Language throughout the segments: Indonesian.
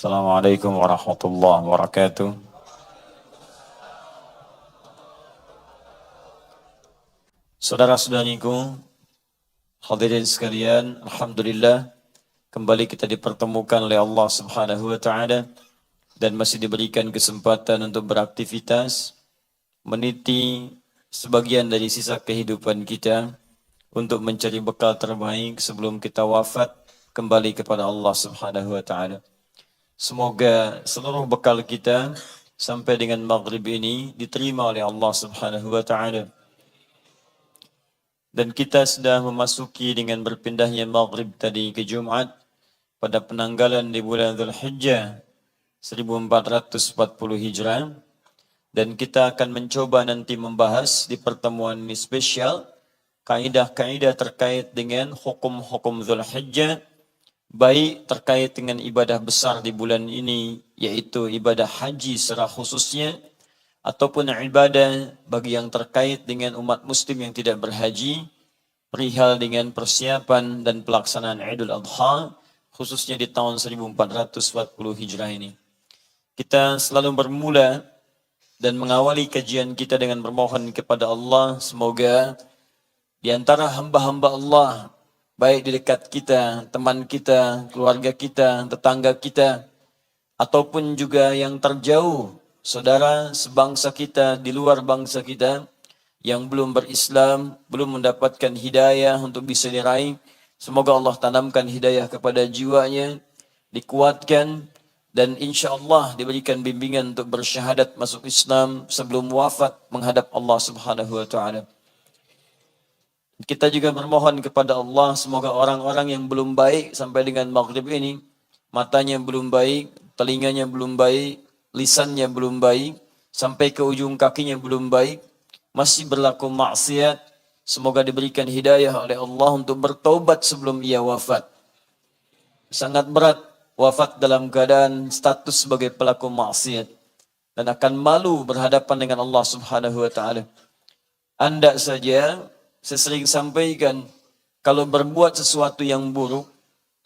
Assalamualaikum warahmatullahi wabarakatuh. Saudara-saudariku, hadirin sekalian, alhamdulillah kembali kita dipertemukan oleh Allah Subhanahu wa taala dan masih diberikan kesempatan untuk beraktivitas, meniti sebagian dari sisa kehidupan kita untuk mencari bekal terbaik sebelum kita wafat kembali kepada Allah Subhanahu wa taala. Semoga seluruh bekal kita sampai dengan maghrib ini diterima oleh Allah Subhanahu wa taala. Dan kita sudah memasuki dengan berpindahnya maghrib tadi ke Jumat pada penanggalan di bulan Dzulhijjah 1440 Hijrah. Dan kita akan mencoba nanti membahas di pertemuan ini spesial kaidah-kaidah terkait dengan hukum-hukum Dzulhijjah, baik terkait dengan ibadah besar di bulan ini, yaitu ibadah haji secara khususnya, ataupun ibadah bagi yang terkait dengan umat muslim yang tidak berhaji, perihal dengan persiapan dan pelaksanaan Idul Adha, khususnya di tahun 1440 Hijrah ini. Kita selalu bermula dan mengawali kajian kita dengan bermohon kepada Allah, semoga di antara hamba-hamba Allah, baik di dekat kita, teman kita, keluarga kita, tetangga kita, ataupun juga yang terjauh, saudara sebangsa kita, di luar bangsa kita, yang belum berislam, belum mendapatkan hidayah untuk bisa diraih. Semoga Allah tanamkan hidayah kepada jiwanya, dikuatkan, dan insya Allah diberikan bimbingan untuk bersyahadat masuk Islam sebelum wafat menghadap Allah Subhanahu wa taala. Kita juga bermohon kepada Allah, semoga orang-orang yang belum baik sampai dengan maghrib ini, matanya belum baik, telinganya belum baik, lisannya belum baik, sampai ke ujung kakinya belum baik, masih berlaku maksiat, semoga diberikan hidayah oleh Allah untuk bertaubat sebelum ia wafat. Sangat berat wafat dalam keadaan status sebagai pelaku maksiat dan akan malu berhadapan dengan Allah Subhanahu wa taala. Anda saja, saya sering sampaikan, kalau berbuat sesuatu yang buruk,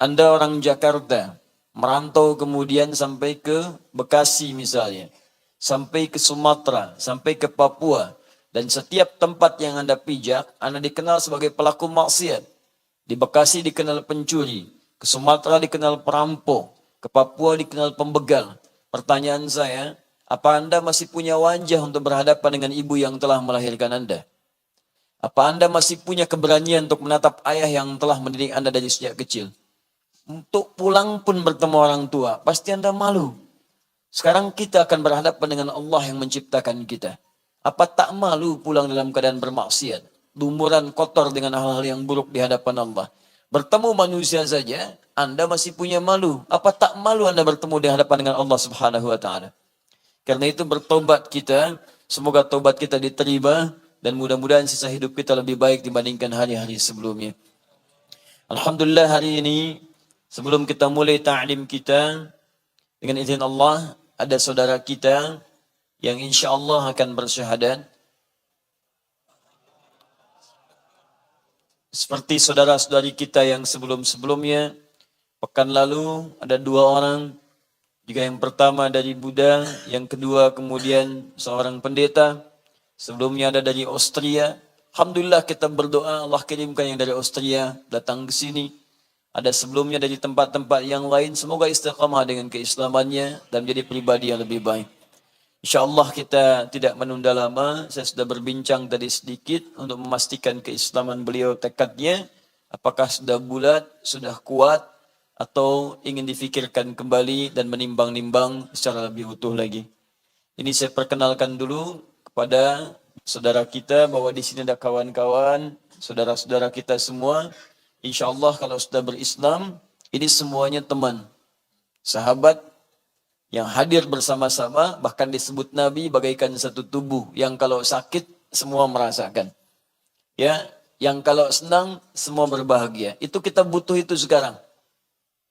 Anda orang Jakarta, merantau kemudian sampai ke Bekasi misalnya, sampai ke Sumatera, sampai ke Papua, dan setiap tempat yang Anda pijak, Anda dikenal sebagai pelaku maksiat. Di Bekasi dikenal pencuri, ke Sumatera dikenal perampok, ke Papua dikenal pembegal. Pertanyaan saya, apa Anda masih punya wajah untuk berhadapan dengan ibu yang telah melahirkan Anda? Apa Anda masih punya keberanian untuk menatap ayah yang telah mendidik Anda dari sejak kecil? Untuk pulang pun bertemu orang tua, pasti Anda malu. Sekarang kita akan berhadapan dengan Allah yang menciptakan kita. Apa tak malu pulang dalam keadaan bermaksiat? Lumuran kotor dengan hal-hal yang buruk di hadapan Allah. Bertemu manusia saja, Anda masih punya malu. Apa tak malu Anda bertemu di hadapan dengan Allah Subhanahu wa taala? Karena itu bertobat kita, semoga tobat kita diterima, dan mudah-mudahan sisa hidup kita lebih baik dibandingkan hari-hari sebelumnya. Alhamdulillah hari ini, sebelum kita mulai ta'lim kita, dengan izin Allah, ada saudara kita yang insya Allah akan bersyahadat. Seperti saudara-saudari kita yang sebelum-sebelumnya, pekan lalu ada 2 orang, juga yang pertama dari Buddha, yang kedua kemudian seorang pendeta, sebelumnya ada dari Austria. Alhamdulillah kita berdoa Allah kirimkan yang dari Austria datang ke sini. Ada sebelumnya dari tempat-tempat yang lain, semoga istiqamah dengan keislamannya dan menjadi pribadi yang lebih baik. InsyaAllah kita tidak menunda lama, saya sudah berbincang tadi sedikit untuk memastikan keislaman beliau, tekadnya, apakah sudah bulat, sudah kuat, atau ingin difikirkan kembali dan menimbang-nimbang secara lebih utuh lagi. Ini saya perkenalkan dulu kepada saudara kita bahwa di sini ada kawan-kawan, saudara-saudara kita semua. InsyaAllah kalau sudah berislam, ini semuanya teman, sahabat, yang hadir bersama-sama, bahkan disebut Nabi bagaikan satu tubuh yang kalau sakit semua merasakan. Ya, yang kalau senang semua berbahagia. Itu kita butuh itu sekarang.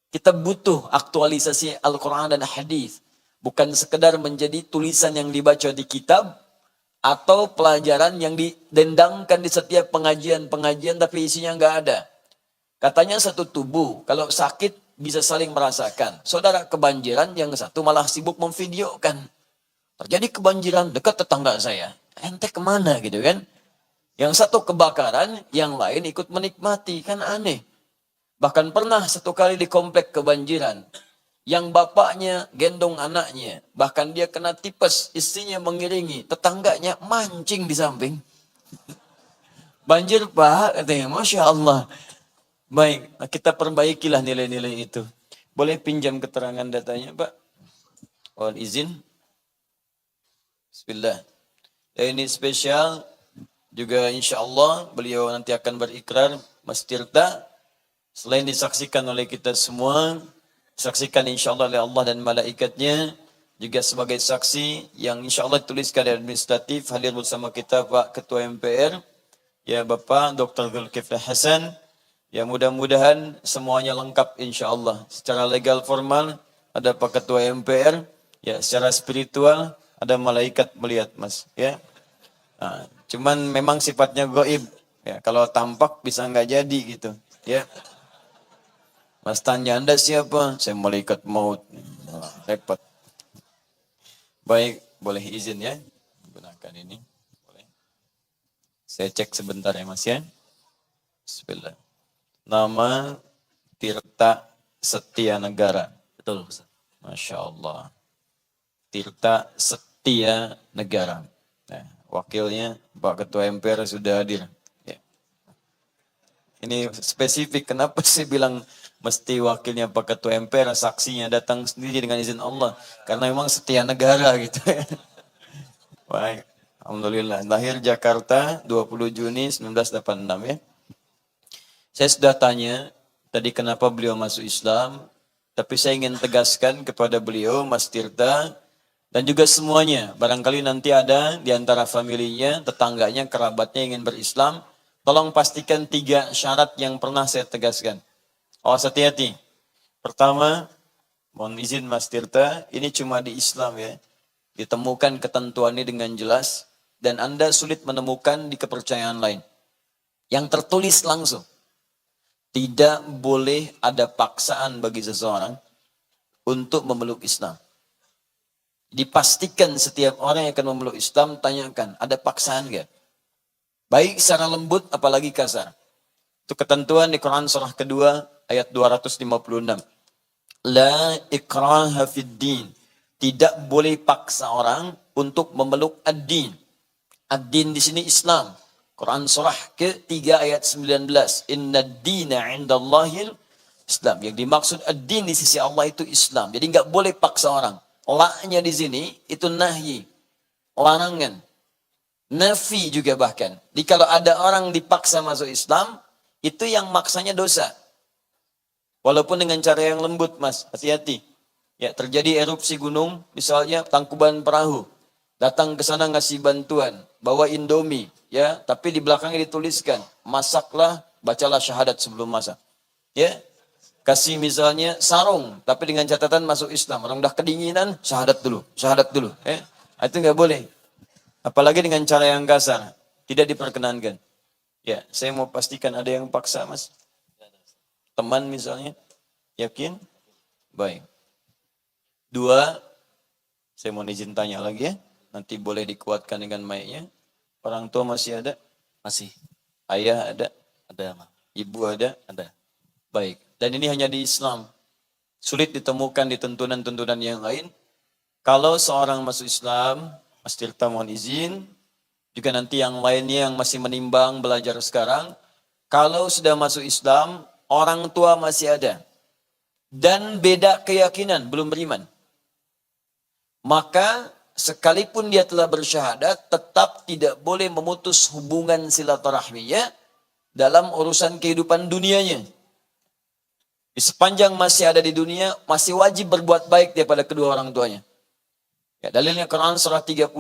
Kita butuh aktualisasi Al-Quran dan Hadis, bukan sekedar menjadi tulisan yang dibaca di kitab atau pelajaran yang didendangkan di setiap pengajian-pengajian tapi isinya nggak ada. Katanya satu tubuh, kalau sakit bisa saling merasakan. Saudara kebanjiran, yang satu malah sibuk memvideokan. Terjadi kebanjiran dekat tetangga saya. Ente kemana gitu kan? Yang satu kebakaran, yang lain ikut menikmati. Kan aneh. Bahkan pernah satu kali di komplek kebanjiran. Yang bapaknya gendong anaknya. Bahkan dia kena tipes, istrinya mengiringi. Tetangganya mancing di samping. Banjir Pak, katanya. Masya Allah. Baik, kita perbaikilah nilai-nilai itu. Boleh pinjam keterangan datanya Pak? Mohon izin. Bismillah. Ini spesial. Juga insya Allah beliau nanti akan berikrar. Mas Tirta. Selain disaksikan oleh kita semua, disaksikan insya Allah oleh Allah dan malaikatnya, juga sebagai saksi yang insya Allah dituliskan di administratif, hadir bersama kita Pak Ketua MPR, ya Bapak Dr. Zulkifli Hasan, ya mudah-mudahan semuanya lengkap insya Allah. Secara legal formal ada Pak Ketua MPR, ya secara spiritual ada malaikat melihat Mas, ya. Nah, cuman memang sifatnya gaib, ya kalau tampak bisa nggak jadi gitu, ya. Mas tanya Anda siapa? Saya malaikat maut. Nah, repot. Baik, boleh izin ya. Gunakan ini. Boleh. Saya cek sebentar ya Mas ya. Bismillah. Nama Tirta Setia Negara. Betul, Ustaz. Masya Allah. Tirta Setia Negara. Nah, wakilnya Pak Ketua MPR sudah hadir. Ya. Ini spesifik. Kenapa saya bilang mesti wakilnya Pak Ketua MPR, saksinya datang sendiri dengan izin Allah. Karena memang setia negara gitu. Baik. Alhamdulillah. Lahir Jakarta 20 Juni 1986 ya. Saya sudah tanya tadi kenapa beliau masuk Islam. Tapi saya ingin tegaskan kepada beliau, Mas Tirta, dan juga semuanya. Barangkali nanti ada di antara familinya, tetangganya, kerabatnya ingin berislam. Tolong pastikan 3 syarat yang pernah saya tegaskan. Awas hati-hati. Pertama, mohon izin Mas Tirta, ini cuma di Islam ya. Ditemukan ketentuannya dengan jelas. Dan Anda sulit menemukan di kepercayaan lain. Yang tertulis langsung. Tidak boleh ada paksaan bagi seseorang untuk memeluk Islam. Dipastikan setiap orang yang akan memeluk Islam, tanyakan, ada paksaan gak? Baik secara lembut, apalagi kasar. Itu ketentuan di Quran surah kedua, ayat 256. La ikraha fid din. Tidak boleh paksa orang untuk memeluk ad-din. Ad-din di sini Islam. Quran surah ke-3 ayat 19. Inna ad-dina 'indallahil Islam. Yang dimaksud ad-din di sisi Allah itu Islam. Jadi enggak boleh paksa orang. La-nya di sini itu nahyi. Larangan. Nafi juga bahkan. Jadi kalau ada orang dipaksa masuk Islam, itu yang maksanya dosa. Walaupun dengan cara yang lembut Mas, hati-hati. Ya, terjadi erupsi gunung, misalnya Tangkuban Perahu. Datang ke sana ngasih bantuan, bawa Indomie, ya, tapi di belakangnya dituliskan, masaklah, bacalah syahadat sebelum masak. Ya. Kasih misalnya sarung, tapi dengan catatan masuk Islam. Orang udah kedinginan, syahadat dulu, ya. Itu nggak boleh. Apalagi dengan cara yang kasar, tidak diperkenankan. Ya, saya mau pastikan ada yang paksa Mas. Teman misalnya, yakin? Baik. 2, saya mau izin tanya lagi ya. Nanti boleh dikuatkan dengan mic-nya. Orang tua masih ada? Masih. Ayah ada? Ada, Mak. Ibu ada? Ada. Baik. Dan ini hanya di Islam. Sulit ditemukan di tuntunan-tuntunan yang lain. Kalau seorang masuk Islam, Mas Tirta mohon izin. Juga nanti yang lainnya yang masih menimbang belajar sekarang. Kalau sudah masuk Islam, orang tua masih ada. Dan beda keyakinan, belum beriman. Maka sekalipun dia telah bersyahadat, tetap tidak boleh memutus hubungan silaturahminya dalam urusan kehidupan dunianya. Di sepanjang masih ada di dunia, masih wajib berbuat baik daripada kedua orang tuanya. Ya, dalilnya Quran surah 31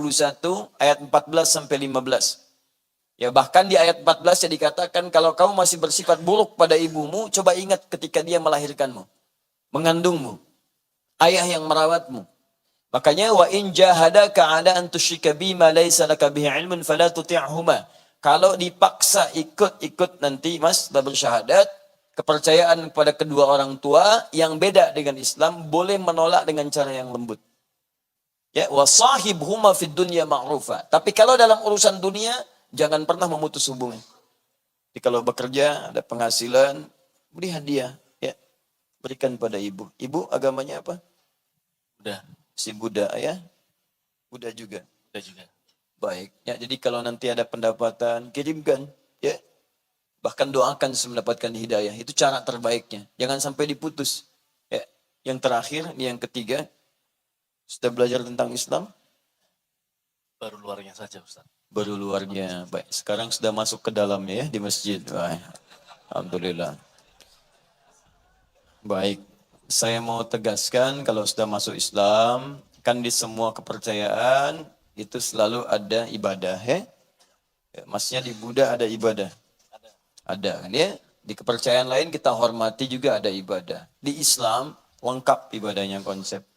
ayat 14 sampai 15. Ya, bahkan di ayat 14 ya dikatakan kalau kamu masih bersifat buruk pada ibumu, coba ingat ketika dia melahirkanmu, mengandungmu, ayah yang merawatmu. Makanya wa in jahadaka ala an tusyrika bima laysa laka bihi ilmun fala tuti'huma. Kalau dipaksa ikut nanti Mas sudah bersyahadat, kepercayaan kepada kedua orang tua yang beda dengan Islam boleh menolak dengan cara yang lembut. Ya, wasahibhuma fid dunya ma'rufa. Tapi kalau dalam urusan dunia jangan pernah memutus hubungan. Jadi kalau bekerja ada penghasilan, beri hadiah, ya. Berikan pada ibu. Ibu agamanya apa? Udah, Si Buddha, ya. Buddha juga. udah juga. Baik. Ya, jadi kalau nanti ada pendapatan, kirimkan, ya. Bahkan doakan mendapatkan hidayah. Itu cara terbaiknya. Jangan sampai diputus. Ya. Yang terakhir, ini yang ketiga. Sudah belajar tentang Islam? Baru luarnya saja Ustaz. Baru luarnya. Baik. Sekarang sudah masuk ke dalamnya ya di masjid. Baik. Alhamdulillah. Baik. Saya mau tegaskan kalau sudah masuk Islam, kan di semua kepercayaan itu selalu ada ibadah. Ya? Maksudnya di Buddha ada ibadah. Ada kan ya? Di kepercayaan lain kita hormati juga ada ibadah. Di Islam lengkap ibadahnya konsep.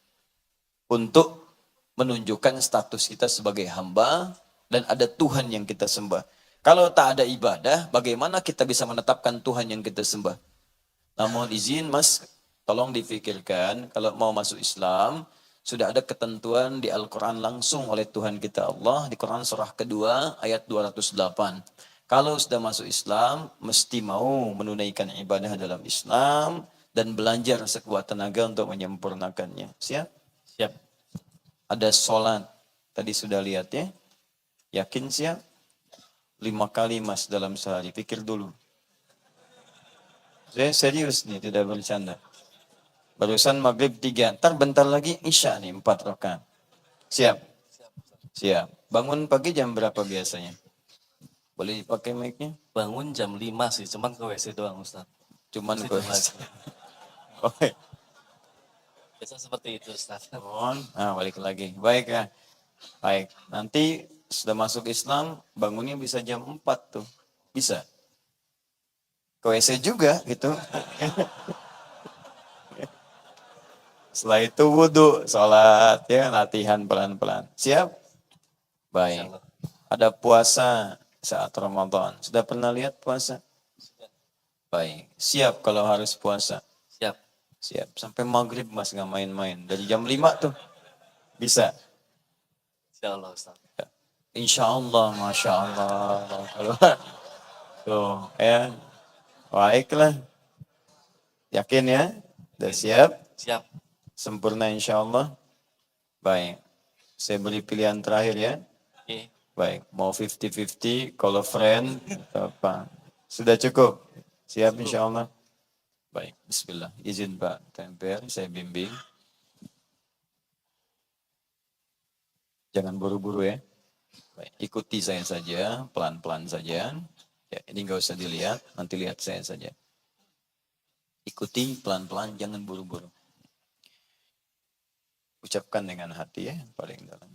Untuk menunjukkan status kita sebagai hamba dan ada Tuhan yang kita sembah. Kalau tak ada ibadah, bagaimana kita bisa menetapkan Tuhan yang kita sembah? Namun izin Mas, tolong difikirkan kalau mau masuk Islam, sudah ada ketentuan di Al-Quran langsung oleh Tuhan kita Allah di Quran surah kedua ayat 208. Kalau sudah masuk Islam, mesti mau menunaikan ibadah dalam Islam dan belajar sekuat tenaga untuk menyempurnakannya. Siap? Siap. Ada sholat. Tadi sudah lihat ya. Yakin siap? 5 kali Mas dalam sehari. Pikir dulu. Saya serius nih, tidak bercanda. Barusan maghrib 3. Ntar bentar lagi Isya nih 4 rakaat. Siap? Siap. Bangun pagi jam berapa biasanya? Boleh dipakai mic-nya? Bangun jam 5 sih, cuman ke WC doang Ustaz. Cuman Itu gue. lagi. Oke. Biasa seperti itu Ustaz. Nah, balik lagi. Baik ya. Baik. Nanti sudah masuk Islam, bangunnya bisa jam 4 tuh. Bisa. Ke WC juga gitu. Setelah itu wudhu, sholat, ya latihan pelan-pelan. Siap? Baik. Insyaallah. Ada puasa saat Ramadan. Sudah pernah lihat puasa? Baik. Siap kalau harus puasa. Siap. Siap. Sampai maghrib Mas nggak main-main. Dari jam 5 tuh. Bisa. Insyaallah Ustaz. Insya Allah, Masya Allah. Tuh, ya. Baiklah. Yakin ya? Sudah siap? Siap. Sempurna insya Allah. Baik. Saya beri pilihan terakhir ya. Oke. Baik. Mau 50-50, kalau friend, atau apa. Sudah cukup? Siap insya Allah. Baik. Bismillah. Izin Pak Temper, saya bimbing. Jangan buru-buru ya. Baik. Ikuti saya saja, pelan-pelan saja. Ya, ini nggak usah dilihat, nanti lihat saya saja. Ikuti pelan-pelan, jangan buru-buru. Ucapkan dengan hati ya, paling dalam.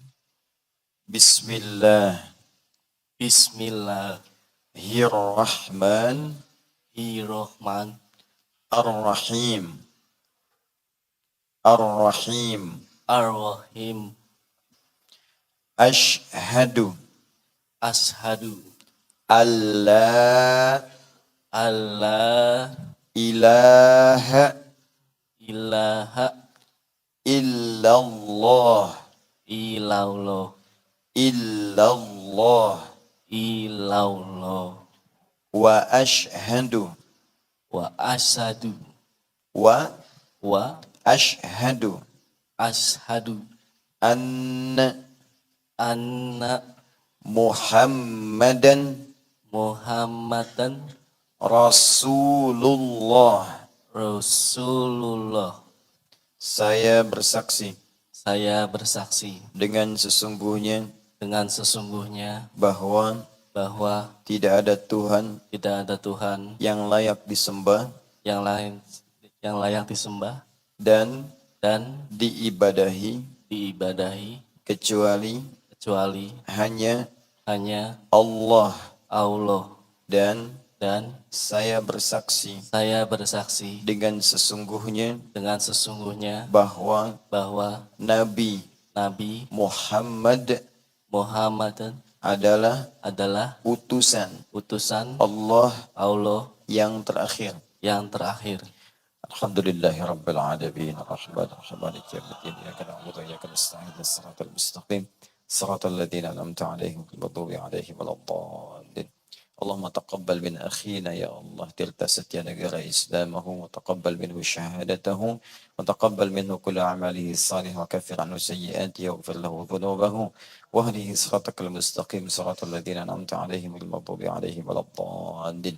Bismillahirrahmanirrahim. Ar-Rahim. Ar-Rahim. Ashhadu Ashadu alla alla ilaha ilaha illallah illallah illallah illallah wa ashhadu wa asyhadu wa wa ashhadu ashadu anna anna Muhammadan Muhammadan Rasulullah. Rasulullah. Saya bersaksi Saya bersaksi dengan sesungguhnya bahwa tidak ada Tuhan tidak ada Tuhan yang layak disembah yang layak disembah dan dan diibadahi kecuali hanya Allah, dan saya bersaksi dengan sesungguhnya bahwa Nabi Muhammad adalah utusan utusan Allah Allah yang terakhir. yang terakhir. Alhamdulillahi Rabbil Alamin Ar-Rahman Ar-Rahim Maliki Yawmiddin Iyyaka na'budu wa iyyaka nasta'in ihdinas siratal mustaqim siratal ladzina an'amta 'alaihim ghairil maghdubi 'alaihim waladdallin Allahumma taqabbal min akhina ya Allah tirta satya negara Islamahu wa taqabbal minhu syahadatahu wa taqabbal minhu kulla amalihi salih wa kaffir anhu sayyi'atihi wa ighfir lahu dhunubahu wa hdihi siratal mustaqim siratal ladzina an'amta 'alaihim ghairil maghdubi 'alaihim waladdallin.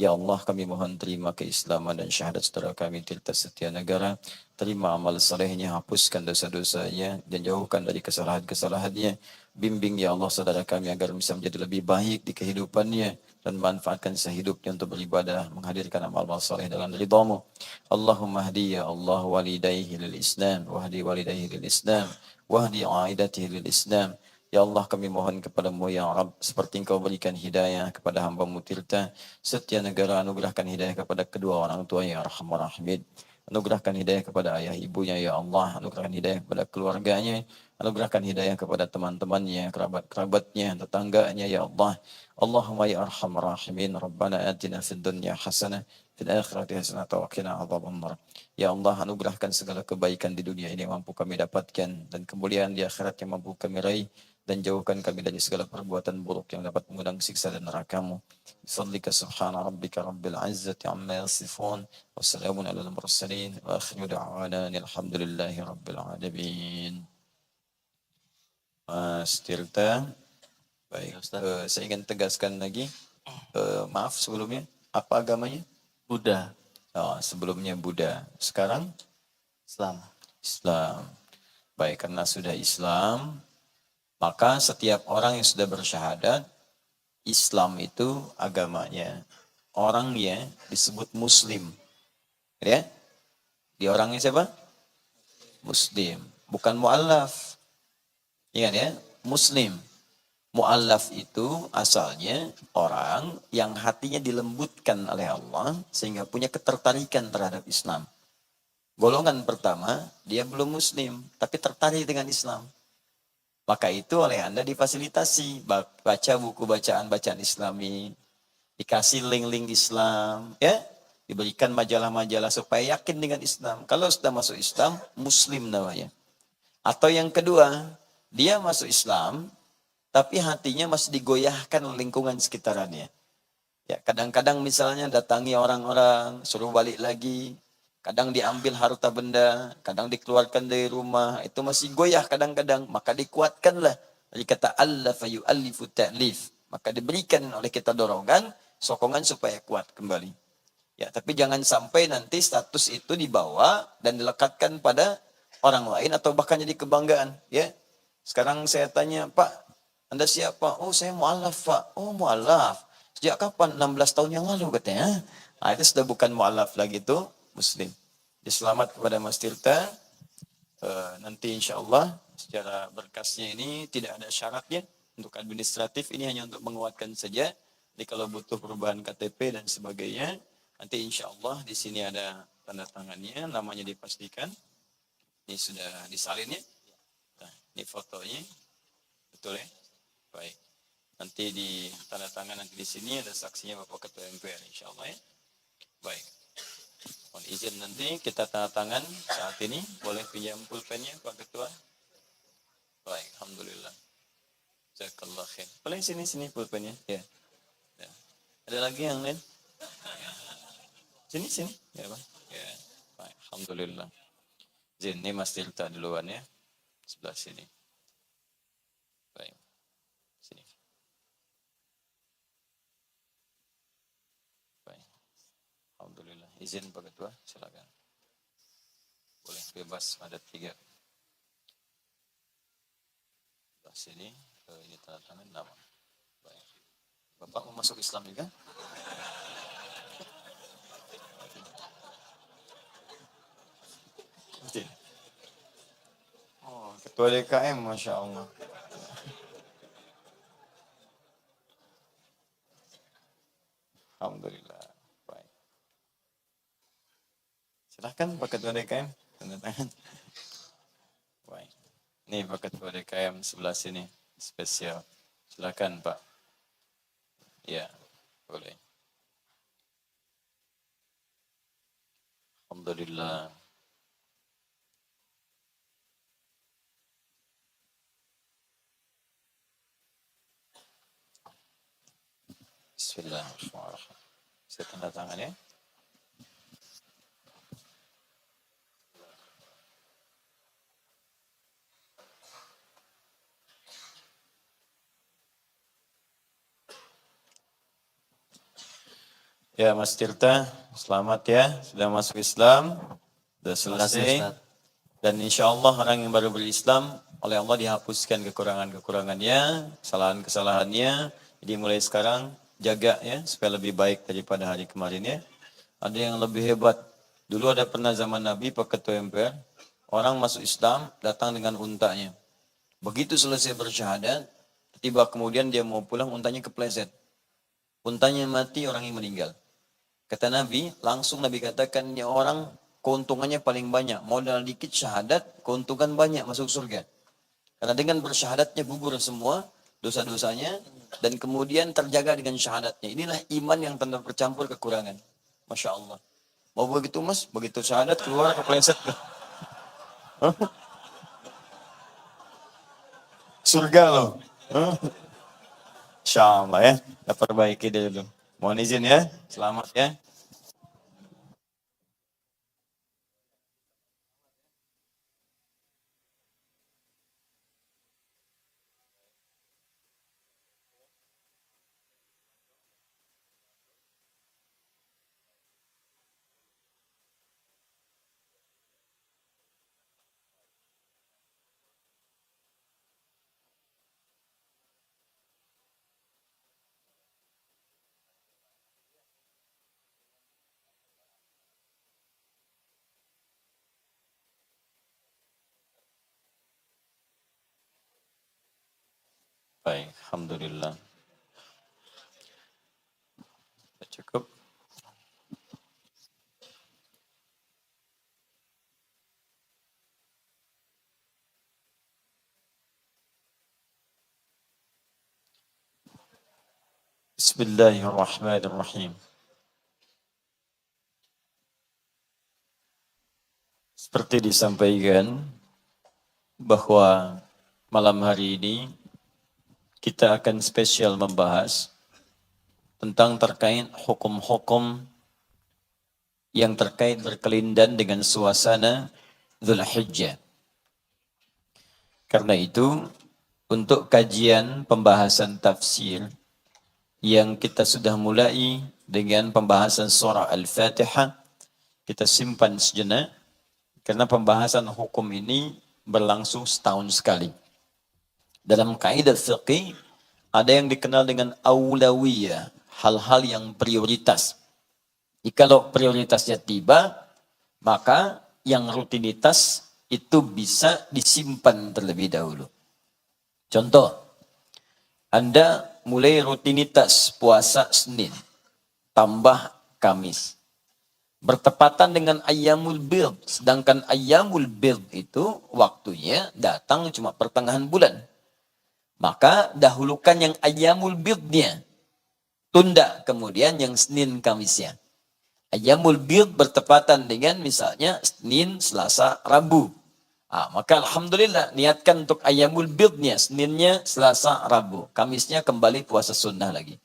Ya Allah, kami mohon terima keislaman dan syahadat saudara kami Tirta Setia Negara. Terima amal salehnya, hapuskan dosa-dosanya, dan jauhkan dari kesalahan-kesalahannya. Bimbing ya Allah saudara kami agar bisa menjadi lebih baik di kehidupannya, dan manfaatkan sehidupnya untuk beribadah, menghadirkan amal-amal saleh dengan ridhamu. Allahumma hdi ya Allah walidayhi lil Islam, wahdi walidayhi lil Islam, wahdi aidatihi lil Islam. Ya Allah kami mohon kepadamu ya Rabb seperti engkau berikan hidayah kepada hamba-Mu Tirta Setia Negara, anugerahkan hidayah kepada kedua orang tuanya ya Arhamar Rahimin. Anugerahkan hidayah kepada ayah ibunya ya Allah, anugerahkan hidayah kepada keluarganya, anugerahkan hidayah kepada teman-temannya, kerabat-kerabatnya, tetangganya ya Allah. Allahumma ya Arhamar Rahimin, Rabbana atina fid dunya hasanah, fil akhirati hasanah wa qina adzabannar. Ya Allah, anugerahkan segala kebaikan di dunia ini yang mampu kami dapatkan, dan kemuliaan di akhirat yang mampu kami raih, dan jauhkan kami dari segala perbuatan buruk yang dapat mengundang siksa dan neraka-Mu. Bismillika subhana rabbika rabbil izzati amma yasifun, wa salamun alal mursalin, wa akhiru da'wana alhamdulillahi rabbil alamin. Mas Tirta, baik. Saya ingin tegaskan lagi, maaf sebelumnya, apa agamanya? Buddha, Oh, sebelumnya Buddha, sekarang Islam. Islam. Baik, karena sudah Islam, maka setiap orang yang sudah bersyahadat, Islam itu agamanya. Orangnya disebut Muslim. Ya? Di orangnya siapa? Muslim. Bukan mu'allaf. Ingat ya? Muslim. Mu'allaf itu asalnya orang yang hatinya dilembutkan oleh Allah sehingga punya ketertarikan terhadap Islam. Golongan pertama, dia belum Muslim, tapi tertarik dengan Islam. Maka itu oleh Anda difasilitasi, baca buku bacaan-bacaan Islami, dikasih link-link Islam, ya, diberikan majalah-majalah supaya yakin dengan Islam. Kalau sudah masuk Islam, Muslim namanya. Atau yang kedua, dia masuk Islam, tapi hatinya masih digoyahkan oleh lingkungan sekitarannya. Ya, kadang-kadang misalnya datangi orang-orang, suruh balik lagi, kadang diambil harta benda, kadang dikeluarkan dari rumah, itu masih goyah kadang-kadang, maka dikuatkanlah. Dari kata allafa yu'allifu ta'lif, maka diberikan oleh kita dorongan, sokongan supaya kuat kembali. Ya, tapi jangan sampai nanti status itu dibawa dan dilekatkan pada orang lain atau bahkan jadi kebanggaan. Ya, sekarang saya tanya, Pak, Anda siapa? Oh, saya mu'allaf, Pak. Oh, mu'allaf. Sejak kapan? 16 tahun yang lalu katanya. Nah, itu sudah bukan mu'allaf lagi, itu Muslim. Jadi selamat kepada Mas Tirta. Nanti insya Allah secara berkasnya ini tidak ada syaratnya. Untuk administratif ini hanya untuk menguatkan saja. Jadi kalau butuh perubahan KTP dan sebagainya, nanti insya Allah di sini ada tanda tangannya, namanya dipastikan. Ini sudah disalin ya. Nah, ini fotonya, betul ya? Baik. Nanti di tanda tangan nanti di sini ada saksinya Bapak Ketua MPR insya Allah ya. Baik. Mohon izin nanti kita tanda tangan saat ini. Boleh pinjam pulpennya Pak Ketua? Baik, alhamdulillah. Jazakallah khair. Boleh sini pulpennya. Ya. Ya. Ada lagi yang lain? Sini. Ya, Pak. Ya. Baik, alhamdulillah. Izin, ini Mas Tirta duluan ya. Sebelah sini. Baik. Sini. Baik. Alhamdulillah. Izin Pak Ketua, silakan. Boleh bebas, ada 3. Sebelah sini, ini tanda tangan nama. Baik. Bapak mau masuk Islam juga? Oh, Ketua DKM, Masya Allah. Alhamdulillah. Baik. Silahkan Pak Ketua DKM, tanda tangan. Baik. Ini Pak Ketua DKM sebelah sini, spesial. Silahkan Pak. Ya, boleh. Alhamdulillah. Bismillahirrahmanirrahim. Saya tanda tangan ya. Ya Mas Tirta, selamat ya, sudah masuk Islam, sudah Terima kasih, selesai. Ustaz. Dan insya Allah orang yang baru berislam, oleh Allah dihapuskan kekurangan-kekurangannya, kesalahan-kesalahannya. Jadi mulai sekarang jaga ya, supaya lebih baik daripada hari kemarin ya. Ada yang lebih hebat. Dulu ada pernah zaman Nabi, Pak Ketua MPR, orang masuk Islam datang dengan untanya. Begitu selesai bersyahadat, tiba kemudian dia mau pulang, untanya kepleset. Untanya mati, orang yang meninggal. Kata Nabi, langsung Nabi katakan, ini orang keuntungannya paling banyak. Modal dikit syahadat, keuntungan banyak masuk surga. Karena dengan bersyahadatnya gugur semua dosa-dosanya, dan kemudian terjaga dengan syahadatnya. Inilah iman yang tanpa bercampur kekurangan. Masya Allah. Mau begitu Mas? Begitu syahadat keluar kepleset. Surga loh. Insya Allah ya. Kita perbaiki dulu. Mohon izin ya. Selamat ya. Baik, Alhamdulillah. Cukup. Bismillahirrahmanirrahim. Seperti disampaikan bahwa malam hari ini kita akan spesial membahas tentang terkait hukum-hukum yang terkait berkelindan dengan suasana Dzulhijjah. Karena itu, untuk kajian pembahasan tafsir yang kita sudah mulai dengan pembahasan surah Al-Fatihah, kita simpan sejenak, karena pembahasan hukum ini berlangsung setahun sekali. Dalam kaidah fiqih, ada yang dikenal dengan aulawiyah, hal-hal yang prioritas. Jikalau prioritasnya tiba, maka yang rutinitas itu bisa disimpan terlebih dahulu. Contoh, Anda mulai rutinitas puasa Senin, tambah Kamis. Bertepatan dengan Ayyamul Bid, sedangkan Ayyamul Bid itu waktunya datang cuma pertengahan bulan. Maka dahulukan yang Ayyamul Bidnya, tunda kemudian yang Senin Kamisnya. Ayyamul Bid bertepatan dengan misalnya Senin, Selasa, Rabu. Maka Alhamdulillah niatkan untuk Ayyamul Bidnya, Seninnya, Selasa, Rabu. Kamisnya kembali puasa sunnah lagi.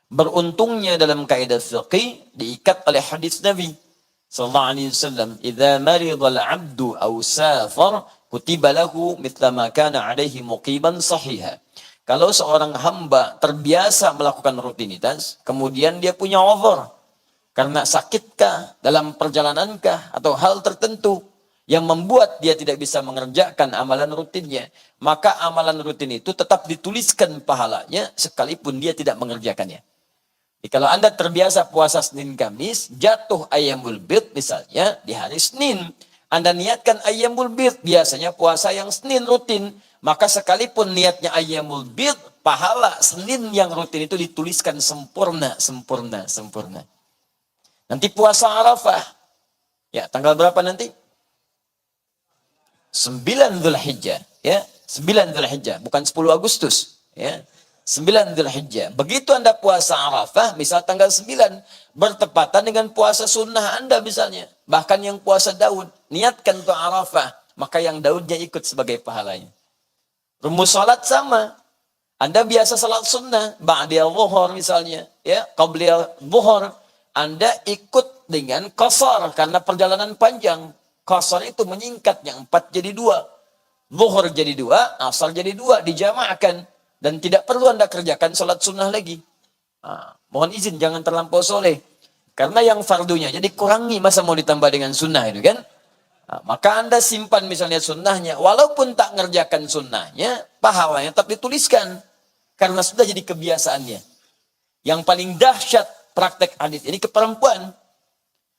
Beruntungnya dalam kaidah fiqih diikat oleh hadis Nabi sallallahu alaihi wasallam, "Idza maridal 'abdu aw safar, kutiba lahu mithla ma kana 'alaihi muqiman sahiha." Kalau seorang hamba terbiasa melakukan rutinitas, kemudian dia punya uzur karena sakitkah, dalam perjalanankah, atau hal tertentu yang membuat dia tidak bisa mengerjakan amalan rutinnya, maka amalan rutin itu tetap dituliskan pahalanya sekalipun dia tidak mengerjakannya. Jadi kalau Anda terbiasa puasa Senin Kamis, jatuh Ayyamul Bid misalnya di hari Senin, Anda niatkan Ayyamul Bid, biasanya puasa yang Senin rutin, maka sekalipun niatnya Ayyamul Bid, pahala Senin yang rutin itu dituliskan sempurna. Nanti puasa Arafah, ya tanggal berapa nanti? 9 Dzulhijjah, ya 9 Dzulhijjah, bukan 10 Agustus, ya 9 Dzulhijjah. Begitu Anda puasa Arafah, misal tanggal 9, bertepatan dengan puasa sunnah Anda misalnya. Bahkan yang puasa Daud, niatkan untuk Arafah, maka yang Daudnya ikut sebagai pahalanya. Rumus salat sama. Anda biasa salat sunnah, ba'diyal zuhur misalnya, ya, qabliyal zuhur. Anda ikut dengan qasar karena perjalanan panjang. Qasar itu menyingkat, yang 4 jadi 2. Zuhur jadi 2, asar jadi 2, dijamaahkan. Dan tidak perlu Anda kerjakan salat sunnah lagi. Mohon izin, jangan terlampau soleh. Karena yang fardunya, jadi kurangi, masa mau ditambah dengan sunnah itu kan? Maka Anda simpan misalnya sunnahnya, walaupun tak ngerjakan sunnahnya, pahalanya tetap dituliskan. Karena sudah jadi kebiasaannya. Yang paling dahsyat praktek hadis ini ke perempuan.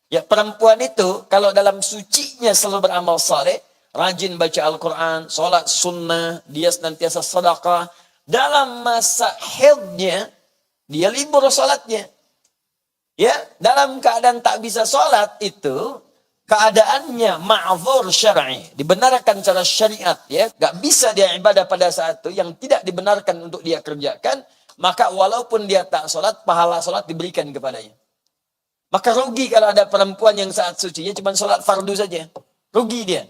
Ya, perempuan itu kalau dalam sucinya selalu beramal saleh, rajin baca Al-Quran, sholat sunnah, dia senantiasa sedekah. Dalam masa haidnya, dia libur sholatnya. Ya, dalam keadaan tak bisa sholat itu, keadaannya ma'zur syar'i, dibenarkan secara syariat, ya, gak bisa dia ibadah pada saat itu, yang tidak dibenarkan untuk dia kerjakan, maka walaupun dia tak sholat, pahala sholat diberikan kepadanya. Maka rugi kalau ada perempuan yang saat sucinya cuma sholat fardu saja. Rugi dia.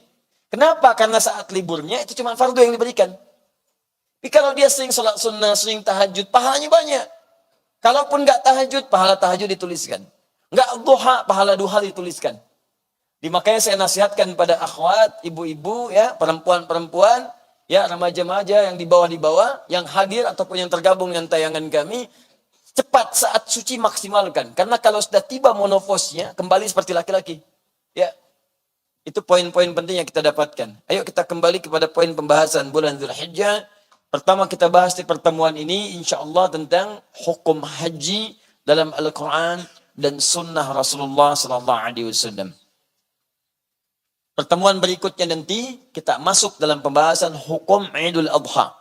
Kenapa? Karena saat liburnya itu cuma fardu yang diberikan. Tapi kalau dia sering sholat sunnah, sering tahajud, pahalanya banyak. Kalaupun nggak tahajud, pahala tahajud dituliskan. Nggak duha, pahala duha dituliskan. Makanya saya nasihatkan pada akhwat, ibu-ibu, ya, perempuan-perempuan, ya, remaja-remaja yang di bawah, yang hadir ataupun yang tergabung dengan tayangan kami, cepat saat suci maksimalkan. Karena kalau sudah tiba monoposnya, kembali seperti laki-laki. Ya, itu poin-poin penting yang kita dapatkan. Ayo kita kembali kepada poin pembahasan bulan Dzulhijjah. Pertama kita bahas di pertemuan ini insyaallah tentang hukum haji dalam Al-Quran dan sunnah Rasulullah SAW. Pertemuan berikutnya nanti kita masuk dalam pembahasan hukum Idul Adha.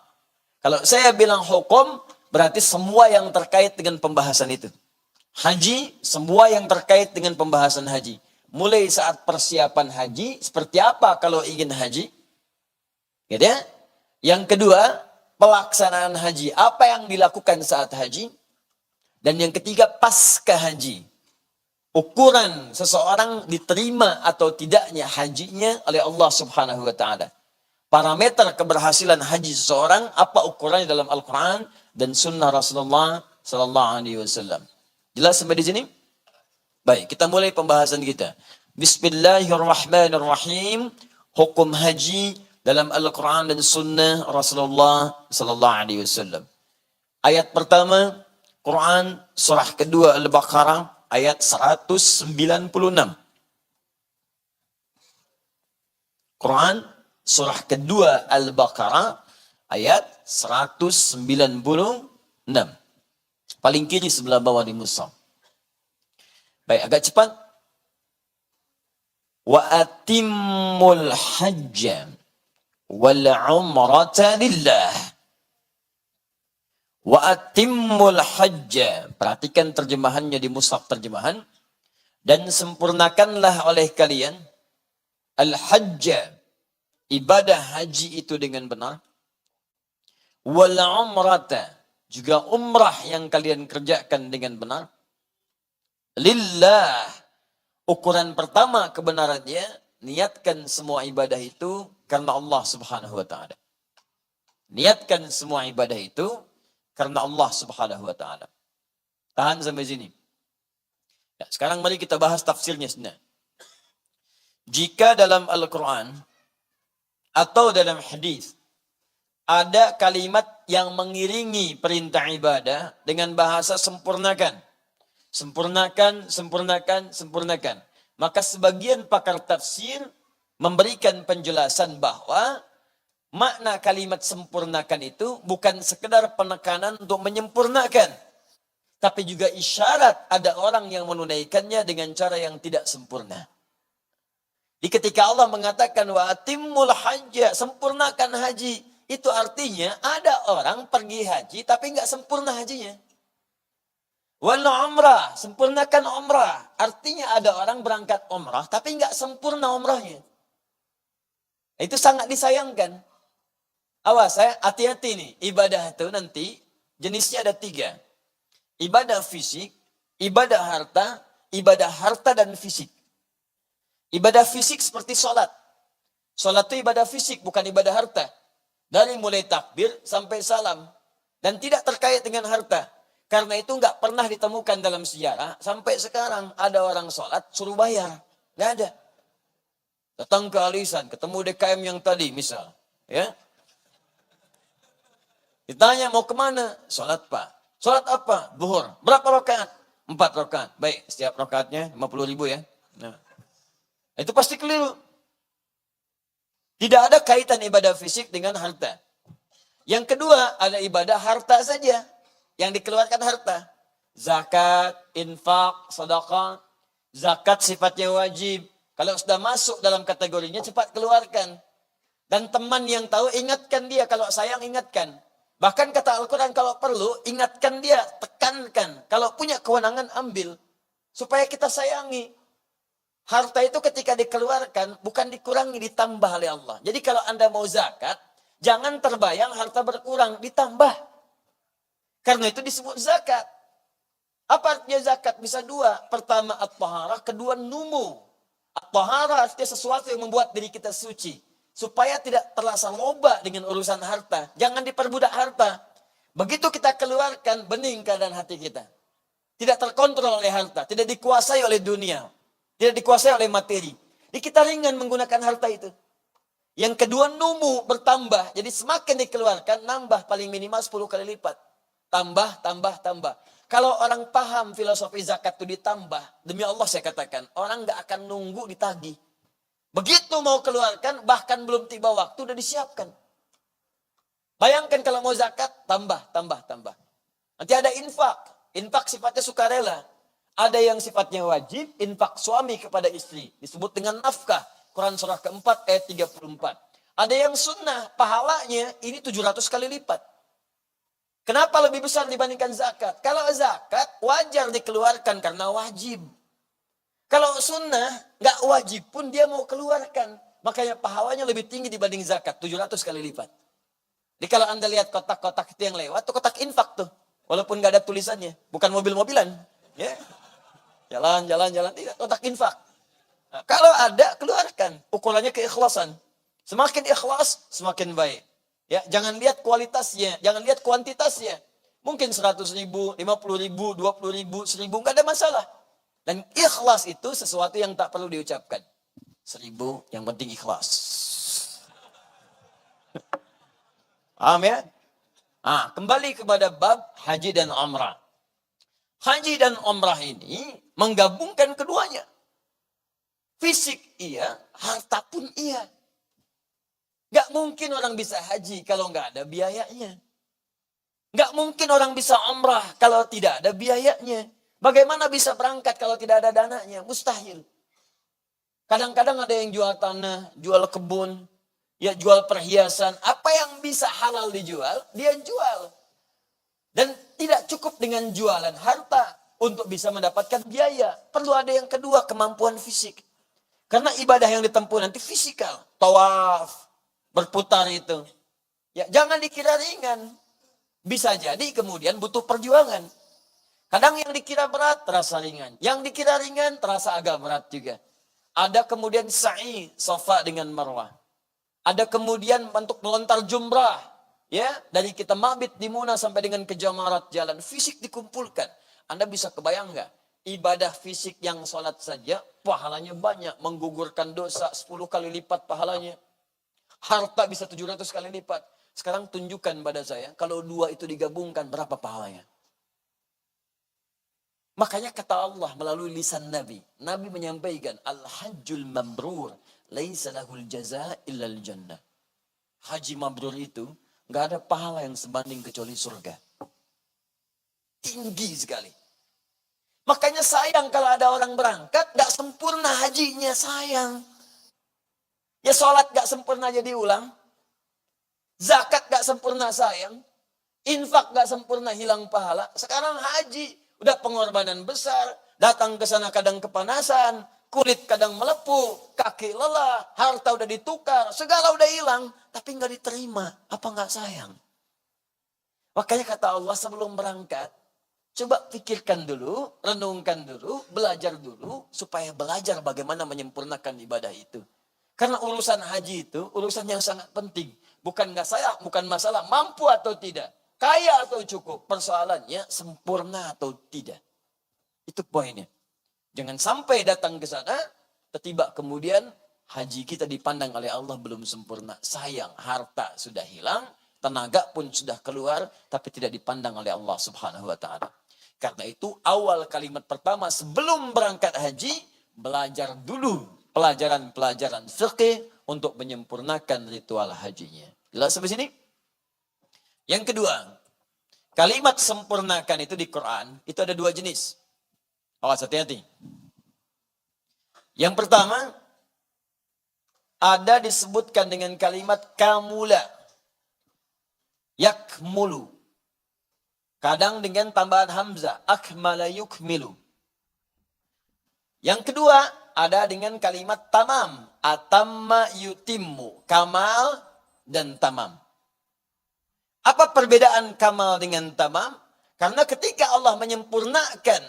Kalau saya bilang hukum, berarti semua yang terkait dengan pembahasan itu. Haji, semua yang terkait dengan pembahasan haji. Mulai saat persiapan haji, seperti apa kalau ingin haji. Gitu ya? Yang kedua, pelaksanaan haji, apa yang dilakukan saat haji. Dan yang ketiga, pasca haji. Ukuran seseorang diterima atau tidaknya hajinya oleh Allah Subhanahu wa taala. Parameter keberhasilan haji seseorang, apa ukurannya dalam Al-Quran dan sunnah Rasulullah sallallahu alaihi wasallam. Jelas sampai di sini? Baik, kita mulai pembahasan kita. Bismillahirrahmanirrahim. Hukum haji dalam Al-Quran dan sunnah Rasulullah sallallahu alaihi wasallam. Ayat pertama, Quran surah kedua Al-Baqarah ayat 196. Quran surah kedua Al-Baqarah ayat 196. Paling kiri sebelah bawah di mushaf. Baik, agak cepat. Wa atimmul hajja wal umrata lillah. Wa atimmul hajja. Perhatikan terjemahannya di mushaf terjemahan. Dan sempurnakanlah oleh kalian al-hajja, ibadah haji itu dengan benar. Wal umrata, juga umrah yang kalian kerjakan dengan benar. Lillah, ukuran pertama kebenarannya, niatkan semua ibadah itu karena Allah Subhanahu wa taala. Niatkan semua ibadah itu karena Allah Subhanahu wa taala. Tahan sampai sini. Ya, sekarang mari kita bahas tafsirnya sebenarnya. Jika dalam Al-Quran atau dalam hadis ada kalimat yang mengiringi perintah ibadah dengan bahasa sempurnakan. Sempurnakan, sempurnakan, sempurnakan. Maka sebagian pakar tafsir memberikan penjelasan bahwa makna kalimat sempurnakan itu bukan sekedar penekanan untuk menyempurnakan. Tapi juga isyarat ada orang yang menunaikannya dengan cara yang tidak sempurna. Di ketika Allah mengatakan wa atimmul hajja, sempurnakan haji. Itu artinya ada orang pergi haji tapi nggak sempurna hajinya. Wal umrah, sempurnakan umrah. Artinya ada orang berangkat umrah tapi nggak sempurna umrahnya. Itu sangat disayangkan. Awas ya, hati-hati nih. Ibadah itu nanti jenisnya ada 3. Ibadah fisik, ibadah harta dan fisik. Ibadah fisik seperti sholat. Sholat itu ibadah fisik, bukan ibadah harta. Dari mulai takbir sampai salam. Dan tidak terkait dengan harta. Karena itu nggak pernah ditemukan dalam sejarah. Sampai sekarang ada orang sholat suruh bayar. Nggak ada. Datang ke alisan, ketemu DKM yang tadi misal. Ya. Ditanya mau kemana? Sholat pak. Sholat apa? Zuhur. Berapa rakaat? 4 rakaat. Baik, setiap rakaatnya 50.000 ya. Nah. Itu pasti keliru. Tidak ada kaitan ibadah fisik dengan harta. Yang kedua, ada ibadah harta saja. Yang dikeluarkan harta. Zakat, infak, sedekah. Zakat sifatnya wajib. Kalau sudah masuk dalam kategorinya, cepat keluarkan. Dan teman yang tahu, ingatkan dia. Kalau sayang, ingatkan. Bahkan kata Al-Quran, kalau perlu, ingatkan dia, tekankan. Kalau punya kewenangan, ambil. Supaya kita sayangi. Harta itu ketika dikeluarkan, bukan dikurangi, ditambah oleh Allah. Jadi kalau Anda mau zakat, jangan terbayang harta berkurang, ditambah. Karena itu disebut zakat. Apa artinya zakat? Bisa 2. Pertama, at-taharah. Kedua, numu. At-taharah artinya sesuatu yang membuat diri kita suci. Supaya tidak terasa loba dengan urusan harta. Jangan diperbudak harta. Begitu kita keluarkan, bening keadaan hati kita. Tidak terkontrol oleh harta. Tidak dikuasai oleh dunia. Tidak dikuasai oleh materi. Jadi kita ringan menggunakan harta itu. Yang kedua, numu, bertambah. Jadi semakin dikeluarkan, nambah paling minimal 10 kali lipat. Tambah, tambah, tambah. Kalau orang paham filosofi zakat itu ditambah, demi Allah saya katakan, orang nggak akan nunggu ditagih. Begitu mau keluarkan, bahkan belum tiba waktu, udah disiapkan. Bayangkan kalau mau zakat, tambah, tambah, tambah. Nanti ada infak. Infak sifatnya sukarela. Ada yang sifatnya wajib, infak suami kepada istri. Disebut dengan nafkah. Quran surah keempat ayat 34. Ada yang sunnah, pahalanya ini 700 kali lipat. Kenapa lebih besar dibandingkan zakat? Kalau zakat, wajar dikeluarkan karena wajib. Kalau sunnah, nggak wajib pun dia mau keluarkan. Makanya pahalanya lebih tinggi dibanding zakat, 700 kali lipat. Jadi kalau Anda lihat kotak-kotak itu yang lewat, itu kotak infak tuh. Walaupun nggak ada tulisannya. Bukan mobil-mobilan. Ya. Jalan, tidak, kotak infak. Nah, kalau ada, keluarkan. Ukurannya keikhlasan. Semakin ikhlas, semakin baik. Ya, jangan lihat kualitasnya, jangan lihat kuantitasnya. Mungkin 100.000, 50.000, 20.000, 1.000, nggak ada masalah. Dan ikhlas itu sesuatu yang tak perlu diucapkan. 1.000, yang penting ikhlas. Paham ya? Nah, kembali kepada bab haji dan umrah. Haji dan umrah ini menggabungkan keduanya. Fisik iya, harta pun iya. Gak mungkin orang bisa haji kalau gak ada biayanya. Gak mungkin orang bisa umrah kalau tidak ada biayanya. Bagaimana bisa berangkat kalau tidak ada dananya? Mustahil. Kadang-kadang ada yang jual tanah, jual kebun, ya jual perhiasan. Apa yang bisa halal dijual, dia jual. Dan tidak cukup dengan jualan harta untuk bisa mendapatkan biaya. Perlu ada yang kedua, kemampuan fisik. Karena ibadah yang ditempuh nanti fisikal. Tawaf, berputar itu. Ya, jangan dikira ringan. Bisa jadi kemudian butuh perjuangan. Kadang yang dikira berat terasa ringan. Yang dikira ringan terasa agak berat juga. Ada kemudian sa'i, Safa dengan Marwah. Ada kemudian untuk melontar jumrah. Ya, dari kita mabit di Muna sampai dengan ke Jamarat jalan. Fisik dikumpulkan. Anda bisa kebayang nggak? Ibadah fisik yang sholat saja, pahalanya banyak. Menggugurkan dosa 10 kali lipat pahalanya. Harta bisa 700 kali lipat. Sekarang tunjukkan pada saya, kalau 2 itu digabungkan, berapa pahalanya? Makanya kata Allah melalui lisan Nabi. Nabi menyampaikan, Al-hajjul mabrur, laisa lahul jaza illal jannah. Haji mabrur itu, nggak ada pahala yang sebanding kecuali surga. Tinggi sekali. Makanya sayang kalau ada orang berangkat, gak sempurna hajinya, sayang. Ya sholat gak sempurna jadi ulang. Zakat gak sempurna, sayang. Infak gak sempurna, hilang pahala. Sekarang haji, udah pengorbanan besar. Datang ke sana kadang kepanasan, kulit kadang melepuh, kaki lelah, harta udah ditukar, segala udah hilang. Tapi gak diterima, apa gak sayang? Makanya kata Allah sebelum berangkat, coba pikirkan dulu, renungkan dulu, belajar dulu, supaya belajar bagaimana menyempurnakan ibadah itu. Karena urusan haji itu urusan yang sangat penting. Bukan masalah mampu atau tidak, kaya atau cukup. Persoalannya sempurna atau tidak. Itu poinnya. Jangan sampai datang ke sana, tiba kemudian haji kita dipandang oleh Allah belum sempurna. Sayang, harta sudah hilang, tenaga pun sudah keluar, tapi tidak dipandang oleh Allah Subhanahu wa Ta'ala. Karena itu, awal kalimat pertama sebelum berangkat haji, belajar dulu pelajaran-pelajaran fikih untuk menyempurnakan ritual hajinya. Jelas sampai sini? Yang kedua, kalimat sempurnakan itu di Quran, itu ada dua jenis. Awas hati-hati. Yang pertama, ada disebutkan dengan kalimat kamula. Yakmulu. Kadang dengan tambahan hamzah. Akmala yukmilu. Yang kedua, ada dengan kalimat tamam. Atamma yutimmu. Kamal dan tamam. Apa perbedaan kamal dengan tamam? Karena ketika Allah menyempurnakan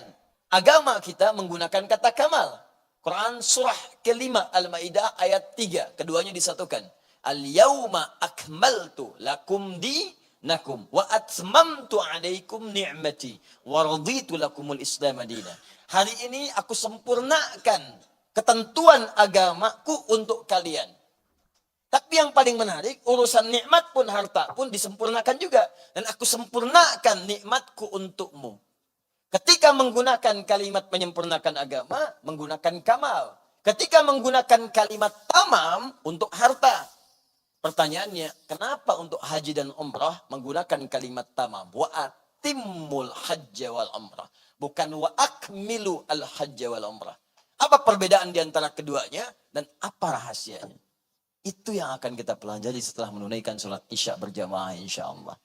agama kita menggunakan kata kamal. Quran surah kelima Al-Ma'idah ayat 3. Keduanya disatukan. Al-yawma akmaltu lakum dinakum wa atmamtu alaikum ni'mati wa raditu lakumul islam madina. Hari ini aku sempurnakan ketentuan agamaku untuk kalian. Tapi yang paling menarik, urusan nikmat pun harta pun disempurnakan juga. Dan aku sempurnakan nikmatku untukmu. Ketika menggunakan kalimat menyempurnakan agama, menggunakan kamal. Ketika menggunakan kalimat tamam untuk harta. Pertanyaannya, kenapa untuk haji dan umrah menggunakan kalimat tamam? Wa atimmul hajja wal umrah. Bukan wa akmilu al hajja wal umrah. Apa perbedaan di antara keduanya dan apa rahasianya? Itu yang akan kita pelajari setelah menunaikan sholat isya berjamaah insyaAllah.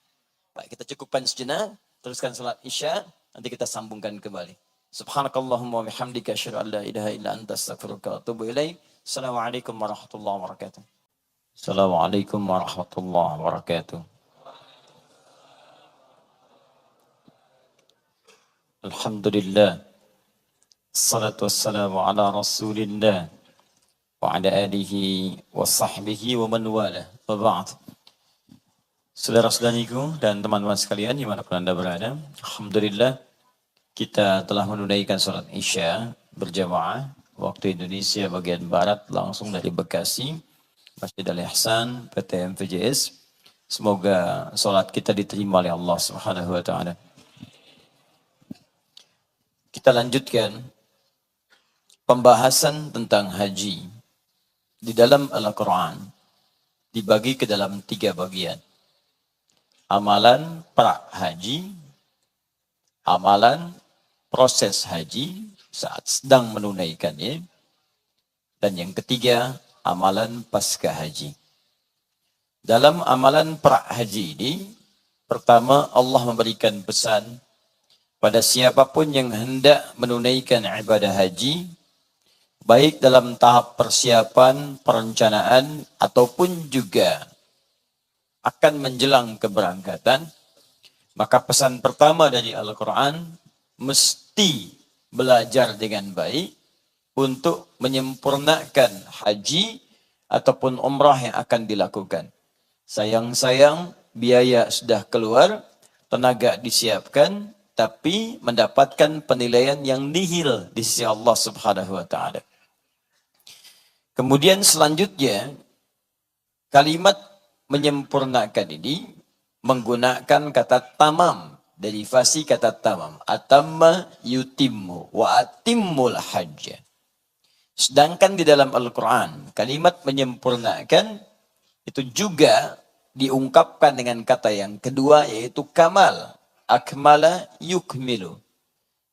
Baik, kita cukupkan sejenak, teruskan sholat isya, nanti kita sambungkan kembali. Subhanakallahumma wa bihamdika asyhadu an la ilaha illa anta astaghfiruka wa atubu ilaik. Assalamualaikum warahmatullahi wabarakatuh. Assalamualaikum warahmatullahi wabarakatuh. Alhamdulillah. Assalatu wassalamu ala rasulillah. Wa ala alihi wa sahbihi wa man wala. Wa ba'd. Saudara-saudariku dan teman-teman sekalian dimanapun Anda berada. Alhamdulillah kita telah menunaikan sholat isya berjamaah waktu Indonesia bagian Barat langsung dari Bekasi, Masjid Al-Ihsan, PT MVJS. Semoga sholat kita diterima oleh Allah Subhanahu wa Ta'ala. Kita lanjutkan pembahasan tentang haji. Di dalam Al-Quran dibagi ke dalam 3 bagian. Amalan pra-haji, amalan proses haji saat sedang menunaikannya, dan yang ketiga, amalan pasca haji. Dalam amalan pra-haji ini, pertama Allah memberikan pesan pada siapapun yang hendak menunaikan ibadah haji, baik dalam tahap persiapan, perencanaan, ataupun juga akan menjelang keberangkatan, maka pesan pertama dari Al-Quran, mesti belajar dengan baik untuk menyempurnakan haji ataupun umrah yang akan dilakukan. Sayang-sayang biaya sudah keluar, tenaga disiapkan, tapi mendapatkan penilaian yang nihil di sisi Allah Subhanahu wa Ta'ala. Kemudian selanjutnya, kalimat menyempurnakan ini menggunakan kata tamam, derivasi kata tamam. Atamma yutimmu wa atimmul hajja. Sedangkan di dalam Al-Quran, kalimat menyempurnakan itu juga diungkapkan dengan kata yang kedua, yaitu kamal. Akmala yukmilu.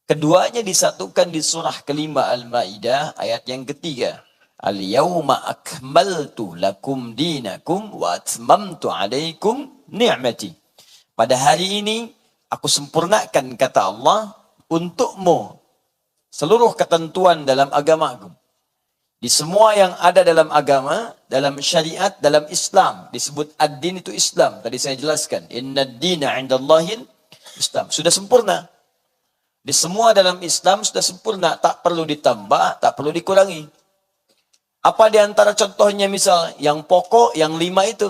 Keduanya disatukan di surah kelima Al-Ma'idah ayat yang ketiga. Al-yawma akmaltu lakum dinakum wa atmamtu alaikum ni'mati. Pada hari ini aku sempurnakan, kata Allah, untukmu seluruh ketentuan dalam agamaku. Di semua yang ada dalam agama, dalam syariat, dalam Islam. Disebut ad-din itu Islam. Tadi saya jelaskan. Inna ad-dina indallahin Islam. Sudah sempurna. Di semua dalam Islam sudah sempurna. Tak perlu ditambah, tak perlu dikurangi. Apa di antara contohnya misal? Yang pokok, yang 5 itu.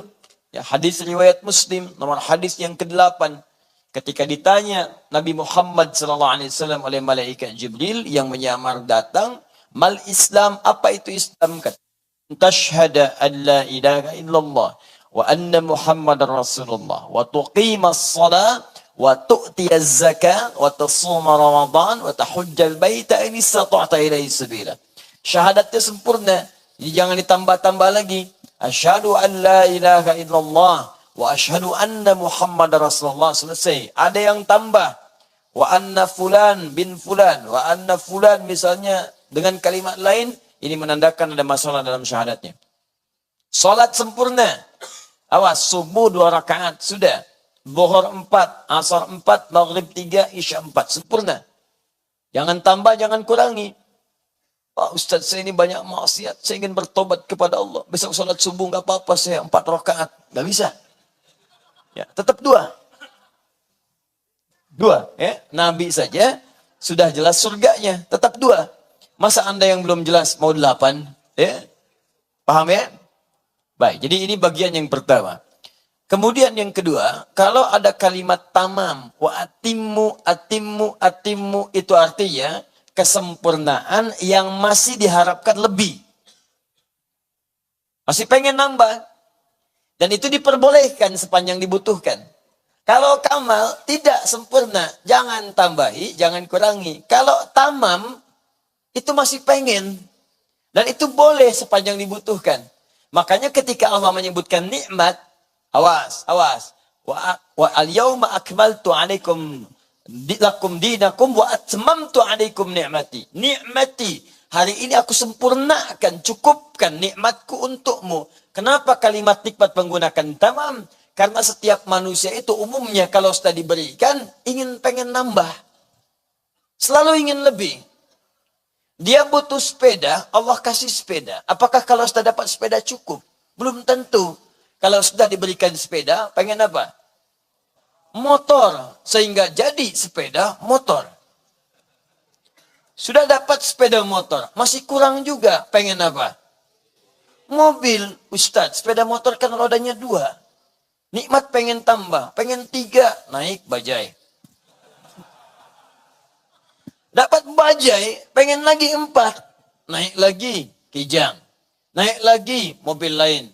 Ya, hadis riwayat Muslim, nomor hadis yang ke-8. Ketika ditanya Nabi Muhammad SAW oleh malaikat Jibril yang menyamar datang, mal Islam, apa itu Islam? Kata, tashhada an la ilaha illallah wa anna Muhammadar Rasulullah wa tuqimas salat wa tu'tiyaz zakah wa tasuma Ramadan wa tahujjal baita in istata'ta ilaihi sabila. Syahadatnya sempurna. Jadi jangan ditambah-tambah lagi. Asyhadu an la ilaha illallah wa asyhadu anna Muhammadar Rasulullah. Selesai. Ada yang tambah. Wa anna fulan bin fulan. Wa anna fulan misalnya dengan kalimat lain. Ini menandakan ada masalah dalam syahadatnya. Salat sempurna. Awas, subuh 2 rakaat. Sudah. Zuhur 4, asar 4, maghrib 3, isya 4. Sempurna. Jangan tambah, jangan kurangi. Pak Ustaz, saya ini banyak maksiat. Saya ingin bertobat kepada Allah. Besok salat subuh nggak apa-apa, saya 4 rakaat. Nggak bisa. Ya, tetap 2. 2. Ya. Nabi saja sudah jelas surganya. Tetap 2. Masa Anda yang belum jelas mau 8? Ya? Paham ya? Baik, jadi ini bagian yang pertama. Kemudian yang kedua, kalau ada kalimat tamam, wa atimmu, itu artinya kesempurnaan yang masih diharapkan lebih. Masih pengen nambah. Dan itu diperbolehkan sepanjang dibutuhkan. Kalau kamal tidak sempurna, jangan tambahi, jangan kurangi. Kalau tamam, itu masih pengen. Dan itu boleh sepanjang dibutuhkan. Makanya ketika Allah menyebutkan nikmat, awas. Wa al-yawma akmaltu alaikum lakum dinakum wa atmamtu alaikum ni'mati. Ni'mati. Hari ini aku sempurnakan, cukupkan nikmatku untukmu. Kenapa kalimat nikmat menggunakan tamam? Karena setiap manusia itu umumnya kalau sudah diberikan, pengen nambah. Selalu ingin lebih. Dia butuh sepeda, Allah kasih sepeda. Apakah kalau sudah dapat sepeda cukup? Belum tentu. Kalau sudah diberikan sepeda, pengen apa? Motor. Sehingga jadi sepeda motor. Sudah dapat sepeda motor, masih kurang juga. Pengen apa? Mobil. Ustadz, sepeda motor kan rodanya 2. Nikmat pengen tambah, pengen 3, naik bajai. Dapat bajai, pengen lagi 4. Naik lagi, kijang. Naik lagi, mobil lain.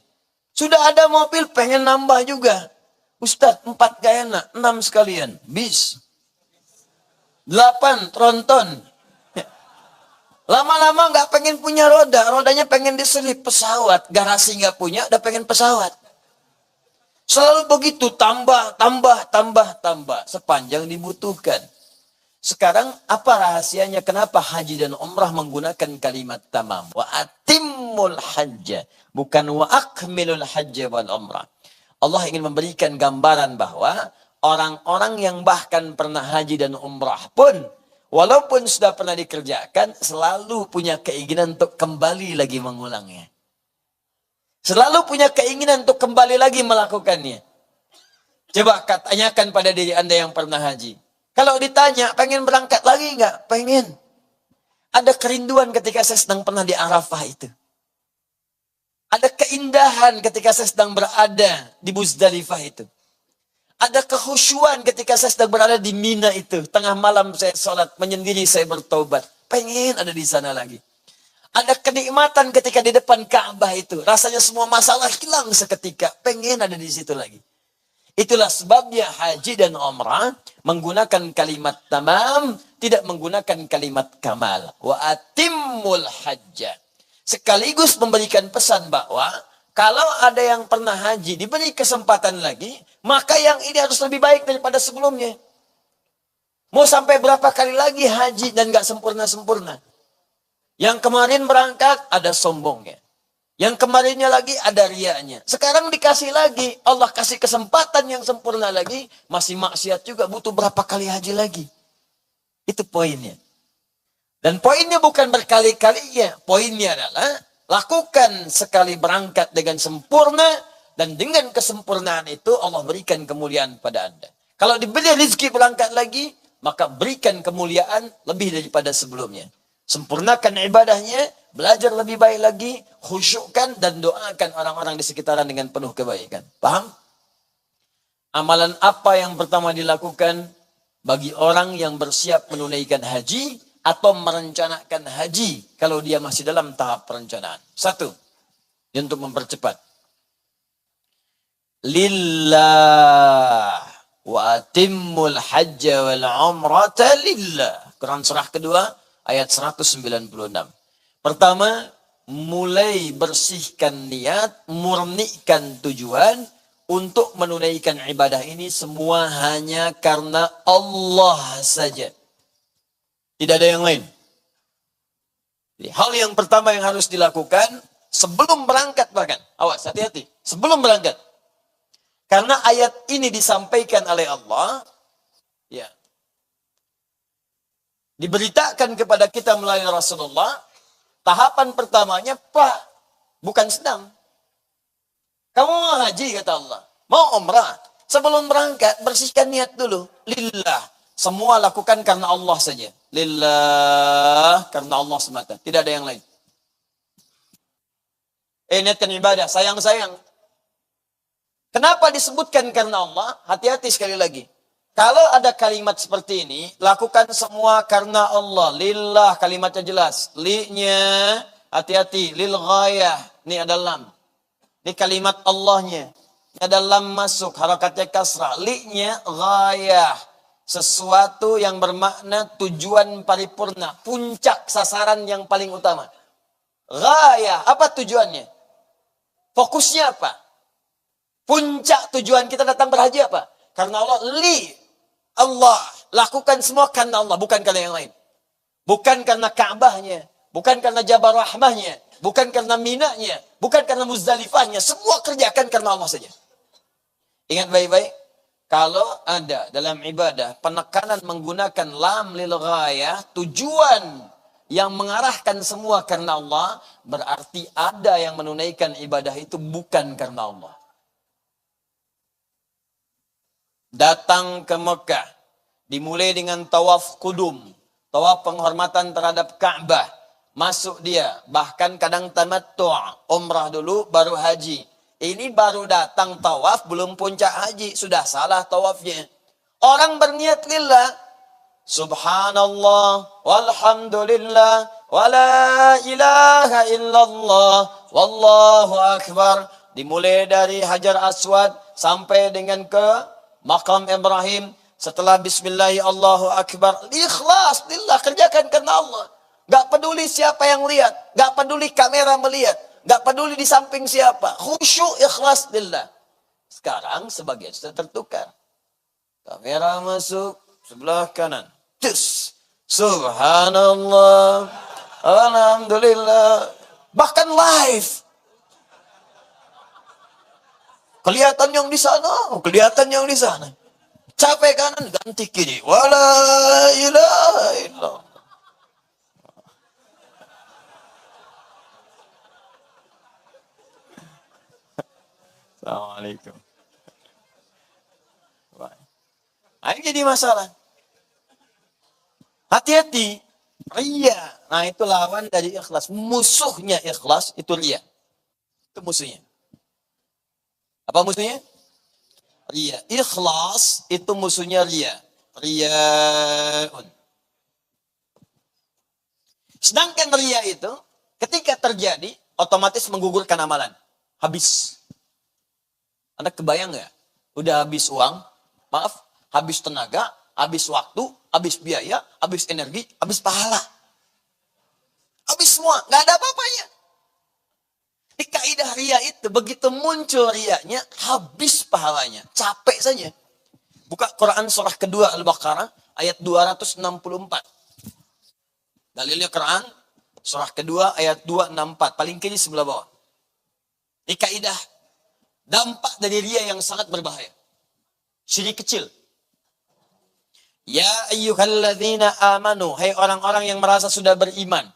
Sudah ada mobil, pengen nambah juga. Ustadz, 4 gak enak, 6 sekalian. Bis. 8, tronton. Lama-lama gak pengen punya roda. Rodanya pengen diselip pesawat. Garasi gak punya, udah pengen pesawat. Selalu begitu, tambah. Sepanjang dibutuhkan. Sekarang apa rahasianya? Kenapa haji dan umrah menggunakan kalimat tamam? Wa atimmul hajja. Bukan wa akmilul hajja wal umrah. Allah ingin memberikan gambaran bahwa orang-orang yang bahkan pernah haji dan umrah pun, walaupun sudah pernah dikerjakan, selalu punya keinginan untuk kembali lagi mengulangnya. Selalu punya keinginan untuk kembali lagi melakukannya. Coba tanyakan pada diri Anda yang pernah haji. Kalau ditanya, pengen berangkat lagi enggak? Pengen. Ada kerinduan ketika saya sedang pernah di Arafah itu. Ada keindahan ketika saya sedang berada di Muzdalifah itu. Ada kekhusyuan ketika saya sedang berada di Mina itu. Tengah malam saya sholat, menyendiri saya bertobat. Pengen ada di sana lagi. Ada kenikmatan ketika di depan Ka'bah itu. Rasanya semua masalah hilang seketika. Pengen ada di situ lagi. Itulah sebabnya haji dan umrah menggunakan kalimat tamam, tidak menggunakan kalimat kamal. Wa atimmul hajja. Sekaligus memberikan pesan bahwa kalau ada yang pernah haji diberi kesempatan lagi, maka yang ini harus lebih baik daripada sebelumnya. Mau sampai berapa kali lagi haji dan gak sempurna-sempurna. Yang kemarin berangkat ada sombongnya. Yang kemarinnya lagi ada riaknya. Sekarang dikasih lagi. Allah kasih kesempatan yang sempurna lagi. Masih maksiat juga. Butuh berapa kali haji lagi. Itu poinnya. Dan poinnya bukan berkali-kalinya. Poinnya adalah Lakukan sekali berangkat dengan sempurna, dan dengan kesempurnaan itu Allah berikan kemuliaan pada Anda. Kalau diberi rezeki berangkat lagi, maka berikan kemuliaan lebih daripada sebelumnya. Sempurnakan ibadahnya, belajar lebih baik lagi, khusyukkan dan doakan orang-orang di sekitaran dengan penuh kebaikan. Paham? Amalan apa yang pertama dilakukan bagi orang yang bersiap menunaikan haji atau merencanakan haji kalau dia masih dalam tahap perencanaan? Satu, untuk mempercepat. Lillah wa atimmul hajja wal umrata lillah. Quran surah kedua ayat 196. Pertama, mulai bersihkan niat, murnikan tujuan untuk menunaikan ibadah ini semua hanya karena Allah saja. Tidak ada yang lain. Jadi, hal yang pertama yang harus dilakukan sebelum berangkat bahkan. Awas, hati-hati. Sebelum berangkat. Karena ayat ini disampaikan oleh Allah, ya, diberitakan kepada kita melalui Rasulullah, tahapan pertamanya, Pak, bukan senang. Kamu mau haji, kata Allah. Mau umrah. Sebelum berangkat, bersihkan niat dulu. Lillah. Semua lakukan karena Allah saja. Lillah, karena Allah semata. Tidak ada yang lain. Niatkan ibadah, sayang-sayang. Kenapa disebutkan karena Allah? Hati-hati sekali lagi. Kalau ada kalimat seperti ini, lakukan semua karena Allah. Lillah, kalimatnya jelas. Li-nya, hati-hati. Lil ghayah, ini ada lam. Ini kalimat Allahnya. Ini ada lam masuk, harakatnya kasrah. Li-nya ghayah. Sesuatu yang bermakna tujuan paripurna. Puncak sasaran yang paling utama. Ghayah, apa tujuannya? Fokusnya apa? Puncak tujuan kita datang berhaji apa? Karena Allah, Allah. Lakukan semua karena Allah, bukan karena yang lain. Bukan karena Ka'bahnya, bukan karena Jabal Rahmahnya, bukan karena Minanya, bukan karena Muzdalifahnya. Semua kerjakan karena Allah saja. Ingat baik-baik, kalau ada dalam ibadah penekanan menggunakan lam lil ghayah, tujuan yang mengarahkan semua karena Allah, berarti ada yang menunaikan ibadah itu bukan karena Allah. Datang ke Mekah, dimulai dengan tawaf kudum, tawaf penghormatan terhadap Ka'bah, masuk dia, bahkan kadang tamattu', umrah dulu baru haji. Ini baru datang tawaf, belum puncak haji, sudah salah tawafnya. Orang berniat lillah, subhanallah, walhamdulillah, wala ilaha illallah, wallahu akbar. Dimulai dari Hajar Aswad sampai dengan ke Maqam Ibrahim. Setelah bismillahi Allahu akbar, ikhlas lillah, kerjakan karena Allah. Gak peduli siapa yang lihat, gak peduli kamera melihat, gak peduli di samping siapa. Khusyuk, ikhlas lillah. Sekarang sebagian sudah tertukar. Kamera masuk sebelah kanan. Cus. Subhanallah. Alhamdulillah. Bahkan live. Kelihatan yang di sana, kelihatan yang di sana. Capek kanan, ganti kiri. Wala ilaha illallah. Assalamualaikum. Nah, ini jadi masalah. Hati-hati. Ria. Nah, itu lawan dari ikhlas. Musuhnya ikhlas itu ria. Itu musuhnya. Apa musuhnya? Ria. Ikhlas itu musuhnya ria. Riyaun. Sedangkan ria itu ketika terjadi otomatis menggugurkan amalan. Habis. Anda kebayang nggak? Udah habis uang, maaf, habis tenaga, habis waktu, habis biaya, habis energi, habis pahala. Habis semua, nggak ada apa-apanya. Di kaidah ria itu, begitu muncul rianya, habis pahalanya. Capek saja. Buka Quran surah kedua Al-Baqarah, ayat 264. Dalilnya Quran, surah kedua, ayat 264. Paling kiri sebelah bawah. Di kaidah, dampak dari ria yang sangat berbahaya. Syirik kecil. Ya ayyuhalladzina amanu. Hai orang-orang yang merasa sudah beriman.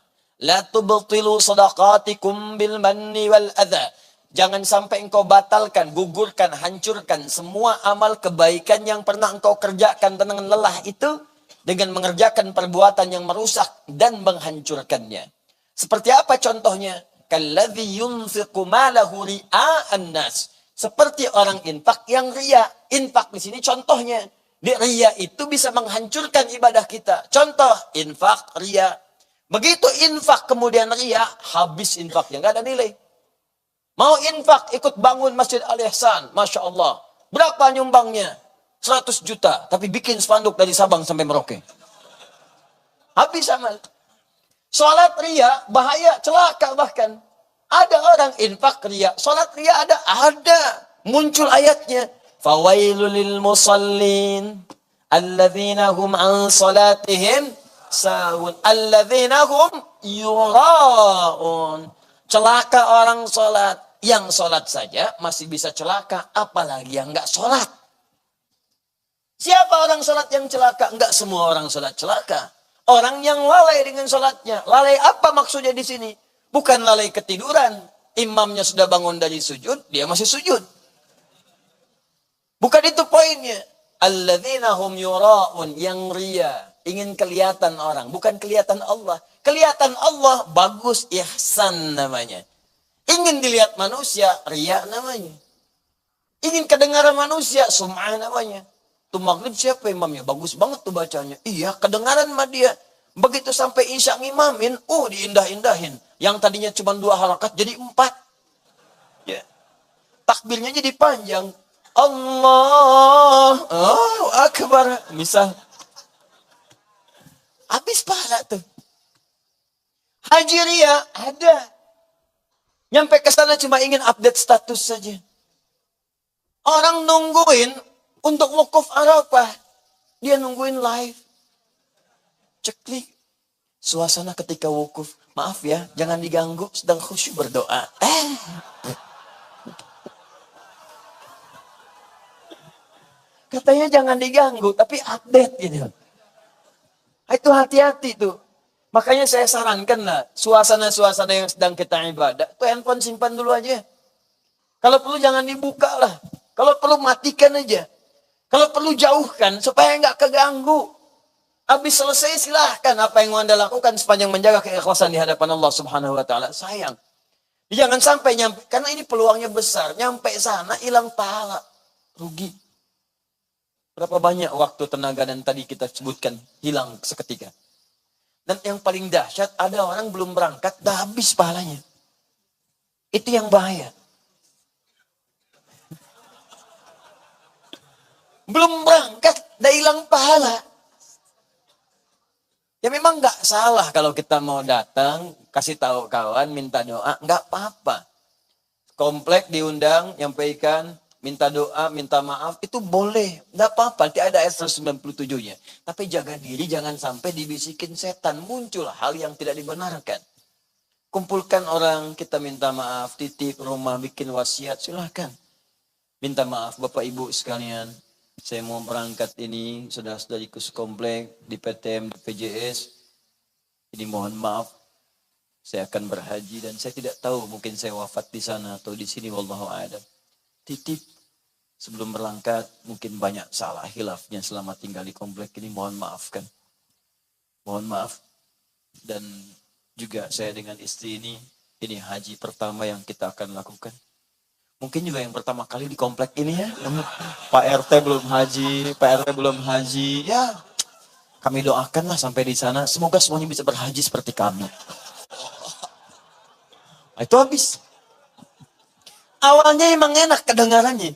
La tubtilu sadaqatikum bil manni wal adha. Jangan sampai engkau batalkan, gugurkan, hancurkan semua amal kebaikan yang pernah engkau kerjakan dengan lelah itu dengan mengerjakan perbuatan yang merusak dan menghancurkannya. Seperti apa contohnya? Kalladzi yunfiqu malahu ria'an nas. Seperti orang infak yang ria. Infak di sini contohnya. Di ria itu bisa menghancurkan ibadah kita. Contoh, infak ria. Begitu infak kemudian ria, habis infaknya, nggak ada nilai. Mau infak, ikut bangun Masjid Al-Ihsan. Masya Allah. Berapa nyumbangnya? 100 juta. Tapi bikin spanduk dari Sabang sampai Merauke. Habis amal. Sholat ria, bahaya, celaka bahkan. Ada orang infak ria. Sholat ria ada. Muncul ayatnya. Fawailul lil musallin. Alladzina hum an salatihim sahun. Alladzina hum yura'un. Celaka orang sholat. Yang sholat saja masih bisa celaka. Apalagi yang nggak sholat. Siapa orang sholat yang celaka? Enggak semua orang sholat celaka. Orang yang lalai dengan sholatnya. Lalai apa maksudnya di sini? Bukan lalai ketiduran. Imamnya sudah bangun dari sujud, dia masih sujud. Bukan itu poinnya. Alladzina hum yura'un, yang ria. Ingin kelihatan orang, bukan kelihatan Allah. Kelihatan Allah, bagus, ihsan namanya. Ingin dilihat manusia, ria namanya. Ingin kedengaran manusia, sum'ah namanya. Tuh maghrib siapa imamnya? Bagus banget tuh bacanya. Iya, kedengaran sama dia. Begitu sampai isya ngimamin, diindah-indahin. Yang tadinya cuma 2 harakat jadi 4. Ya. Takbirnya jadi panjang. Allah, Akbar. Misal. Habis pahala tuh. Haji ria ada. Nyampe ke sana cuma ingin update status saja. Orang nungguin untuk wukuf Arafah. Dia nungguin live. Ceklik. Suasana ketika wukuf. Maaf ya, jangan diganggu. Sedang khusyuk berdoa. Katanya jangan diganggu. Tapi update gitu. Itu hati-hati tuh. Makanya saya sarankan lah. Suasana-suasana yang sedang kita ibadah. Tuh handphone simpan dulu aja. Kalau perlu jangan dibuka lah. Kalau perlu matikan aja. Kalau perlu jauhkan supaya nggak keganggu. Habis selesai silahkan apa yang Anda lakukan sepanjang menjaga keikhlasan di hadapan Allah Subhanahu wa taala. Sayang. Jangan sampai nyampe, karena ini peluangnya besar. Nyampe sana hilang pahala. Rugi. Berapa banyak waktu, tenaga dan tadi kita sebutkan hilang seketika. Dan yang paling dahsyat ada orang belum berangkat dah habis pahalanya. Itu yang bahaya. Belum berangkat, dah hilang pahala. Ya memang nggak salah kalau kita mau datang, kasih tahu kawan, minta doa, nggak apa-apa. Komplek diundang, nyampaikan, minta doa, minta maaf, itu boleh. Nggak apa-apa, tidak ada ayat 197-nya. Tapi jaga diri, jangan sampai dibisikin setan. Muncul hal yang tidak dibenarkan. Kumpulkan orang, kita minta maaf, titip rumah, bikin wasiat, silahkan. Minta maaf Bapak Ibu sekalian. Saya mau berangkat ini, saudara-saudari komplek, di PTM, di PJS. Ini mohon maaf, saya akan berhaji dan saya tidak tahu mungkin saya wafat di sana atau di sini, wallahu a'lam. Titip sebelum berangkat, mungkin banyak salah hilafnya selama tinggal di komplek ini, mohon maafkan. Mohon maaf. Dan juga saya dengan istri ini haji pertama yang kita akan lakukan. Mungkin juga yang pertama kali di komplek ini ya. Pak RT belum haji, Pak RT belum haji. Ya, kami doakanlah sampai di sana. Semoga semuanya bisa berhaji seperti kami. Nah, itu habis. Awalnya emang enak kedengarannya.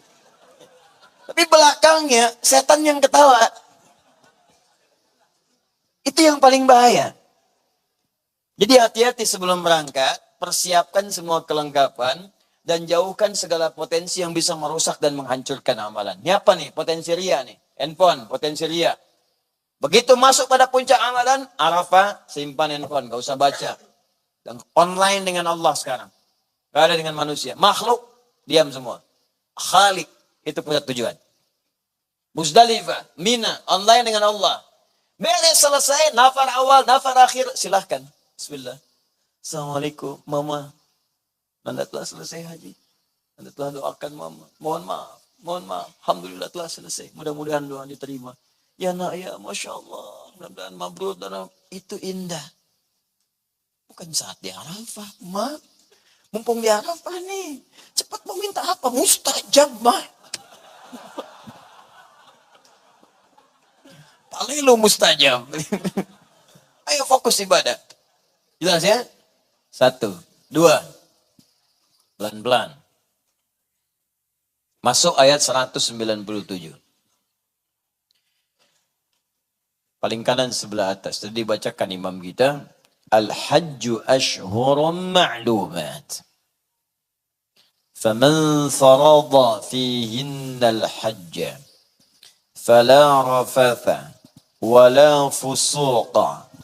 Tapi belakangnya setan yang ketawa. Itu yang paling bahaya. Jadi hati-hati sebelum berangkat. Persiapkan semua kelengkapan. Dan jauhkan segala potensi yang bisa merusak dan menghancurkan amalan. Ini apa nih? Potensi ria nih. Handphone, potensi ria. Begitu masuk pada puncak amalan, Arafah, simpan handphone, gak usah baca. Dan online dengan Allah sekarang. Gak ada dengan manusia. Makhluk, diam semua. Khalik, itu pusat tujuan. Muzdalifah, Mina, online dengan Allah. Beres selesai, nafar awal, nafar akhir, silahkan. Bismillah. Assalamualaikum, Mama. Anda telah selesai haji. Anda telah doakan Mama. Mohon maaf. Alhamdulillah telah selesai. Mudah-mudahan doa diterima. Ya nak, ya Masya Allah. Mudah-mudahan mabrur. Itu indah. Bukan saat di Arafah, Ma. Mumpung di Arafah nih. Cepat mau minta apa? Mustajab, Ma. Paling lu mustajab. Ayo fokus ibadah. Jelas ya? 1, 2. Pelan-pelan. Masuk ayat 197. Paling kanan sebelah atas. Tadi dibacakan imam kita. Al-hajju ashhurum ma'lumat. فَمَنْ فَرَضَ فِيهِنَّ الْحَجَّ فَلَا رَفَثَ وَلَا فُسُوقَ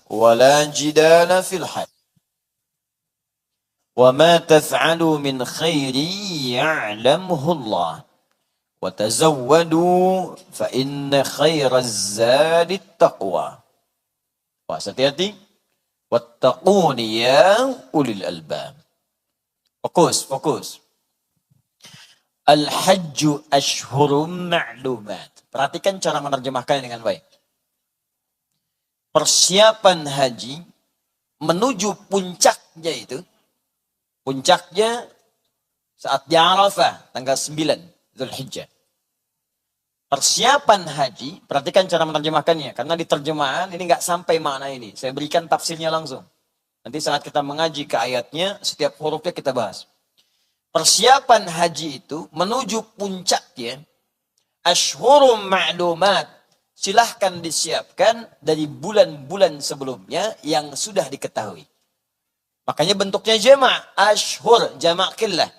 وَلَا جِدَالَ فِي الْحَجِّ وَمَا تَفْعَلُوا مِنْ خَيْرٍ يَعْلَمْهُ اللَّهُ وَتَزَوَّدُوا فَإِنَّ خَيْرَ الزَّادِ التَّقْوَى. Hati-hati. وَاتَّقُونِ يَا أُولِي الْأَلْبَابِ. Fokus. Al-hajju ashhurum ma'lumat. Perhatikan cara menerjemahkannya dengan baik. Persiapan haji menuju puncaknya itu. Puncaknya saat di Arafah, tanggal 9 Dzulhijjah. Persiapan haji, perhatikan cara menerjemahkannya. Karena di terjemahan ini nggak sampai makna ini. Saya berikan tafsirnya langsung. Nanti saat kita mengaji ke ayatnya, setiap hurufnya kita bahas. Persiapan haji itu menuju puncaknya, ashhurum ma'lumat. Silahkan disiapkan dari bulan-bulan sebelumnya yang sudah diketahui. Makanya bentuknya jamak, ashhur, jamak qillah.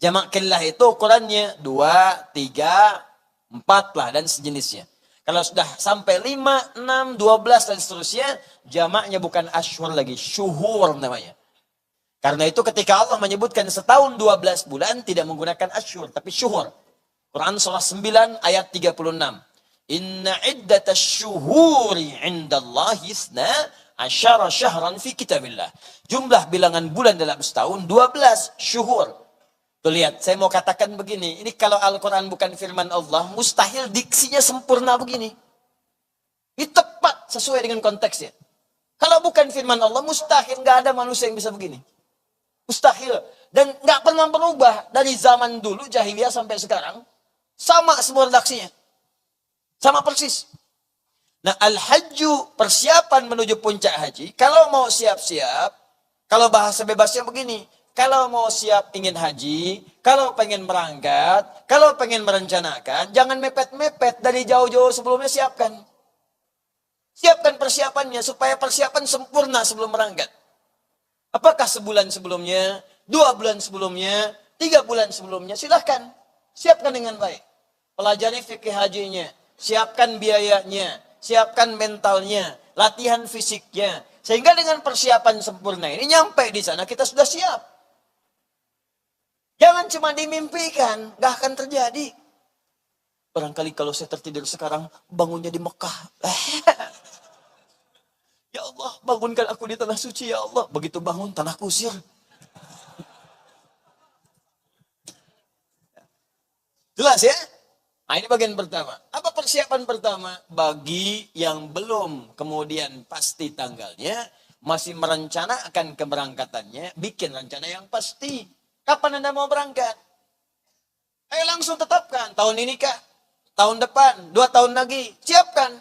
Jamak qillah itu ukurannya 2, 3, 4 lah dan sejenisnya. Kalau sudah sampai 5, 6, 12 dan seterusnya, jamaknya bukan ashhur lagi, syuhur namanya. Karena itu ketika Allah menyebutkan setahun 12 bulan tidak menggunakan ashhur tapi syuhur. Quran surah 9 ayat 36. Inna iddatash syuhuri 'indallahi 12 syahran fi kitabillah. Jumlah bilangan bulan dalam setahun 12 syuhur. Tuh lihat, saya mau katakan begini, ini kalau Al-Quran bukan firman Allah, mustahil diksinya sempurna begini. Ini tepat sesuai dengan konteksnya. Kalau bukan firman Allah, mustahil, nggak ada manusia yang bisa begini. Mustahil. Dan nggak pernah berubah dari zaman dulu, jahiliyah sampai sekarang. Sama semua redaksinya. Sama persis. Nah, al-hajju, persiapan menuju puncak haji. Kalau mau siap-siap, kalau bahasa bebasnya begini. Kalau mau siap ingin haji, kalau pengen berangkat, kalau pengen merencanakan, jangan mepet-mepet dari jauh-jauh sebelumnya siapkan. Siapkan persiapannya supaya persiapan sempurna sebelum berangkat. Apakah sebulan sebelumnya, 2 bulan sebelumnya, 3 bulan sebelumnya, silahkan. Siapkan dengan baik. Pelajari fikih hajinya, siapkan biayanya, siapkan mentalnya, latihan fisiknya. Sehingga dengan persiapan sempurna ini, nyampe di sana kita sudah siap. Jangan cuma dimimpikan, gak akan terjadi. Barangkali kalau saya tertidur sekarang, bangunnya di Mekah. Ya Allah, bangunkan aku di tanah suci, ya Allah. Begitu bangun, tanah kusir. Jelas ya? Nah, ini bagian pertama. Apa persiapan pertama? Bagi yang belum kemudian pasti tanggalnya, masih merencanakan keberangkatannya, bikin rencana yang pasti. Kapan Anda mau berangkat? Ayo langsung tetapkan. Tahun ini kah? Tahun depan? 2 tahun lagi? Siapkan.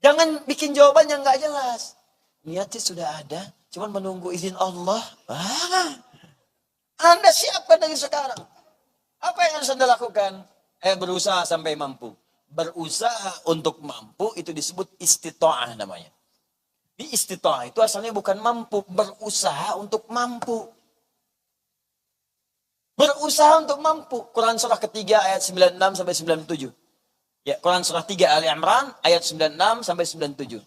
Jangan bikin jawaban yang nggak jelas. Niatnya sudah ada, cuman menunggu izin Allah. Anda siapkan dari sekarang. Apa yang harus Anda lakukan? Berusaha sampai mampu. Berusaha untuk mampu itu disebut istita'ah namanya. Di istita'ah itu asalnya bukan mampu, berusaha untuk mampu. Berusaha untuk mampu. Quran surah ketiga ayat 96 sampai 97. Ya, Quran surah 3 Ali Imran ayat 96 sampai 97.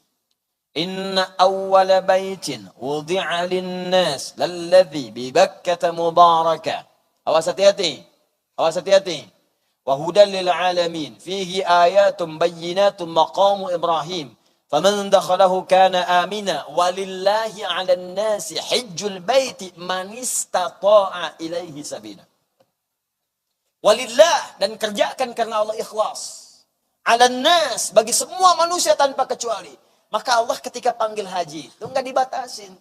Inna awwala baitin wudi'a lin-nas lalladzi bi Bakkah mubaraka. Awas hati-hati. Awas hati-hati. Wa hudan lil alamin. Fihi ayatun bayyinatun maqamu Ibrahim. Faman dakhalahu kana amina walillahi 'alan nasi hajjul baiti man istata'a ilaihi sabila. Walillah, dan kerjakan karena Allah ikhlas. 'Alan nas, bagi semua manusia tanpa kecuali. Maka Allah ketika panggil haji itu enggak dibatasin.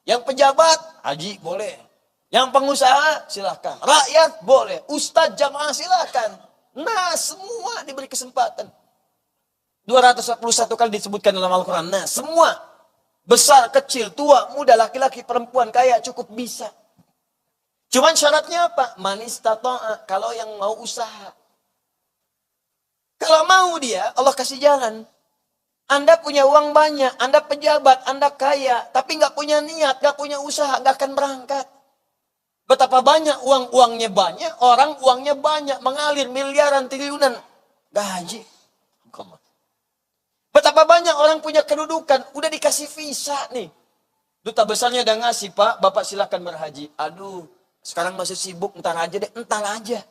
Yang pejabat haji boleh. Yang pengusaha silahkan. Rakyat boleh. Ustadz jamaah silahkan. Nah, semua diberi kesempatan. 241 kali disebutkan dalam Al-Quran. Nah, semua. Besar, kecil, tua, muda, laki-laki, perempuan, kaya, cukup bisa. Cuman syaratnya apa? Manis tato'a. Kalau yang mau usaha. Kalau mau dia, Allah kasih jalan. Anda punya uang banyak, Anda pejabat, Anda kaya. Tapi nggak punya niat, nggak punya usaha, nggak akan berangkat. Betapa banyak uangnya banyak, orang uangnya banyak, mengalir miliaran, triliunan. Gaji. Betapa banyak orang punya kedudukan, udah dikasih visa nih. Duta besarnya udah ngasih, Pak, Bapak silakan berhaji. Aduh, sekarang masih sibuk, entar aja deh, entar aja.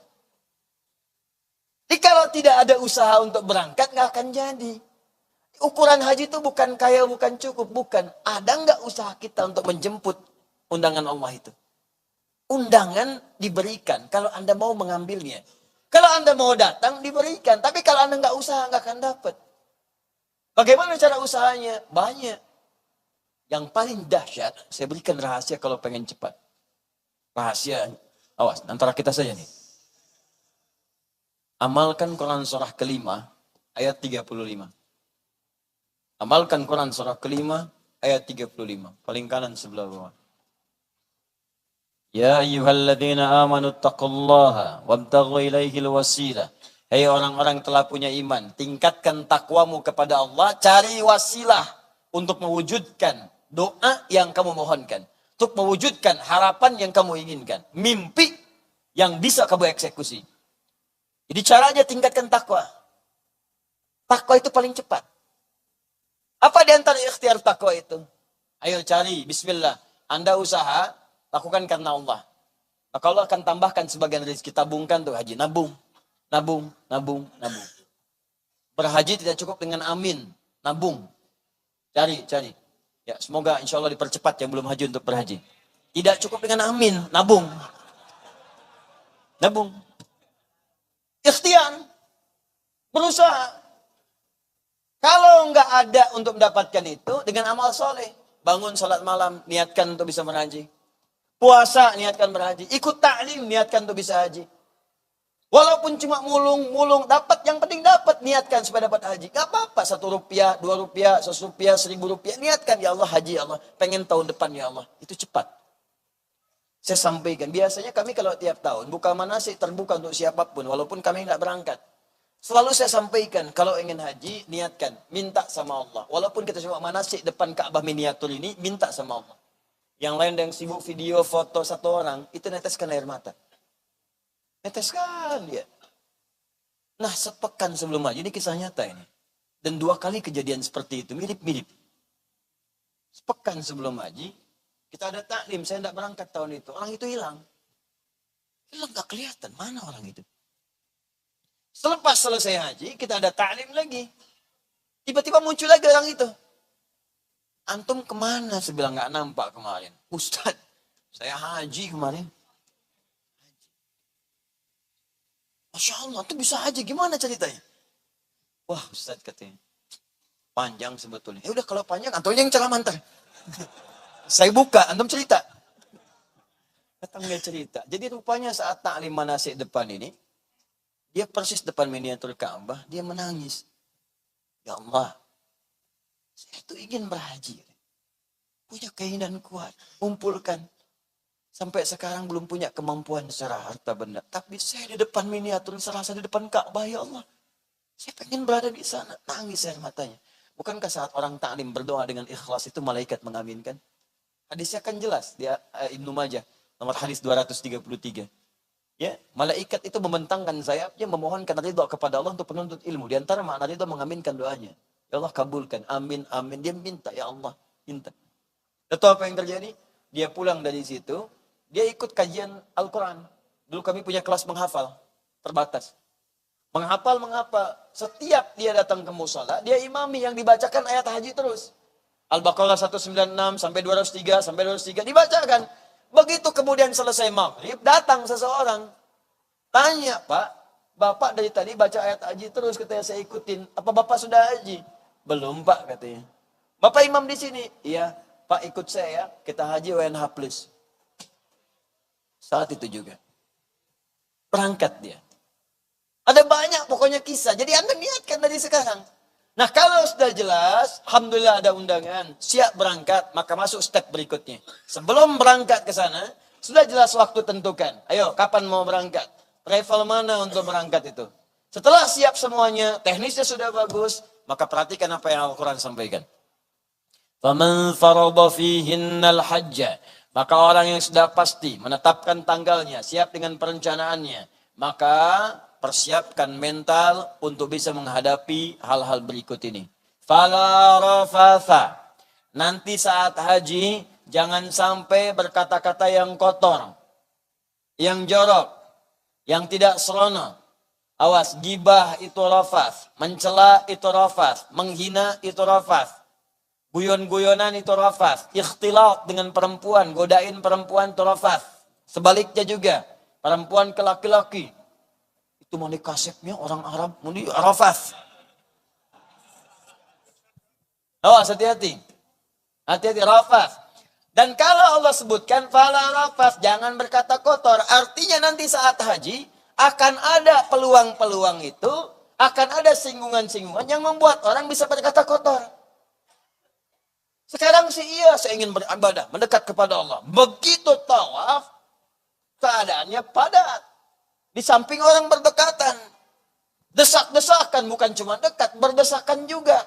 Jadi kalau tidak ada usaha untuk berangkat, nggak akan jadi. Ukuran haji itu bukan kaya, bukan cukup, bukan. Ada nggak usaha kita untuk menjemput undangan Allah itu? Undangan diberikan kalau Anda mau mengambilnya. Kalau Anda mau datang, diberikan. Tapi kalau Anda nggak usaha, nggak akan dapat. Bagaimana cara usahanya? Banyak. Yang paling dahsyat, saya berikan rahasia kalau pengen cepat. Rahasia, awas, antara kita saja nih. Amalkan Quran surah kelima, ayat 35. Amalkan Quran surah kelima, ayat 35. Paling kanan sebelah bawah. Ya ayyuhalladzina amanu taqullaha wabtaghu ilaihil wasilah. Hei orang-orang telah punya iman, tingkatkan takwamu kepada Allah, cari wasilah untuk mewujudkan doa yang kamu mohonkan, untuk mewujudkan harapan yang kamu inginkan, mimpi yang bisa kamu eksekusi. Jadi caranya tingkatkan takwa. Takwa itu paling cepat. Apa di antara ikhtiar takwa itu? Ayo cari, bismillah. Anda usaha, lakukan karena Allah. Maka Allah akan tambahkan sebagian rezeki, tabungkan tuh haji, nabung. Nabung, nabung, nabung. Berhaji tidak cukup dengan amin. Nabung. Cari, cari. Ya, semoga insya Allah dipercepat yang belum haji untuk berhaji. Tidak cukup dengan amin. Nabung. Nabung. Ikhtiar. Berusaha. Kalau nggak ada untuk mendapatkan itu, dengan amal soleh. Bangun salat malam, niatkan untuk bisa berhaji. Puasa, niatkan berhaji. Ikut ta'lim, niatkan untuk bisa haji. Walaupun cuma mulung-mulung, dapat, yang penting dapat, niatkan supaya dapat haji. Gak apa-apa, 1 rupiah, 2 rupiah, 100 rupiah, 1000 rupiah. Niatkan, ya Allah, haji ya Allah. Pengen tahun depan ya Allah. Itu cepat. Saya sampaikan, biasanya kami kalau tiap tahun, buka manasik terbuka untuk siapapun, walaupun kami nggak berangkat. Selalu saya sampaikan, kalau ingin haji, niatkan, minta sama Allah. Walaupun kita cuma manasik depan Ka'bah miniatur ini, minta sama Allah. Yang lain yang sibuk video, foto satu orang, itu neteskan air mata. Neteskan dia. Nah, sepekan sebelum haji, ini kisah nyata ini. Dan 2 kali kejadian seperti itu, mirip-mirip. Sepekan sebelum haji, kita ada taklim, saya tidak berangkat tahun itu. Orang itu hilang. Hilang, gak kelihatan, mana orang itu. Selepas selesai haji, kita ada taklim lagi. Tiba-tiba muncul lagi orang itu. Antum kemana? Saya bilang, gak nampak kemarin. Ustadz, saya haji kemarin. Masya Allah, itu bisa aja. Gimana ceritanya? Wah, Ustaz katanya. Panjang sebetulnya. Ya udah kalau panjang, antum yang ceramah ntar. Saya buka, antum cerita. Datang dia cerita. Jadi rupanya saat taklim manasik depan ini, dia persis depan miniatur Ka'bah, dia menangis. Ya Allah, saya itu ingin berhaji. Punya keinginan kuat, kumpulkan. Sampai sekarang belum punya kemampuan secara harta benda. Tapi saya di depan miniatur, serasa di depan Ka'bah, ya Allah. Saya pengen berada di sana. Nangis air matanya. Bukankah saat orang taklim berdoa dengan ikhlas itu malaikat mengaminkan? Hadisnya kan jelas. Dia Ibnu Majah. Nomor hadis 233. Ya, malaikat itu membentangkan sayapnya, memohonkan ridha kepada Allah untuk penuntut ilmu. Di antara makna ridha mengaminkan doanya. Ya Allah kabulkan. Amin, amin. Dia minta, ya Allah. Minta. Dan tahu apa yang terjadi? Dia pulang dari situ. Dia ikut kajian Al-Quran. Dulu kami punya kelas menghafal. Terbatas. Menghafal. Setiap dia datang ke musola, dia imami yang dibacakan ayat haji terus. Al-Baqarah 196 sampai 203 sampai 203 dibacakan. Begitu kemudian selesai maghrib, datang seseorang. Tanya, Pak, Bapak dari tadi baca ayat haji terus, katanya saya ikutin. Apa Bapak sudah haji? Belum, Pak, katanya. Bapak imam di sini? Iya, Pak, ikut saya, kita haji UNH plus. Saat itu juga. Berangkat dia. Ada banyak pokoknya kisah. Jadi Anda niatkan dari sekarang. Nah kalau sudah jelas, alhamdulillah ada undangan, siap berangkat, maka masuk step berikutnya. Sebelum berangkat ke sana, sudah jelas waktu tentukan. Ayo, kapan mau berangkat? Travel mana untuk berangkat itu? Setelah siap semuanya, teknisnya sudah bagus, maka perhatikan apa yang Al-Quran sampaikan. فَمَنْ فَرَضَ فِيهِنَّ الْحَجَّ. Maka orang yang sudah pasti menetapkan tanggalnya, siap dengan perencanaannya, maka persiapkan mental untuk bisa menghadapi hal-hal berikut ini. Fala rafatha. Nanti saat haji jangan sampai berkata-kata yang kotor, yang jorok, yang tidak senonoh. Awas, gibah itu rafath, mencela itu rafath, menghina itu rafath, guyon-guyonan itu rafath, ikhtilat dengan perempuan, godain perempuan itu rafath. Sebaliknya juga, perempuan ke laki-laki. Itu mandi kasepnya orang Arab, mandi rafath. Awas, hati-hati. Hati-hati, rafath. Dan kalau Allah sebutkan, fala rafath, jangan berkata kotor. Artinya nanti saat haji, akan ada peluang-peluang itu, akan ada singgungan-singgungan yang membuat orang bisa berkata kotor. Sekarang sih iya, saya ingin beribadah, mendekat kepada Allah. Begitu tawaf, keadaannya padat. Di samping orang berdekatan. Desak-desakan, bukan cuma dekat, berdesakan juga.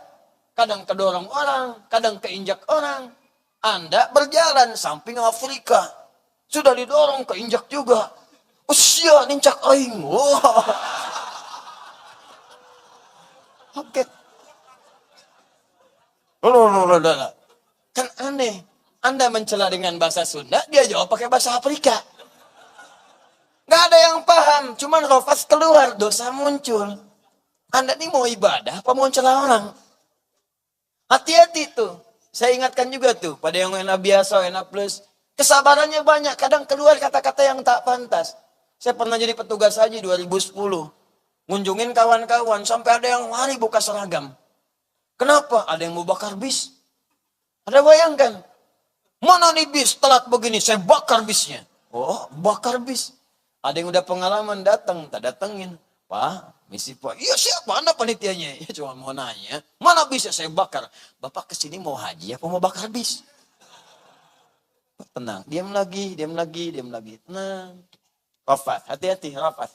Kadang kedorong orang, kadang keinjak orang. Anda berjalan samping Afrika. Sudah didorong, keinjak juga. Usia, nincak aing. Wow. Oke. Kan aneh. Anda mencela dengan bahasa Sunda, dia jawab pakai bahasa Afrika. Gak ada yang paham, cuman rofas keluar, dosa muncul. Anda ini mau ibadah, apa mau celah orang? Hati-hati tuh. Saya ingatkan juga tuh, pada yang enak biasa, enak plus. Kesabarannya banyak, kadang keluar kata-kata yang tak pantas. Saya pernah jadi petugas haji 2010. Ngunjungin kawan-kawan, sampai ada yang lari buka seragam. Kenapa? Ada yang mau bakar bis. Ada bayangkan, mana nih bis telat begini, saya bakar bisnya. Oh, bakar bis. Ada yang udah pengalaman datang, tak datengin. Pak, misi Pak. Iya siapa? Anda panitianya. Ya cuma mau nanya. Mana bisnya saya bakar? Bapak kesini mau haji apa mau bakar bis? Tenang. Diam lagi. Tenang. Rafat. Hati-hati. Rafat.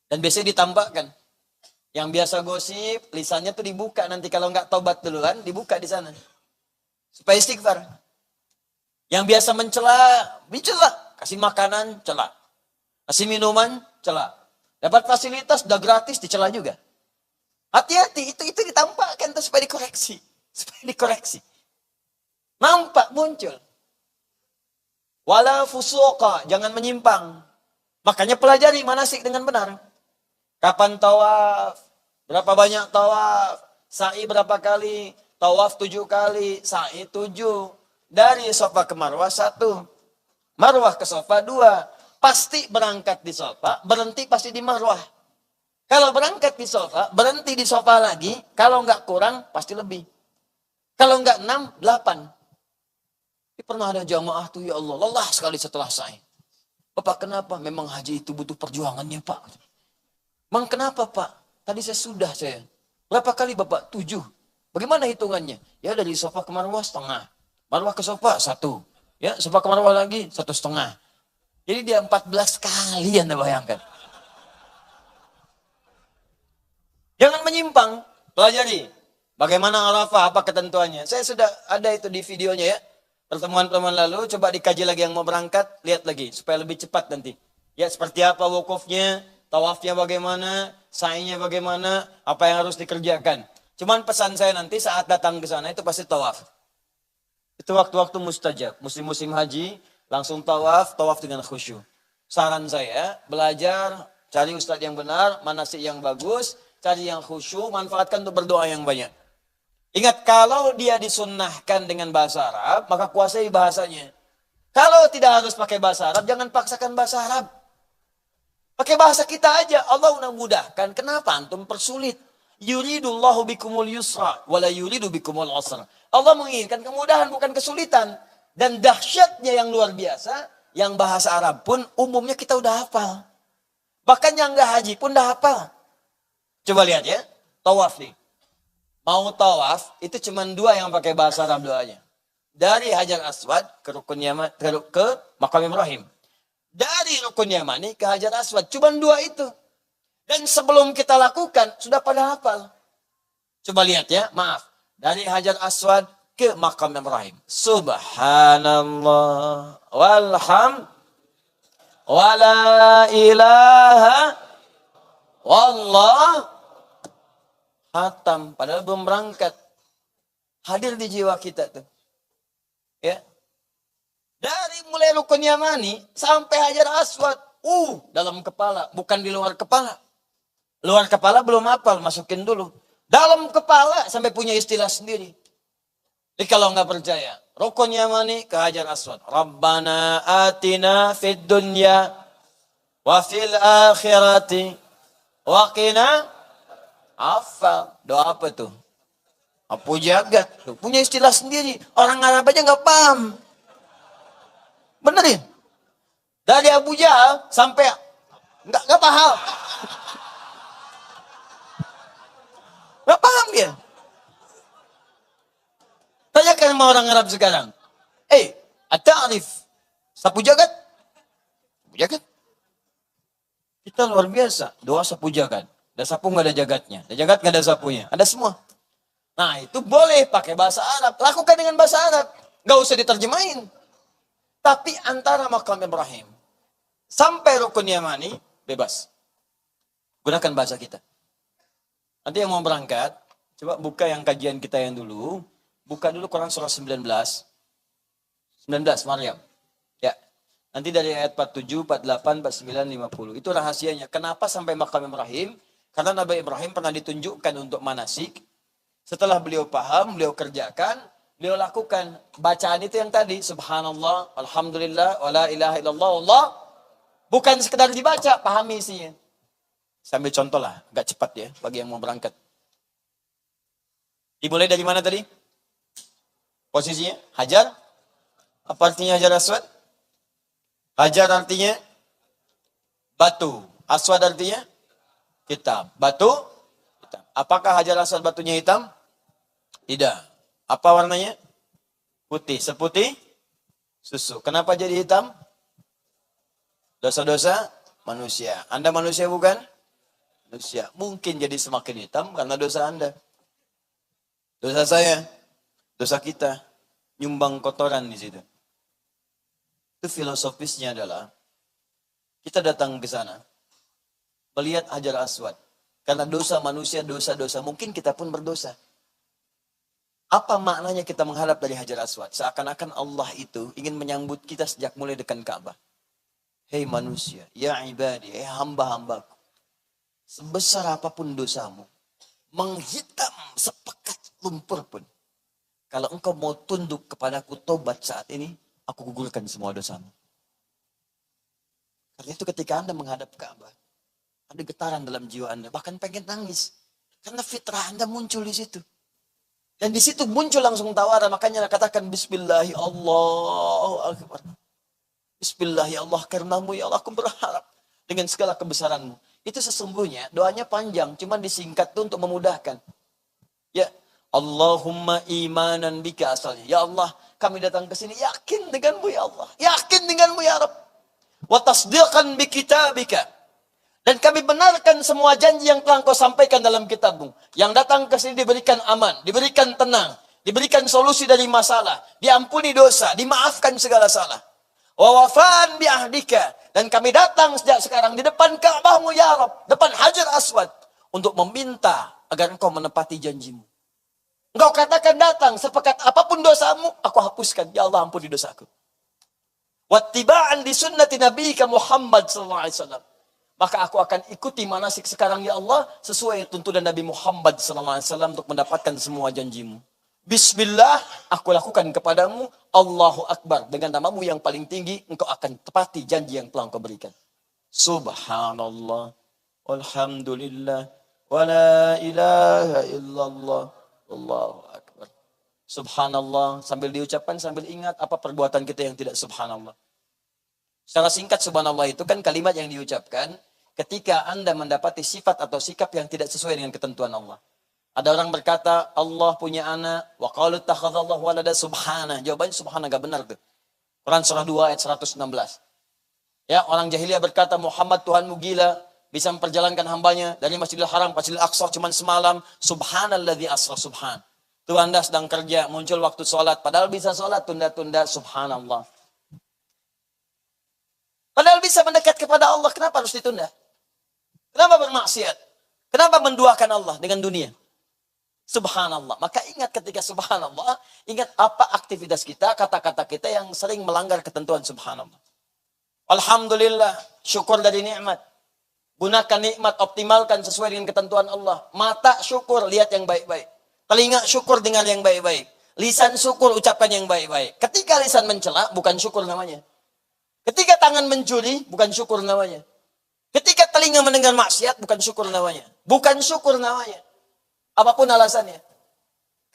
Dan biasanya ditambahkan. Yang biasa gosip, lisannya tuh dibuka. Nanti kalau nggak tobat duluan, dibuka di sana. Supaya istighfar. Yang biasa mencela, dicela. Kasih makanan, cela. Kasih minuman, cela. Dapat fasilitas, udah gratis, dicela juga. Hati-hati, itu ditampakkan tuh supaya dikoreksi. Supaya dikoreksi. Nampak muncul. Wala fusuqa, jangan menyimpang. Makanya pelajari manasik dengan benar. Kapan tawaf? Berapa banyak tawaf? Sa'i berapa kali? Tawaf 7 kali, sa'i 7. Dari Safa ke Marwah 1. Marwah ke Safa 2. Pasti berangkat di Safa, berhenti pasti di Marwah. Kalau berangkat di Safa, berhenti di Safa lagi, kalau nggak kurang, pasti lebih. Kalau nggak 6, 8. Ini pernah ada jamaah tuh, ya Allah, lelah sekali setelah sa'i. Bapak kenapa? Memang haji itu butuh perjuangannya Pak. Mang kenapa Pak? Tadi saya. Berapa kali Bapak? 7. Bagaimana hitungannya? Ya dari Safa ke Marwah 1/2. Marwah ke Safa 1. Ya, Safa ke Marwah lagi 1/2. Jadi dia 14 kali Anda bayangkan. Jangan menyimpang. Pelajari. Bagaimana Arafah, apa ketentuannya. Saya sudah ada itu di videonya ya. Pertemuan-pertemuan lalu, coba dikaji lagi yang mau berangkat. Lihat lagi, supaya lebih cepat nanti. Ya, seperti apa wukufnya, tawafnya bagaimana, sa'inya bagaimana, apa yang harus dikerjakan. Cuman pesan saya nanti saat datang ke sana itu pasti tawaf. Itu waktu-waktu mustajab. Musim-musim haji, langsung tawaf dengan khusyuk. Saran saya, belajar Cari ustadz yang benar, manasik yang bagus, cari yang khusyuk, manfaatkan untuk berdoa yang banyak. Ingat, kalau dia disunnahkan dengan bahasa Arab, maka kuasai bahasanya. Kalau tidak harus pakai bahasa Arab, jangan paksakan bahasa Arab. Pakai bahasa kita aja, Allah udah mudahkan. Kenapa antum persulit? Yuridullahu bikumul yusra, wala yuridu bikumul usra. Allah menginginkan kemudahan, bukan kesulitan. Dan dahsyatnya yang luar biasa, yang bahasa Arab pun umumnya kita udah hafal. Bahkan yang nggak haji pun udah hafal. Coba lihat ya, tawaf nih. Mau tawaf, itu cuma 2 yang pakai bahasa Arab doanya. Dari Hajar Aswad ke Rukun Yaman, ke Maqam Ibrahim. Dari Rukun Yamani ke Hajar Aswad, cuma 2 itu. Dan sebelum kita lakukan, sudah pada hafal. Coba lihat ya, maaf. Dari Hajar Aswad ke Maqam Ibrahim. Subhanallah walham wala ilaha wallah. Hatam, padahal belum berangkat. Hadir di jiwa kita tuh. Ya. Dari mulai Rukun Yamani sampai Hajar Aswad. Dalam kepala, bukan di luar kepala. Luar kepala belum hafal, masukin dulu. Dalam kepala sampai punya istilah sendiri. Jadi kalau nggak percaya, Rukun Yamani ke Hajar Aswad. Rabbana atina fid dunya wa fil akhirati wa qina. Hafal. Doa apa tuh? Apu jagat. Tuh, punya istilah sendiri. Orang Arab aja nggak paham. Benerin. Dari Abu Jahal sampai nggak paham. Nggak paham dia. Tanyakan sama orang Arab sekarang. At-ta'rif. Sapu jagat? Sapu jagat? Kita luar biasa. Doa sapu jagat. Ada sapu nggak ada jagatnya. Ada jagat nggak ada sapunya. Ada semua. Nah itu boleh pakai bahasa Arab. Lakukan dengan bahasa Arab. Nggak usah diterjemahin. Tapi antara Maqam Ibrahim sampai Rukun Yamani, bebas. Gunakan bahasa kita. Nanti yang mau berangkat, coba buka yang kajian kita yang dulu. Buka dulu Quran surah 19. 19, Maryam. Ya. Nanti dari ayat 47, 48, 49, 50. Itu rahasianya. Kenapa sampai Maqam Ibrahim? Karena Nabi Ibrahim pernah ditunjukkan untuk manasik. Setelah beliau paham, beliau kerjakan, beliau lakukan bacaan itu yang tadi. Subhanallah, alhamdulillah, wala ilaha illallah, Allah. Bukan sekedar dibaca, pahami isinya. Sambil contoh lah, agak cepat ya, bagi yang mau berangkat. Dimulai dari mana tadi? Posisinya, Hajar. Apa artinya Hajar Aswad? Hajar artinya batu. Aswad artinya hitam. Batu, hitam. Apakah Hajar Aswad batunya hitam? Tidak. Apa warnanya? Putih. Seputih susu. Kenapa jadi hitam? Dosa-dosa manusia. Anda manusia bukan? Manusia. Mungkin jadi semakin hitam karena dosa Anda. Dosa saya. Dosa kita. Nyumbang kotoran di situ. Itu filosofisnya adalah kita datang ke sana. Melihat Hajar Aswad. Karena dosa manusia, dosa-dosa. Mungkin kita pun berdosa. Apa maknanya kita menghadap dari Hajar Aswad? Seakan-akan Allah itu ingin menyambut kita sejak mulai dekat Ka'bah. Hei manusia, ya ibadi, hamba-hambaku. Sebesar apapun dosamu, menghitam sepekat lumpur pun. Kalau engkau mau tunduk kepadaku tobat saat ini, aku gugurkan semua dosamu. Karena itu ketika Anda menghadap Ka'bah, ada getaran dalam jiwa Anda, bahkan pengen nangis. Karena fitrah Anda muncul di situ. Dan di situ muncul langsung tawaran, makanya katakan Bismillahi Allahu Akbar. Bismillahi Allah, karenamu ya Allah, aku berharap dengan segala kebesaranmu. Itu sesungguhnya doanya panjang, cuma disingkat tuh untuk memudahkan. Ya, Allahumma imanan bika asalnya. Ya Allah, kami datang ke sini yakin denganmu ya Allah. Yakin denganmu ya Rabb. Wa tasdiqan bi kitabika. Dan kami benarkan semua janji yang telah Engkau sampaikan dalam kitabmu. Yang datang ke sini diberikan aman, diberikan tenang, diberikan solusi dari masalah, diampuni dosa, dimaafkan segala salah. Wa wafaan bi ahdika. Dan kami datang sejak sekarang di depan Ka'bahmu ya Rabb, depan Hajar Aswad untuk meminta agar Engkau menepati janjimu. Engkau katakan datang sepekat apapun dosamu, aku hapuskan. Ya Allah, ampuni dosaku. Wattiba'an li sunnati nabiyika Muhammad sallallahu alaihi wasallam. Maka aku akan ikuti manasik sekarang ya Allah sesuai tuntunan Nabi Muhammad SAW untuk mendapatkan semua janjimu. Bismillah, aku lakukan kepadamu, Allahu Akbar. Dengan namamu yang paling tinggi, engkau akan tepati janji yang telah engkau berikan. Subhanallah, walhamdulillah, wa la ilaha illallah, Allahu Akbar. Subhanallah, sambil diucapkan, sambil ingat apa perbuatan kita yang tidak subhanallah. Secara singkat, subhanallah itu kan kalimat yang diucapkan ketika Anda mendapati sifat atau sikap yang tidak sesuai dengan ketentuan Allah. Ada orang berkata, Allah punya anak, wa qalu takhadallahu walada subhana. Jawabannya subhana, gak benar tuh. Quran surah 2 ayat 116. Ya, orang jahiliyah berkata, Muhammad Tuhanmu gila, bisa memperjalankan hambanya dari Masjidil Haram, Masjidil Aqsa cuma semalam. Subhanalladzi asra subhan. Tuh Anda sedang kerja, muncul waktu sholat, padahal bisa sholat, tunda-tunda, subhanallah. Padahal bisa mendekat kepada Allah, kenapa harus ditunda? Kenapa bermaksiat? Kenapa menduakan Allah dengan dunia? Subhanallah. Maka ingat ketika subhanallah, ingat apa aktivitas kita, kata-kata kita yang sering melanggar ketentuan subhanallah. Alhamdulillah, syukur dari nikmat. Gunakan nikmat, optimalkan sesuai dengan ketentuan Allah. Mata syukur, lihat yang baik-baik. Telinga syukur, dengar yang baik-baik. Lisan syukur, ucapkan yang baik-baik. Ketika lisan mencela, bukan syukur namanya. Ketika tangan mencuri, bukan syukur namanya. Ketika telinga mendengar maksiat, bukan syukur namanya. Bukan syukur namanya. Apapun alasannya.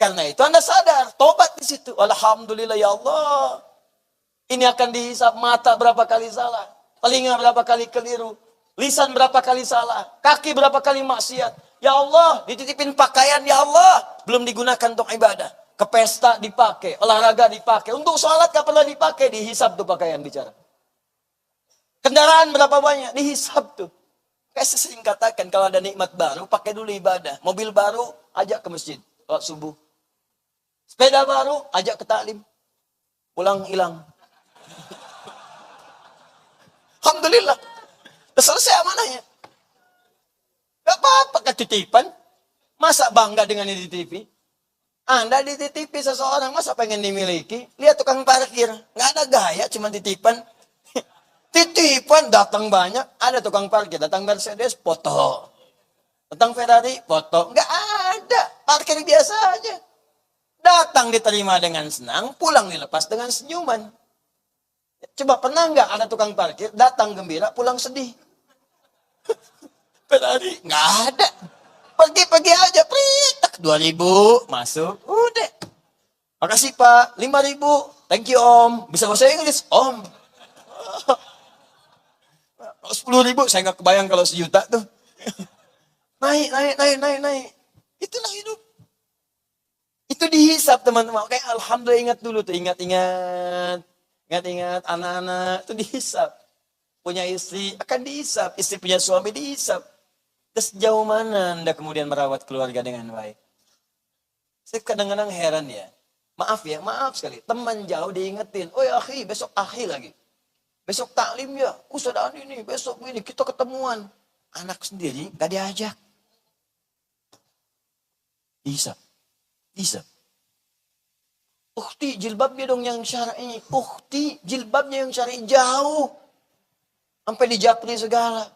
Karena itu Anda sadar, tobat di situ. Alhamdulillah ya Allah. Ini akan dihisap mata berapa kali salah. Telinga berapa kali keliru. Lisan berapa kali salah. Kaki berapa kali maksiat. Ya Allah, dititipin pakaian ya Allah. Belum digunakan untuk ibadah. Ke pesta dipakai, olahraga dipakai. Untuk sholat gak pernah dipakai, dihisap tuh pakaian bicara. Kendaraan berapa banyak? Dihisap tuh. Kayak saya sering katakan, kalau ada nikmat baru, pakai dulu ibadah. Mobil baru, ajak ke masjid. Kalau subuh. Sepeda baru, ajak ke taklim. Pulang hilang. Alhamdulillah. Udah selesai amanahnya. Gak apa-apa ketitipan. Masa bangga dengan yang dititipi? Anda dititipi seseorang, masa pengen dimiliki? Lihat tukang parkir. Gak ada gaya, cuma titipan. Titipan datang banyak, ada tukang parkir, datang Mercedes, foto. Datang Ferrari, foto. Enggak ada, parkir biasa aja. Datang diterima dengan senang, pulang dilepas dengan senyuman. Coba pernah enggak ada tukang parkir, datang gembira, pulang sedih? Ferrari, enggak ada. Pergi-pergi aja, pritak, 2.000, masuk, udah. Makasih Pak, 5.000, thank you Om. Bisa bahasa Inggris, Om. 10.000, saya nggak kebayang kalau 1 juta tuh. Naik. Itulah hidup. Itu dihisap teman-teman. Kayak alhamdulillah ingat dulu tuh. Ingat anak-anak itu dihisap. Punya istri akan dihisap. Istri punya suami dihisap. Terus sejauh mana Anda kemudian merawat keluarga dengan baik? Saya kadang-kadang heran ya. Maaf sekali. Teman jauh diingetin. Oh ya akhi, besok akhi lagi. Besok taklim ya, ustadz ini, besok ini, kita ketemuan. Anak sendiri gak diajak. Dihisap. Ukhti, jilbabnya dong yang syar'i. Ukhti, jilbabnya yang syar'i jauh. Sampai dijapri segala.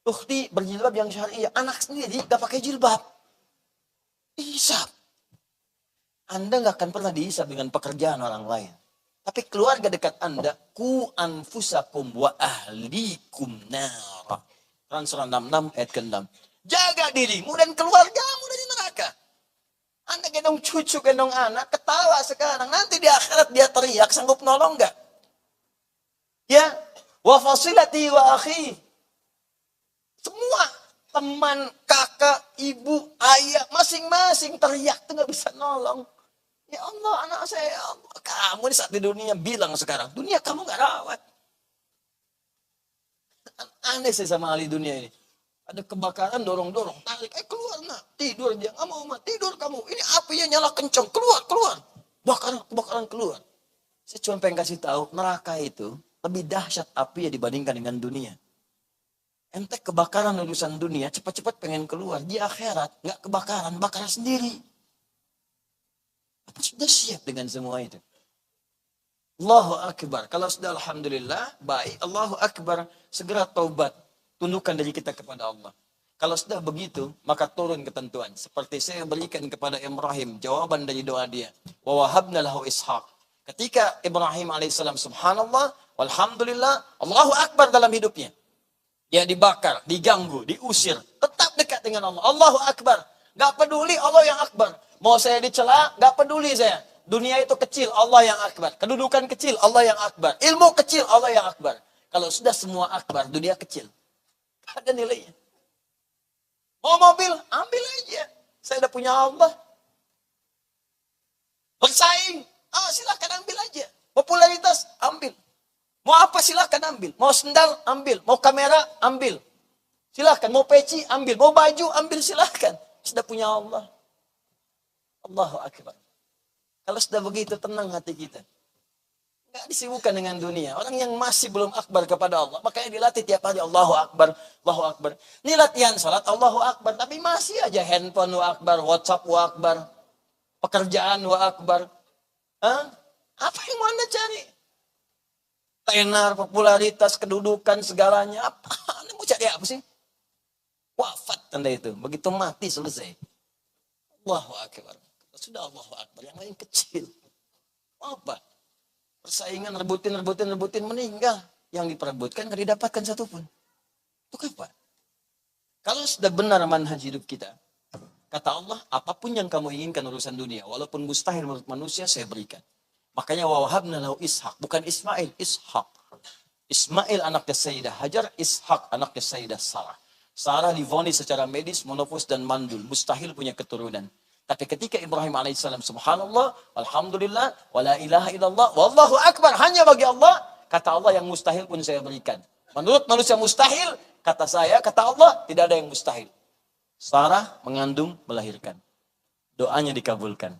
Ukhti, berjilbab yang syar'i. Anak sendiri gak pakai jilbab. Dihisap. Anda gak akan pernah dihisap dengan pekerjaan orang lain. Tapi keluarga dekat Anda, ku anfusakum wa ahlikum nara. Quran surah 66 ayat ke-6. Jaga dirimu dan keluargamu dari neraka. Anda gendong cucu, gendong anak, ketawa sekarang. Nanti di akhirat dia teriak, sanggup nolong enggak? Ya, wa fasilati wa akhi. Semua teman, kakak, ibu, ayah, masing-masing teriak tuh gak bisa nolong. Ya Allah, anak saya, ya Allah. Kamu di saat di dunia bilang sekarang, dunia kamu gak rawat. Aneh saya sama ahli dunia ini. Ada kebakaran, dorong-dorong, tarik, keluar nak. Tidur dia, gak mau tidur kamu. Ini apinya nyala kencang, keluar. Kebakaran keluar. Saya cuma pengen kasih tahu, neraka itu lebih dahsyat api ya dibandingkan dengan dunia. Ente kebakaran urusan dunia, cepat-cepat pengen keluar. Di akhirat, gak kebakaran, bakaran sendiri. Apa sudah siap dengan semua itu? Allahu Akbar. Kalau sudah alhamdulillah, baik. Allahu Akbar. Segera taubat. Tundukkan diri kita kepada Allah. Kalau sudah begitu, maka turun ketentuan. Seperti saya berikan kepada Ibrahim jawaban dari doa dia. Wa wahabna lahu ishaq. Ketika Ibrahim alaihissalam subhanallah, walhamdulillah, Allahu Akbar dalam hidupnya. Dia dibakar, diganggu, diusir. Tetap dekat dengan Allah. Allahu Akbar. Gak peduli Allah yang Akbar. Mau saya dicela, gak peduli saya. Dunia itu kecil, Allah yang Akbar. Kedudukan kecil, Allah yang Akbar. Ilmu kecil, Allah yang Akbar. Kalau sudah semua Akbar, dunia kecil. Gak ada nilainya. Mau mobil, ambil aja. Saya udah punya Allah. Bersaing, silakan ambil aja. Popularitas, ambil. Mau apa silakan ambil. Mau sendal, ambil. Mau kamera, ambil. Silakan. Mau peci, ambil. Mau baju, ambil silakan. Sudah punya Allah. Allahu Akbar. Kalau sudah begitu, tenang hati kita. Nggak disibukkan dengan dunia. Orang yang masih belum akbar kepada Allah, makanya dilatih tiap hari Allahu Akbar, Allahu Akbar. Ini latihan salat Allahu Akbar, tapi masih aja handphone wa akbar, WhatsApp wa akbar, pekerjaan wa akbar. Apa yang mau Anda cari? Tenar, popularitas, kedudukan, segalanya. Apa? Anda mau cari apa sih? Wafat tanda itu. Begitu mati selesai. Allahu Akbar. Sudah Allahu Akbar. Yang lain kecil. Apa? Persaingan, rebutin, meninggal. Yang diperebutkan gak didapatkan satupun. Itu apa? Kalau sudah benar manhaj hidup kita, kata Allah, apapun yang kamu inginkan urusan dunia, walaupun mustahil menurut manusia, saya berikan. Makanya wahabna lahu Ishaq, bukan Ismail, Ishaq. Ismail anaknya Sayyidah Hajar, Ishaq anaknya Sayyidah Sarah. Sarah divonis secara medis, monofos dan mandul, mustahil punya keturunan. Tapi ketika Ibrahim alaihissalam subhanallah, alhamdulillah, wala ilaha illallah, wallahu akbar, hanya bagi Allah, kata Allah yang mustahil pun saya berikan. Menurut manusia mustahil, kata saya, kata Allah, tidak ada yang mustahil. Sarah mengandung, melahirkan. Doanya dikabulkan.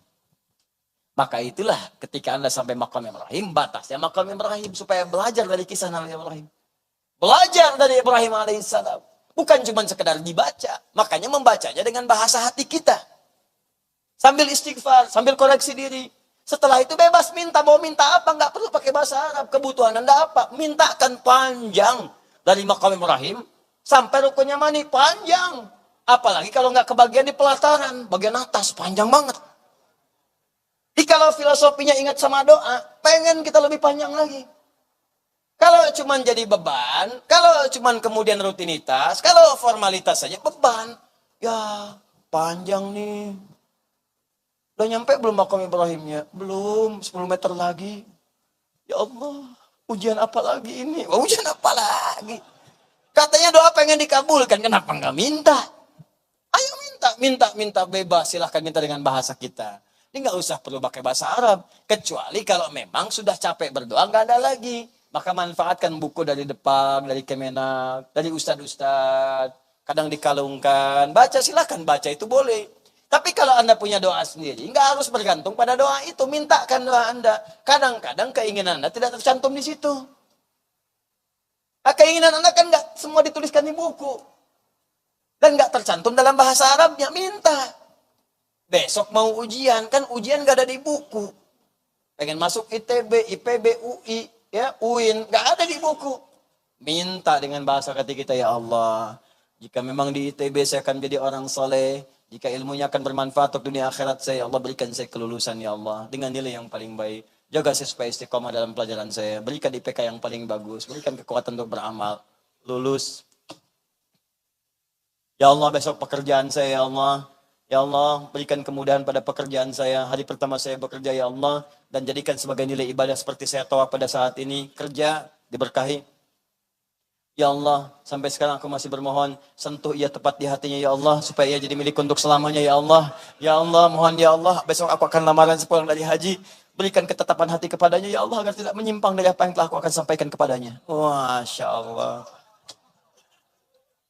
Maka itulah ketika Anda sampai maqam Ibrahim, batasnya maqam Ibrahim, supaya belajar dari kisah Nabi Ibrahim. Belajar dari Ibrahim alaihissalam. Bukan cuma sekedar dibaca. Makanya membacanya dengan bahasa hati kita. Sambil istighfar, sambil koreksi diri. Setelah itu bebas minta. Mau minta apa? Nggak perlu pakai bahasa Arab. Kebutuhan Anda apa? Mintakan panjang. Dari maqam Ibrahim sampai rukunnya mani. Panjang. Apalagi kalau nggak kebagian di pelataran. Bagian atas panjang banget. Jadi kalau filosofinya ingat sama doa, pengen kita lebih panjang lagi. Kalau cuma jadi beban, kalau cuma kemudian rutinitas, kalau formalitas saja beban. Ya, panjang nih. Udah nyampe belum makam Ibrahimnya? Belum, 10 meter lagi. Ya Allah, ujian apa lagi ini? Ujian apa lagi? Katanya doa pengen dikabulkan, kenapa nggak minta? Ayo minta bebas, silahkan minta dengan bahasa kita. Ini nggak usah perlu pakai bahasa Arab. Kecuali kalau memang sudah capek berdoa, nggak ada lagi. Maka manfaatkan buku dari depan, dari Kemenak, dari ustad-ustad. Kadang dikalungkan. Baca silahkan, baca itu boleh. Tapi kalau Anda punya doa sendiri, nggak harus bergantung pada doa itu. Mintakan doa Anda. Kadang-kadang keinginan Anda tidak tercantum di situ. Nah, keinginan Anda kan nggak semua dituliskan di buku. Dan nggak tercantum dalam bahasa Arabnya. Minta. Besok mau ujian, kan ujian nggak ada di buku. Pengen masuk ITB, IPB, UI. Ya, UIN, nggak ada di buku. Minta dengan bahasa hati kita, ya Allah. Jika memang di ITB saya akan jadi orang soleh. Jika ilmunya akan bermanfaat untuk dunia akhirat saya, Allah berikan saya kelulusan, ya Allah. Dengan nilai yang paling baik. Jaga saya supaya istiqomah dalam pelajaran saya. Berikan IPK yang paling bagus. Berikan kekuatan untuk beramal. Lulus. Ya Allah, besok pekerjaan saya, ya Allah. Ya Allah, berikan kemudahan pada pekerjaan saya. Hari pertama saya bekerja, ya Allah. Dan jadikan sebagai nilai ibadah seperti saya tahu pada saat ini. Kerja, diberkahi. Ya Allah, sampai sekarang aku masih bermohon. Sentuh ia tepat di hatinya, ya Allah. Supaya ia jadi milik untuk selamanya, ya Allah. Ya Allah, mohon ya Allah. Besok aku akan lamaran sepulang dari haji. Berikan ketetapan hati kepadanya, ya Allah. Agar tidak menyimpang dari apa yang telah aku akan sampaikan kepadanya. Masya Allah.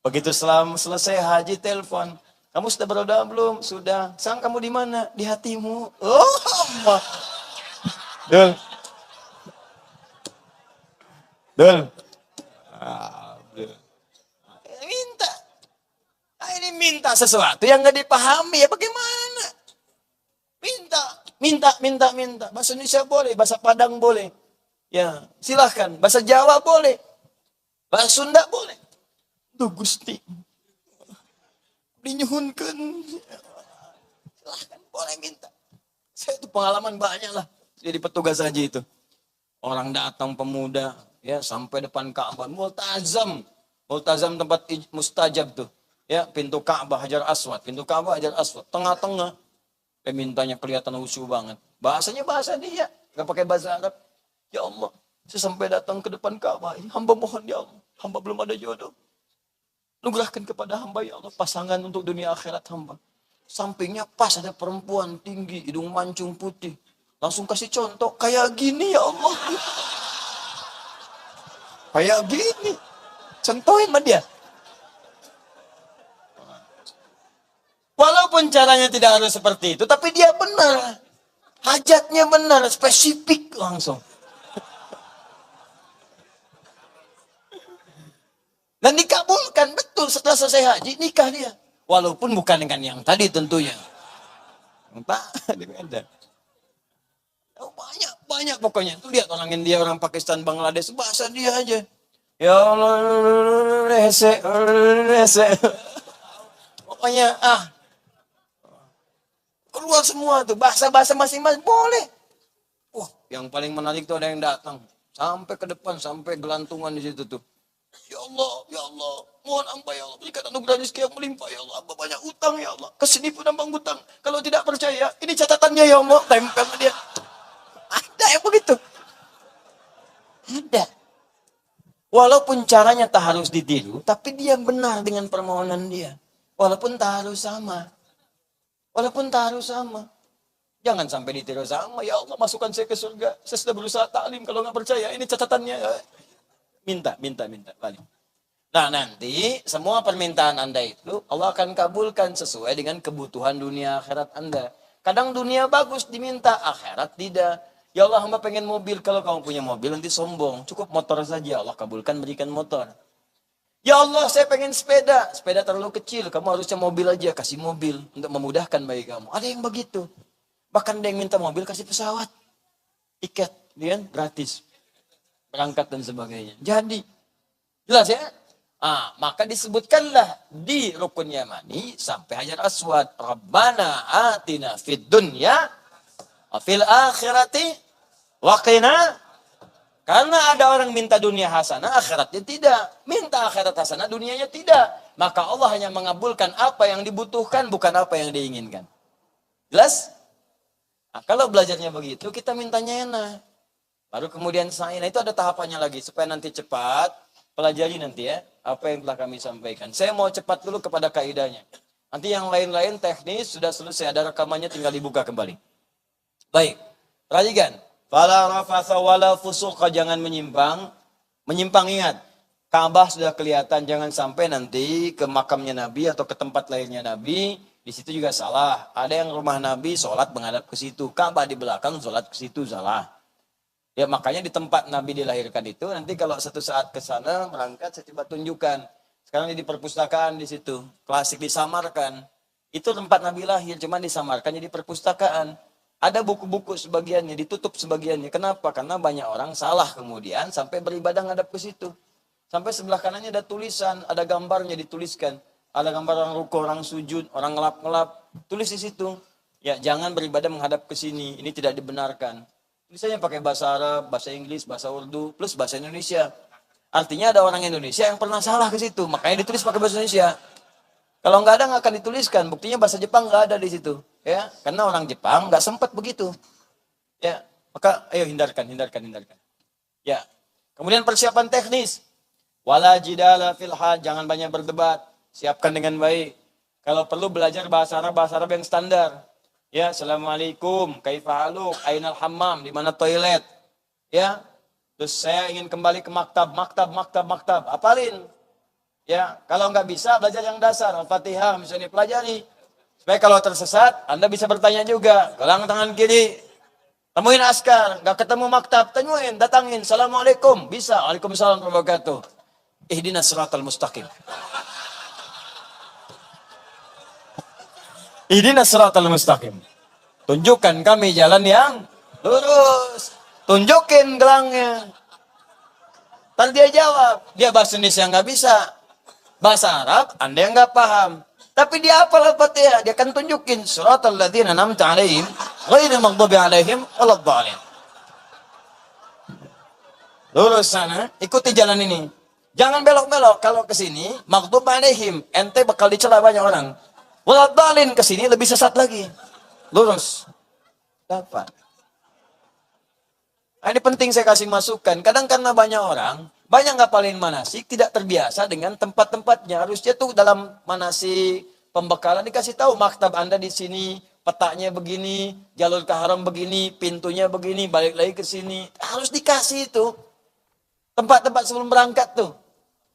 Begitu selesai haji, telepon. Kamu sudah berdoa belum? Sudah. Sekarang kamu di mana? Di hatimu. Oh, Allah. Dul. Minta. Ini minta sesuatu yang nggak dipahami ya bagaimana? Minta. Bahasa Indonesia boleh, bahasa Padang boleh. Ya, silahkan. Bahasa Jawa boleh. Bahasa Sunda boleh. Duh Gusti, dinyuhunkan. Silahkan, boleh minta. Saya itu pengalaman banyak lah. Jadi petugas haji itu. Orang datang pemuda, ya sampai depan Ka'bah. Multazam. Multazam tempat mustajab tuh. Ya, pintu Ka'bah Hajar Aswad. Pintu Ka'bah Hajar Aswad. Tengah-tengah. Mintanya kelihatan khusyuk banget. Bahasanya bahasa dia. Gak pakai bahasa Arab. Ya Allah, saya sampai datang ke depan Ka'bah ini. Hamba mohon ya Allah. Hamba belum ada jodoh. Nugerahkan kepada hamba ya Allah. Pasangan untuk dunia akhirat hamba. Sampingnya pas ada perempuan tinggi. Hidung mancung putih. Langsung kasih contoh. Kayak gini ya Allah. Kayak gini. Contohin sama dia. Walaupun caranya tidak harus seperti itu, tapi dia benar. Hajatnya benar, spesifik langsung. Dan dikabulkan, betul setelah selesai haji, nikah dia. Walaupun bukan dengan yang tadi tentunya. Banyak pokoknya. Itu lihat orang India, orang Pakistan, Bangladesh, bahasa dia aja. Ya Allah, rese. Pokoknya, keluar semua tuh, bahasa-bahasa masing-masing boleh. Wah, yang paling menarik tuh ada yang datang. Sampai ke depan, sampai gelantungan di situ tuh. Ya Allah, mohon hamba ya Allah, berikan anugerah rezeki yang melimpah ya Allah, hamba banyak utang ya Allah, kesini pun hamba utang, kalau tidak percaya, ini catatannya ya Allah, tempel dia. Ada yang begitu. Ada. Walaupun caranya tak harus ditiru, tapi dia benar dengan permohonan dia. Walaupun tak harus sama. Jangan sampai ditiru sama. Ya Allah, masukkan saya ke surga. Saya sudah berusaha taklim. Kalau nggak percaya, ini catatannya. Minta. Balik. Nah, nanti semua permintaan Anda itu Allah akan kabulkan sesuai dengan kebutuhan dunia akhirat Anda. Kadang dunia bagus diminta, akhirat tidak. Ya Allah, hamba pengen mobil. Kalau kamu punya mobil, nanti sombong. Cukup motor saja. Allah kabulkan, berikan motor. Ya Allah, saya pengen sepeda. Sepeda terlalu kecil. Kamu harusnya mobil aja. Kasih mobil untuk memudahkan bagi kamu. Ada yang begitu. Bahkan ada yang minta mobil, kasih pesawat. Tiket, kan? Gratis. Berangkat dan sebagainya. Jadi, jelas ya? Maka disebutkanlah di Rukun Yamani sampai Hajar Aswad. Rabbana atina fid dunya fil akhirati waqina. Karena ada orang minta dunia hasanah, akhiratnya tidak. Minta akhirat hasanah, dunianya tidak. Maka Allah hanya mengabulkan apa yang dibutuhkan, bukan apa yang diinginkan. Jelas? Kalau belajarnya begitu, kita mintanya enak. Baru kemudian sa'i. Nah, itu ada tahapannya lagi. Supaya nanti cepat, pelajari nanti ya, apa yang telah kami sampaikan. Saya mau cepat dulu kepada kaidahnya. Nanti yang lain-lain teknis, sudah selesai. Ada rekamannya, tinggal dibuka kembali. Baik, perhatikan. Fala rafatha wala fusuqa, jangan menyimpang. Menyimpang ingat, Ka'bah sudah kelihatan, jangan sampai nanti ke makamnya Nabi atau ke tempat lainnya Nabi, di situ juga salah. Ada yang rumah Nabi sholat menghadap ke situ, Ka'bah di belakang sholat ke situ, salah. Ya makanya di tempat Nabi dilahirkan itu, nanti kalau satu saat ke sana berangkat, saya coba tunjukkan. Sekarang di perpustakaan di situ, klasik disamarkan. Itu tempat Nabi lahir, cuma disamarkan jadi perpustakaan. Ada buku-buku sebagiannya, ditutup sebagiannya. Kenapa? Karena banyak orang salah kemudian sampai beribadah ngadap ke situ. Sampai sebelah kanannya ada tulisan, ada gambarnya dituliskan. Ada gambar orang ruku, orang sujud, orang ngelap-ngelap. Tulis di situ. Ya, jangan beribadah menghadap ke sini. Ini tidak dibenarkan. Tulisannya pakai bahasa Arab, bahasa Inggris, bahasa Urdu, plus bahasa Indonesia. Artinya ada orang Indonesia yang pernah salah ke situ. Makanya ditulis pakai bahasa Indonesia. Kalau nggak ada nggak akan dituliskan. Buktinya bahasa Jepang nggak ada di situ. Ya, karena orang Jepang nggak sempat begitu. Ya, maka ayo hindarkan. Ya, kemudian persiapan teknis. Wala jidala fil haj, jangan banyak berdebat. Siapkan dengan baik. Kalau perlu belajar bahasa Arab yang standar. Ya, assalamualaikum, kaifa haluk, ainal hammam, di mana toilet. Ya, terus saya ingin kembali ke maktab. Apalin. Ya, kalau nggak bisa belajar yang dasar, Al-Fatihah misalnya pelajari. Supaya kalau tersesat, Anda bisa bertanya juga. Gelang tangan kiri, temuin askar, nggak ketemu maktab, temuin, datangin, assalamualaikum, bisa, waalaikumsalam warahmatullahi wabarakatuh. Ihdinas siratal mustaqim. Ihdinas siratal mustaqim. Tunjukkan kami jalan yang lurus. Tunjukin gelangnya. Ntar dia jawab, dia bahasa Indonesia nggak bisa. bahasa Arab, Anda yang nggak paham. Tapi dia hafal Al-Fatihah, dia akan tunjukin suratal ladzina an'amta 'alaihim ghairil maghdubi 'alaihim waladdallin. Lurus sana, ikuti jalan ini. Jangan belok-belok. Kalau ke sini, maghdub 'alaihim, ente bakal dicela banyak orang. Waladdallin, ke sini lebih sesat lagi. Lurus. Dapat. Nah, ini penting saya kasih masukan. Kadang karena banyak orang, banyak ngapalin manasik, tidak terbiasa dengan tempat-tempatnya. Harusnya tuh dalam manasik, pembekalan dikasih tahu maktab Anda di sini, petanya begini, jalur ke haram begini, pintunya begini, balik lagi ke sini. Harus dikasih itu. Tempat-tempat sebelum berangkat tuh.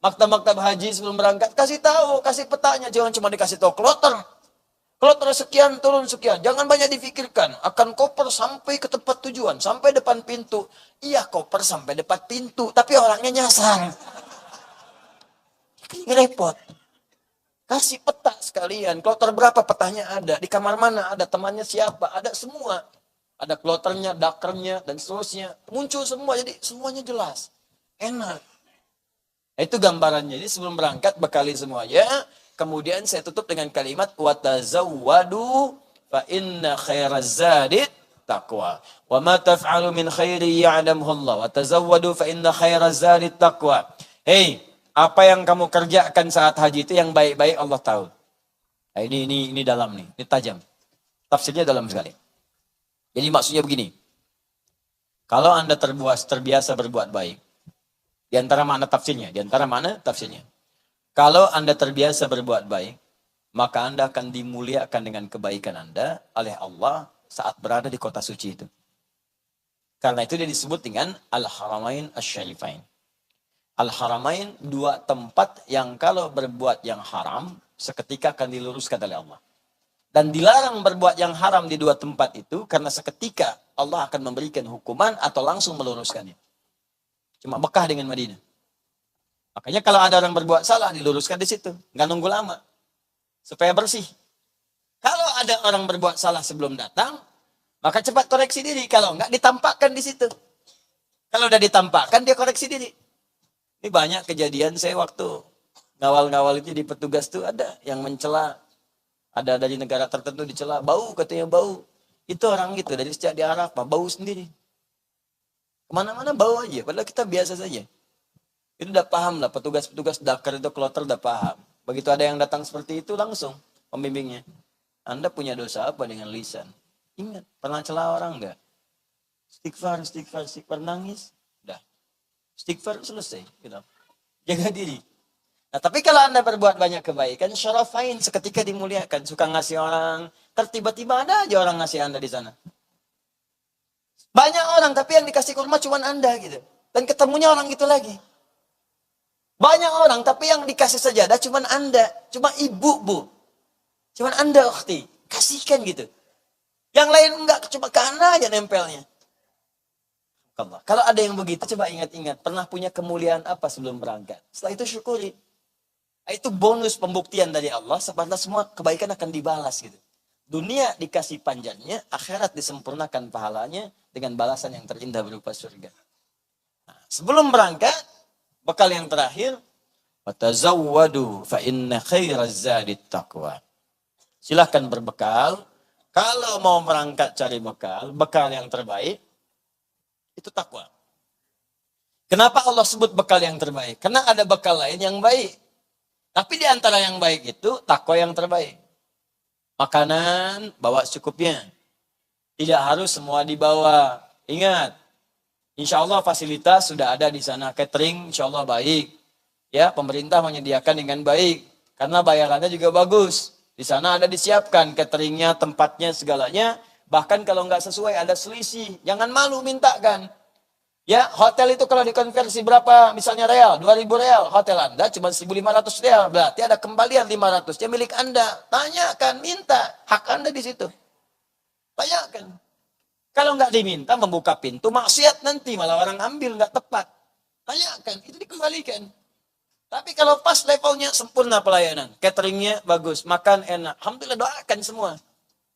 Maktab-maktab haji sebelum berangkat, kasih tahu, kasih petanya. Jangan cuma dikasih tahu kloter. Kloter sekian, turun sekian. Jangan banyak difikirkan. Akan koper sampai ke tempat tujuan. Sampai depan pintu. Iya, koper sampai depan pintu. Tapi orangnya nyasar. Ini repot. Kasih peta sekalian. Kloter berapa petanya ada. Di kamar mana ada. Temannya siapa. Ada semua. Ada kloternya, dakernya, dan seterusnya. Muncul semua. Jadi semuanya jelas. Enak. Itu gambarannya. Jadi sebelum berangkat bekali semuanya. Kemudian saya tutup dengan kalimat watazawwadu fa inna khairaz zadi taqwa. Wa ma taf'alu min khairi ya'lamuhu Allah. Watazawwadu fa inna khairaz zadi taqwa. Hei, apa yang kamu kerjakan saat haji itu yang baik-baik Allah tahu. Nah, ini dalam nih, ini tajam. Tafsirnya dalam sekali. Jadi maksudnya begini. Kalau Anda terbiasa berbuat baik, di antara mana tafsirnya? Kalau Anda terbiasa berbuat baik, maka Anda akan dimuliakan dengan kebaikan Anda oleh Allah saat berada di kota suci itu. Karena itu dia disebut dengan Al-Haramain Asy-Syarifain. Al-Haramain, dua tempat yang kalau berbuat yang haram, seketika akan diluruskan oleh Allah. Dan dilarang berbuat yang haram di dua tempat itu, karena seketika Allah akan memberikan hukuman atau langsung meluruskannya. Cuma Mekah dengan Madinah. Makanya kalau ada orang berbuat salah, diluruskan di situ. Nggak nunggu lama. Supaya bersih. Kalau ada orang berbuat salah sebelum datang, maka cepat koreksi diri. Kalau nggak, ditampakkan di situ. Kalau udah ditampakkan, dia koreksi diri. Ini banyak kejadian saya waktu ngawal-ngawal itu di petugas tuh ada yang mencela. Ada dari negara tertentu dicela. Bau, katanya bau. Itu orang gitu. Dari sejak di Arafah, bau sendiri. Kemana-mana bau aja. Padahal kita biasa saja. Itu udah paham lah, petugas-petugas dakar itu kloter udah paham. Begitu ada yang datang seperti itu, langsung pembimbingnya. Anda punya dosa apa dengan lisan? Ingat, pernah celah orang enggak? Istighfar, nangis. Udah. Istighfar selesai. Gitu. Jaga diri. Nah, tapi kalau Anda berbuat banyak kebaikan, syarafain, seketika dimuliakan. Suka ngasih orang, tiba-tiba ada aja orang ngasih Anda di sana. Banyak orang, tapi yang dikasih kurma cuma Anda gitu. Dan ketemunya orang itu lagi. Banyak orang, tapi yang dikasih sajadah cuma Anda. Cuma ibu, bu. Cuma Anda, ukhti. Kasihkan gitu. Yang lain enggak, cuma ke Anda aja nempelnya. Kalau ada yang begitu, coba ingat-ingat. Pernah punya kemuliaan apa sebelum berangkat? Setelah itu syukuri. Itu bonus pembuktian dari Allah. Sepantas semua kebaikan akan dibalas gitu. Dunia dikasih panjangnya, akhirat disempurnakan pahalanya dengan balasan yang terindah berupa surga. Nah, sebelum berangkat, bekal yang terakhir, watazawwadu fa inna khairaz zadi taqwa. Silahkan berbekal. Kalau mau berangkat cari bekal yang terbaik itu takwa. Kenapa Allah sebut bekal yang terbaik? Karena ada bekal lain yang baik. Tapi di antara yang baik itu takwa yang terbaik. Makanan bawa secukupnya. Tidak harus semua dibawa. Ingat, insya Allah fasilitas sudah ada di sana. Catering insya Allah baik. Ya, pemerintah menyediakan dengan baik. Karena bayarannya juga bagus. Di sana ada disiapkan cateringnya, tempatnya, segalanya. Bahkan kalau nggak sesuai ada selisih. Jangan malu mintakan. Ya, hotel itu kalau dikonversi berapa? Misalnya real, 2.000 real. Hotel Anda cuma 1.500 real. Berarti ada kembalian 500. Ya milik Anda. Tanyakan, minta. Hak Anda di situ. Tanyakan. Kalau nggak diminta membuka pintu, maksiat nanti malah orang ambil nggak tepat. Tanyakan, itu dikembalikan. Tapi kalau pas levelnya sempurna pelayanan, cateringnya bagus, makan enak, alhamdulillah doakan semua.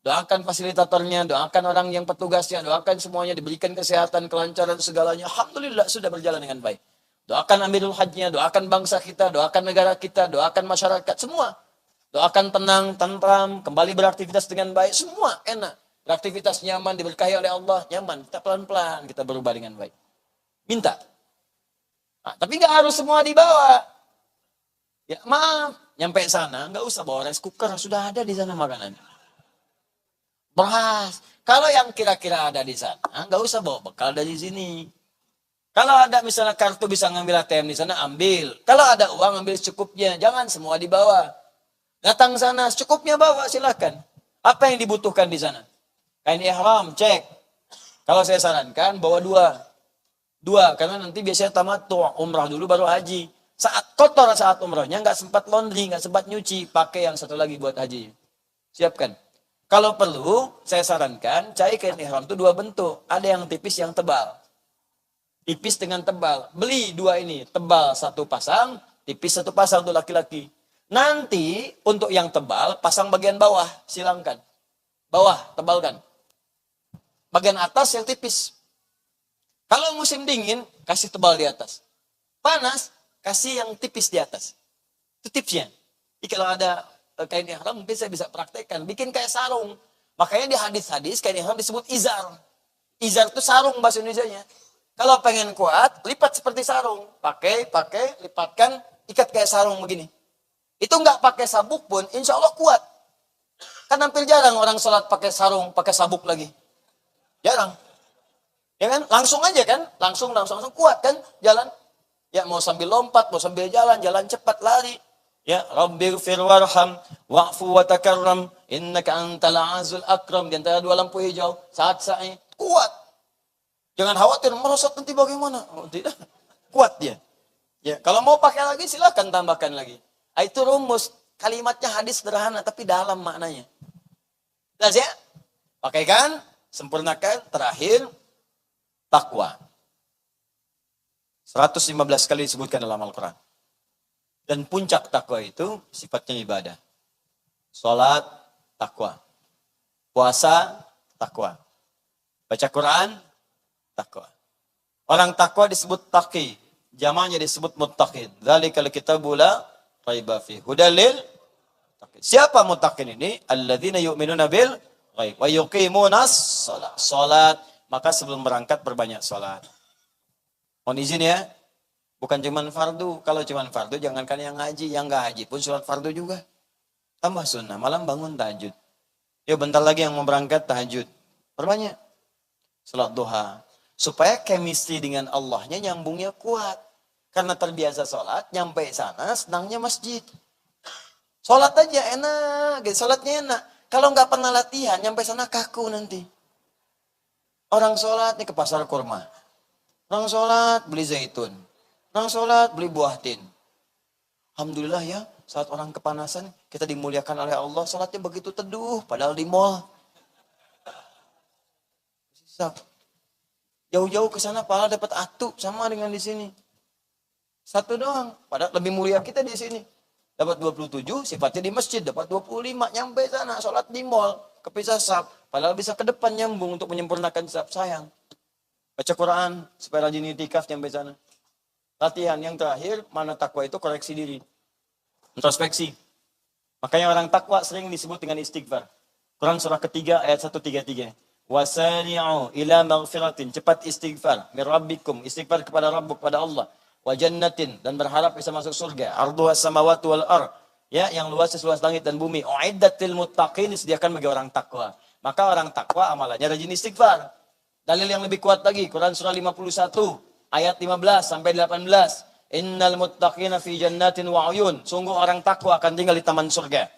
Doakan fasilitatornya, doakan orang yang petugasnya, doakan semuanya diberikan kesehatan, kelancaran segalanya. Alhamdulillah sudah berjalan dengan baik. Doakan Amirul Hajnya, doakan bangsa kita, doakan negara kita, doakan masyarakat, semua. Doakan tenang, tentram, kembali beraktivitas dengan baik, semua enak. Beraktivitas nyaman, diberkahi oleh Allah, nyaman. Kita pelan-pelan, kita berubah dengan baik. Minta. Nah, tapi nggak harus semua dibawa. Ya maaf, nyampe sana, nggak usah bawa rice cooker, sudah ada di sana makanan. Beras. Kalau yang kira-kira ada di sana, nggak usah bawa bekal dari sini. Kalau ada misalnya kartu bisa ngambil ATM di sana, ambil. Kalau ada uang, ambil secukupnya. Jangan semua dibawa. Datang sana, secukupnya bawa, silakan. Apa yang dibutuhkan di sana? Kain ihram, cek. Kalau saya sarankan, bawa dua, karena nanti biasanya tamattu, umrah dulu baru haji. Saat kotor saat umrahnya, nggak sempat laundry, nggak sempat nyuci, pakai yang satu lagi buat haji. Siapkan. Kalau perlu, saya sarankan, cari kain ihram itu dua bentuk. Ada yang tipis, yang tebal. Tipis dengan tebal. Beli dua ini. Tebal satu pasang, tipis satu pasang untuk laki-laki. Nanti untuk yang tebal, pasang bagian bawah. Silangkan. Bawah, tebalkan. Bagian atas yang tipis. Kalau musim dingin, kasih tebal di atas. Panas, kasih yang tipis di atas. Itu tipsnya. Jadi kalau ada kain ihram, mungkin saya bisa praktekkan. Bikin kayak sarung. Makanya di hadis-hadis, kain ihram disebut izar. Izar itu sarung bahasa Indonesianya. Kalau pengen kuat, lipat seperti sarung. Pakai, lipatkan, ikat kayak sarung begini. Itu nggak pakai sabuk pun, insya Allah kuat. Kan hampir jarang orang sholat pakai sarung, pakai sabuk lagi. Jarang. Ya kan? Langsung aja kan? Langsung kuat kan? Jalan. Ya mau sambil lompat, mau sambil jalan cepat, lari. Ya, Rabbighfir warham, wa'fu wa takarram, innaka antal azul akram. Di antara dua lampu hijau, saat sa'i, kuat. Jangan khawatir, merosot nanti bagaimana? Oh, tidak. Kuat dia. Ya, kalau mau pakai lagi, silakan tambahkan lagi. Itu rumus. Kalimatnya hadis sederhana, tapi dalam maknanya. Jelas ya? Pakaikan, sempurnakan, terakhir, takwa. 115 kali disebutkan dalam Al-Quran. Dan puncak takwa itu sifatnya ibadah. Salat, takwa. Puasa, takwa. Baca Quran, takwa. Orang takwa disebut taqi. Jamanya disebut muttaqin. Dzalikal kitabu la raiba fihi. Hudal lil muttaqin. Siapa muttaqin ini? Alladzina yu'minuna bil ghaib wa yuqimunas shalah. Salat, maka sebelum berangkat berbanyak salat. Mohon izin ya. Bukan cuma fardu. Kalau cuma fardu jangankan yang haji, yang enggak haji pun salat fardu juga. Tambah sunnah, malam bangun tahajud. Yuk bentar lagi yang mau berangkat tahajud. Perbanyak. Salat duha. Supaya chemistry dengan Allahnya nyambungnya kuat. Karena terbiasa sholat, nyampe sana senangnya masjid. Sholat aja enak, sholatnya enak. Kalau nggak pernah latihan, nyampe sana kaku nanti. Orang sholat nih ke pasar kurma. Orang sholat beli zaitun. Orang sholat beli buah tin. Alhamdulillah ya, saat orang kepanasan, kita dimuliakan oleh Allah, sholatnya begitu teduh, padahal di mall. Jauh-jauh ke sana, pahala dapat atu sama dengan di sini. Satu doang, padahal lebih mulia kita di sini. Dapat 27, sifatnya di masjid, dapat 25, nyampe sana, sholat di mall, kepisah saf. Padahal bisa ke depan nyambung untuk menyempurnakan saf, sayang. Baca Quran, supaya rajin itikaf nyampe sana. Latihan yang terakhir, mana takwa itu koreksi diri. Introspeksi. Makanya orang takwa sering disebut dengan istighfar. Quran surah ketiga ayat 133. Wasari'u ila maghfiratin, cepat istighfar mir rabbikum, istighfar kepada Rabb, kepada Allah, wa jannatin, dan berharap bisa masuk surga, arduha samawati wal ard, ya, yang luasnya seluas langit dan bumi, uiddat lil muttaqin, disediakan bagi orang takwa. Maka orang takwa amalannya rajin istighfar. Dalil yang lebih kuat lagi, Quran surah 51 ayat 15 sampai 18. Innal muttaqina fi jannatin wa uyun, sungguh orang takwa akan tinggal di taman surga.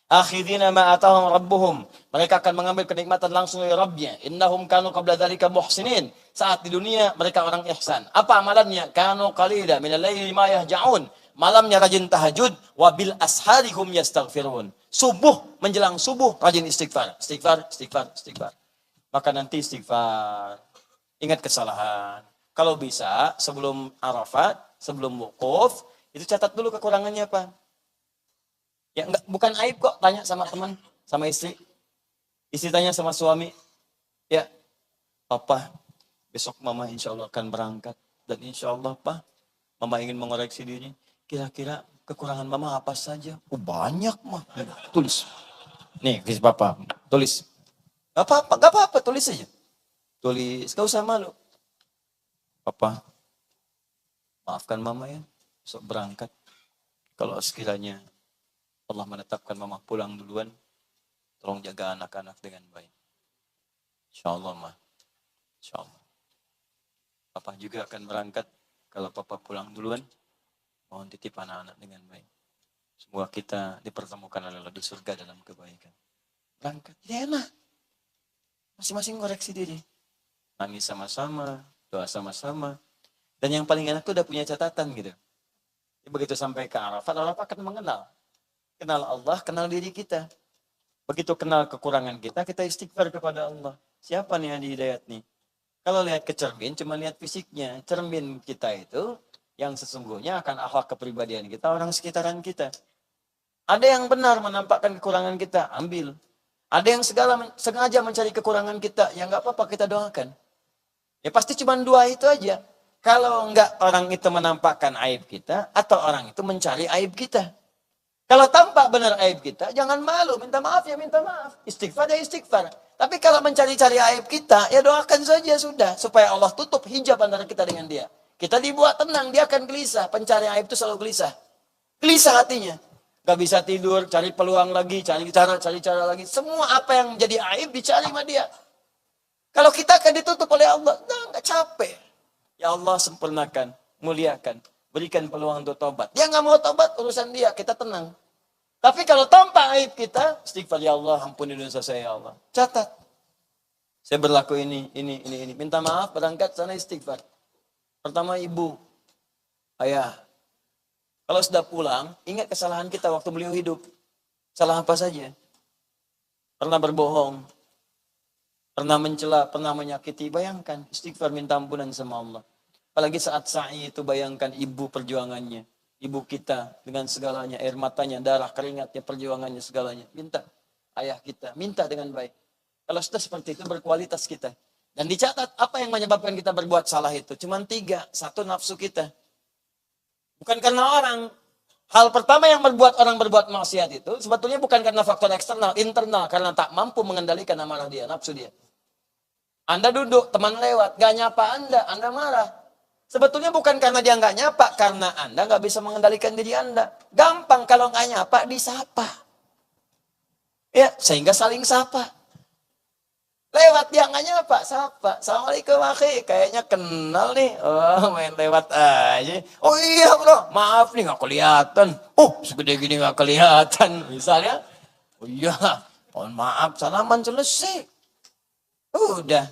Akhidina ma atahum rabbuhum, mereka akan mengambil kenikmatan langsung dari Rabbnya. Innahum kanu qabla dzalika muhsinin, saat di dunia mereka orang ihsan. Apa amalannya? Kanu qalila minal laili ma yahja'un, malamnya rajin tahajud, wa bil asharihum yastaghfirun. Subuh menjelang subuh rajin istighfar. Maka nanti istighfar. Ingat kesalahan. Kalau bisa sebelum Arafat, sebelum wukuf, itu catat dulu kekurangannya apa. Ya enggak, bukan aib kok, tanya sama teman, sama istri. Istri tanya sama suami, ya, Papa, besok Mama insya Allah akan berangkat. Dan insya Allah, Pak, Mama ingin mengoreksi diri. Kira-kira kekurangan mama apa saja? Oh banyak mah. Tulis. Nih, kasih papa. Tulis. Gak apa-apa, tulis aja. Tulis, gak usah malu. Papa, maafkan mama ya. Besok berangkat. Kalau sekiranya Allah menetapkan mama pulang duluan, tolong jaga anak-anak dengan baik. Insya Allah, Ma. Insya Allah. Papa juga akan berangkat. Kalau papa pulang duluan, mohon titip anak-anak dengan baik. Semoga kita dipertemukan oleh Allah di surga dalam kebaikan. Berangkat. Ini enak. Masing-masing koreksi diri. Nangis sama-sama, doa sama-sama. Dan yang paling enak itu udah punya catatan gitu. Begitu sampai ke Arafat, Arafat akan mengenal. Kenal Allah, kenal diri kita. Begitu kenal kekurangan kita, kita istighfar kepada Allah. Siapa nih yang di hidayat nih? Kalau lihat ke cermin, cuma lihat fisiknya. Cermin kita itu, yang sesungguhnya akan akhlak kepribadian kita, orang sekitaran kita. Ada yang benar menampakkan kekurangan kita, ambil. Ada yang sengaja mencari kekurangan kita, ya nggak apa-apa kita doakan. Ya pasti cuma dua itu aja. Kalau enggak orang itu menampakkan aib kita, atau orang itu mencari aib kita. Kalau tampak benar aib kita, jangan malu, minta maaf ya minta maaf. Istighfar ya istighfar. Tapi kalau mencari-cari aib kita, ya doakan saja sudah. Supaya Allah tutup hijab antara kita dengan dia. Kita dibuat tenang, dia akan gelisah. Pencari aib itu selalu gelisah. Gelisah hatinya. Gak bisa tidur, cari peluang lagi, cari cara lagi. Semua apa yang menjadi aib dicari sama dia. Kalau kita akan ditutup oleh Allah, nah, gak capek. Ya Allah sempurnakan, muliakan, berikan peluang untuk tobat. Dia gak mau tobat, urusan dia, kita tenang. Tapi kalau tampak aib kita, istighfar ya Allah, ampuni dosa saya ya Allah. Catat. Saya berlaku ini. Minta maaf, berangkat sana istighfar. Pertama ibu, ayah. Kalau sudah pulang, ingat kesalahan kita waktu beliau hidup. Salah apa saja? Pernah berbohong, pernah mencela, pernah menyakiti. Bayangkan, istighfar minta ampunan sama Allah. Apalagi saat sa'i itu bayangkan ibu perjuangannya. Ibu kita dengan segalanya, air matanya, darah, keringatnya, perjuangannya, segalanya. Minta, ayah kita, minta dengan baik. Kalau sudah seperti itu, berkualitas kita. Dan dicatat, apa yang menyebabkan kita berbuat salah itu? Cuma 3. 1, nafsu kita. Bukan karena orang. Hal pertama yang membuat orang berbuat maksiat itu, sebetulnya bukan karena faktor eksternal, internal. Karena tak mampu mengendalikan amarah dia, nafsu dia. Anda duduk, teman lewat, gak nyapa Anda marah. Sebetulnya bukan karena dia nggak nyapa, karena Anda nggak bisa mengendalikan diri Anda. Gampang kalau nggak nyapa, disapa. Ya, sehingga saling sapa. Lewat dia nggak nyapa, sapa. Assalamualaikum akhi, kayaknya kenal nih. Oh, main lewat aja. Oh iya bro, maaf nih nggak kelihatan. Oh, segede gini nggak kelihatan. Misalnya, oh iya, mohon maaf, salaman selesai. Udah.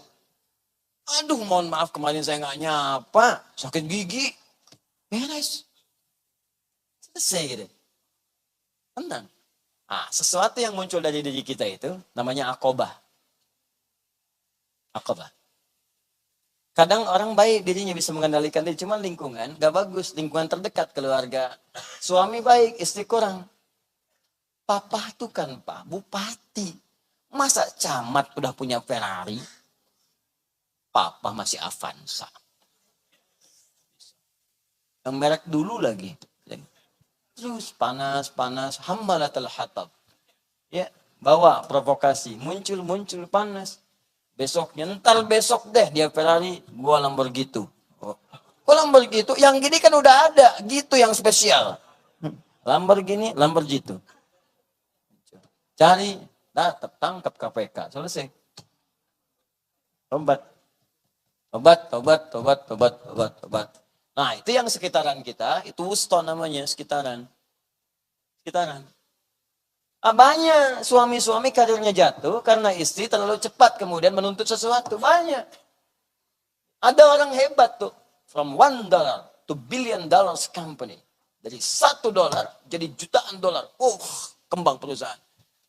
Aduh, mohon maaf kemarin saya nggak nyapa, sakit gigi. Beres. Selesai gitu. Tenang. Nah, sesuatu yang muncul dari diri kita itu namanya akobah. Akobah. Kadang orang baik dirinya bisa mengendalikan diri, cuma lingkungan gak bagus, lingkungan terdekat, keluarga. Suami baik, istri kurang. Papa itu kan Pak, bupati. Masa camat udah punya Ferrari? Papa masih Avanza. Yang merek dulu lagi. Terus panas, hambalatul hatab. Ya, bawa provokasi, muncul panas. Besoknya, ntar besok deh dia Ferrari, gua Lamborghini. Oh. Gua Lamborghini, yang gini kan udah ada, gitu yang spesial. Lamborghini. Cari, tangkap KPK, selesai. Tobat. Nah, itu yang sekitaran kita, itu wusto namanya, sekitaran. Banyak suami-suami karirnya jatuh karena istri terlalu cepat kemudian menuntut sesuatu. Banyak. Ada orang hebat tuh. From $1 to $1 billion company. Dari $1 jadi jutaan dolar. Kembang perusahaan.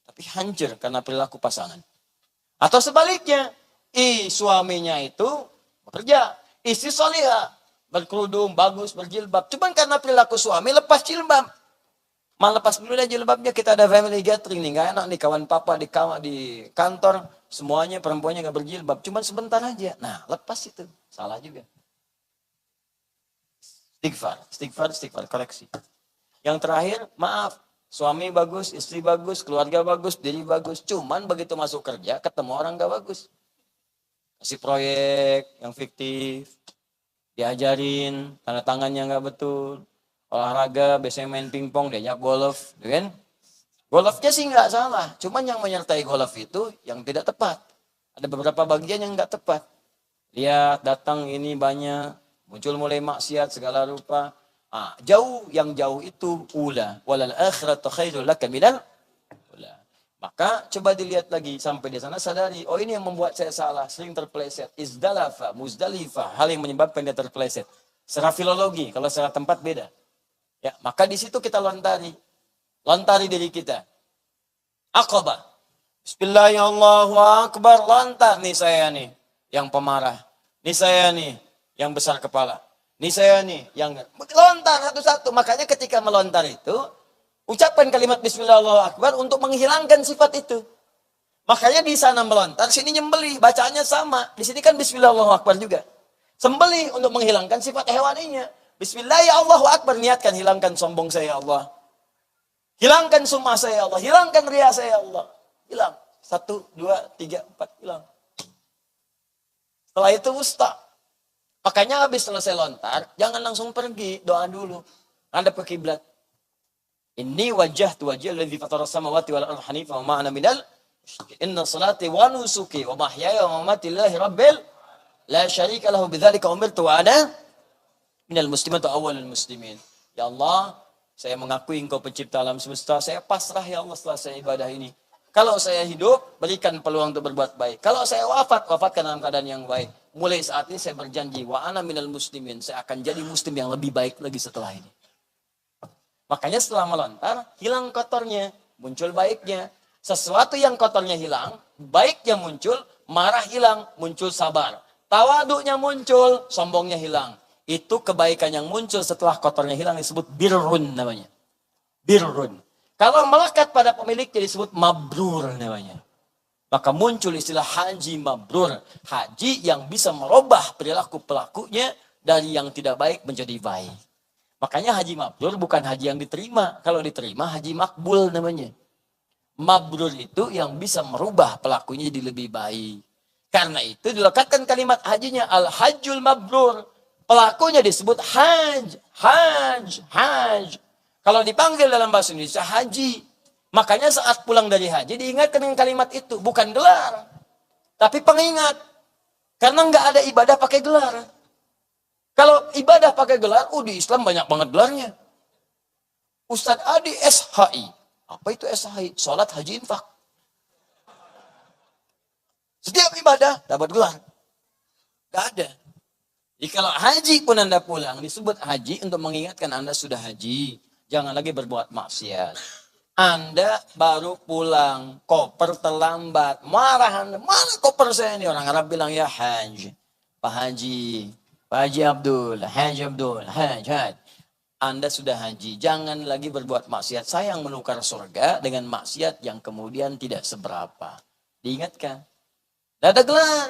Tapi hancur karena perilaku pasangan. Atau sebaliknya, suaminya itu bekerja, istri solihah, berkerudung, bagus, berjilbab. Cuman karena perilaku suami lepas jilbab. Lepas dulu deh jilbabnya, kita ada family gathering nih, gak enak nih kawan papa di kantor, semuanya perempuannya gak berjilbab, cuman sebentar aja. Nah, lepas itu, salah juga. Istighfar, koreksi. Yang terakhir, maaf. Suami bagus, istri bagus, keluarga bagus, diri bagus. Cuman begitu masuk kerja, ketemu orang gak bagus. Kasih proyek yang fiktif, diajarin, tanda tangannya gak betul. Olahraga, biasanya main pingpong, diajak golf, kan? Golfnya sih nggak salah, cuman yang menyertai golf itu yang tidak tepat. Ada beberapa bagian yang nggak tepat. Lihat, datang ini banyak, muncul mulai maksiat segala rupa. Yang jauh itu walal akhiratu khairul laka minal ula. Maka coba dilihat lagi sampai di sana sadari, oh ini yang membuat saya salah, sering terpeleset. Izdalafa, muzdalifah, hal yang menyebabkan dia terpeleset. Secara filologi, kalau secara tempat beda. Ya, maka di situ kita lontari diri kita. Aqabah. Bismillahirrahmanirrahim. Lontar nih saya nih yang pemarah. Nih saya nih yang besar kepala. Nih saya nih yang lontar satu-satu. Makanya ketika melontar itu ucapkan kalimat Bismillahirrahmanirrahim untuk menghilangkan sifat itu. Makanya di sana melontar, sini nyembelih, bacaannya sama. Di sini kan Bismillahirrahmanirrahim juga. Sembelih untuk menghilangkan sifat hewaninya. Bismillahirrahmanirrahim, niatkan hilangkan sombong saya ya Allah. Hilangkan sum'ah saya ya Allah, hilangkan riya saya ya Allah. Hilang. 1, 2, 3, 4, hilang. Setelah itu ustaz. Makanya habis selesai lontar, jangan langsung pergi, doa dulu. Hadap ke kiblat. Inni wajjahtu wajhal ladzi fatara samawati wal ardi hanifan wa ma ana minal musyrikin. Inna salati wa nusuki wa mahyaya wa mamati lillahi rabbil la syarika lahu bidzalika umirtu wa ana minal muslimin wa awwalul muslimin. Ya Allah, saya mengakui Engkau pencipta alam semesta. Saya pasrah ya Allah setelah saya ibadah ini. Kalau saya hidup, berikan peluang untuk berbuat baik. Kalau saya wafatkan dalam keadaan yang baik. Mulai saat ini saya berjanji, wa ana minal muslimin. Saya akan jadi muslim yang lebih baik lagi setelah ini. Makanya setelah melontar, hilang kotornya, muncul baiknya. Sesuatu yang kotornya hilang, baiknya muncul, marah hilang, muncul sabar. Tawaduknya muncul, sombongnya hilang. Itu kebaikan yang muncul setelah kotornya hilang disebut birrun namanya. Birrun. Kalau melekat pada pemiliknya disebut mabrur namanya. Maka muncul istilah haji mabrur. Haji yang bisa merubah perilaku pelakunya dari yang tidak baik menjadi baik. Makanya haji mabrur bukan haji yang diterima. Kalau diterima haji makbul namanya. Mabrur itu yang bisa merubah pelakunya jadi lebih baik. Karena itu dilekatkan kalimat hajinya al-hajjul mabrur. Pelakunya disebut haj. Kalau dipanggil dalam bahasa Indonesia haji. Makanya saat pulang dari haji diingatkan dengan kalimat itu. Bukan gelar. Tapi pengingat. Karena nggak ada ibadah pakai gelar. Kalau ibadah pakai gelar, di Islam banyak banget gelarnya. Ustadz Adi SHI. Apa itu SHI? Salat haji infak. Setiap ibadah dapat gelar. Nggak ada. Jadi kalau haji pun Anda pulang, disebut haji untuk mengingatkan Anda sudah haji. Jangan lagi berbuat maksiat. Anda baru pulang, koper terlambat, marah Anda. Mana koper saya ini? Orang Arab bilang ya haj. Pak Haji Abdul. Anda sudah haji, jangan lagi berbuat maksiat. Saya yang menukar surga dengan maksiat yang kemudian tidak seberapa. Diingatkan. Tidak ada gelar.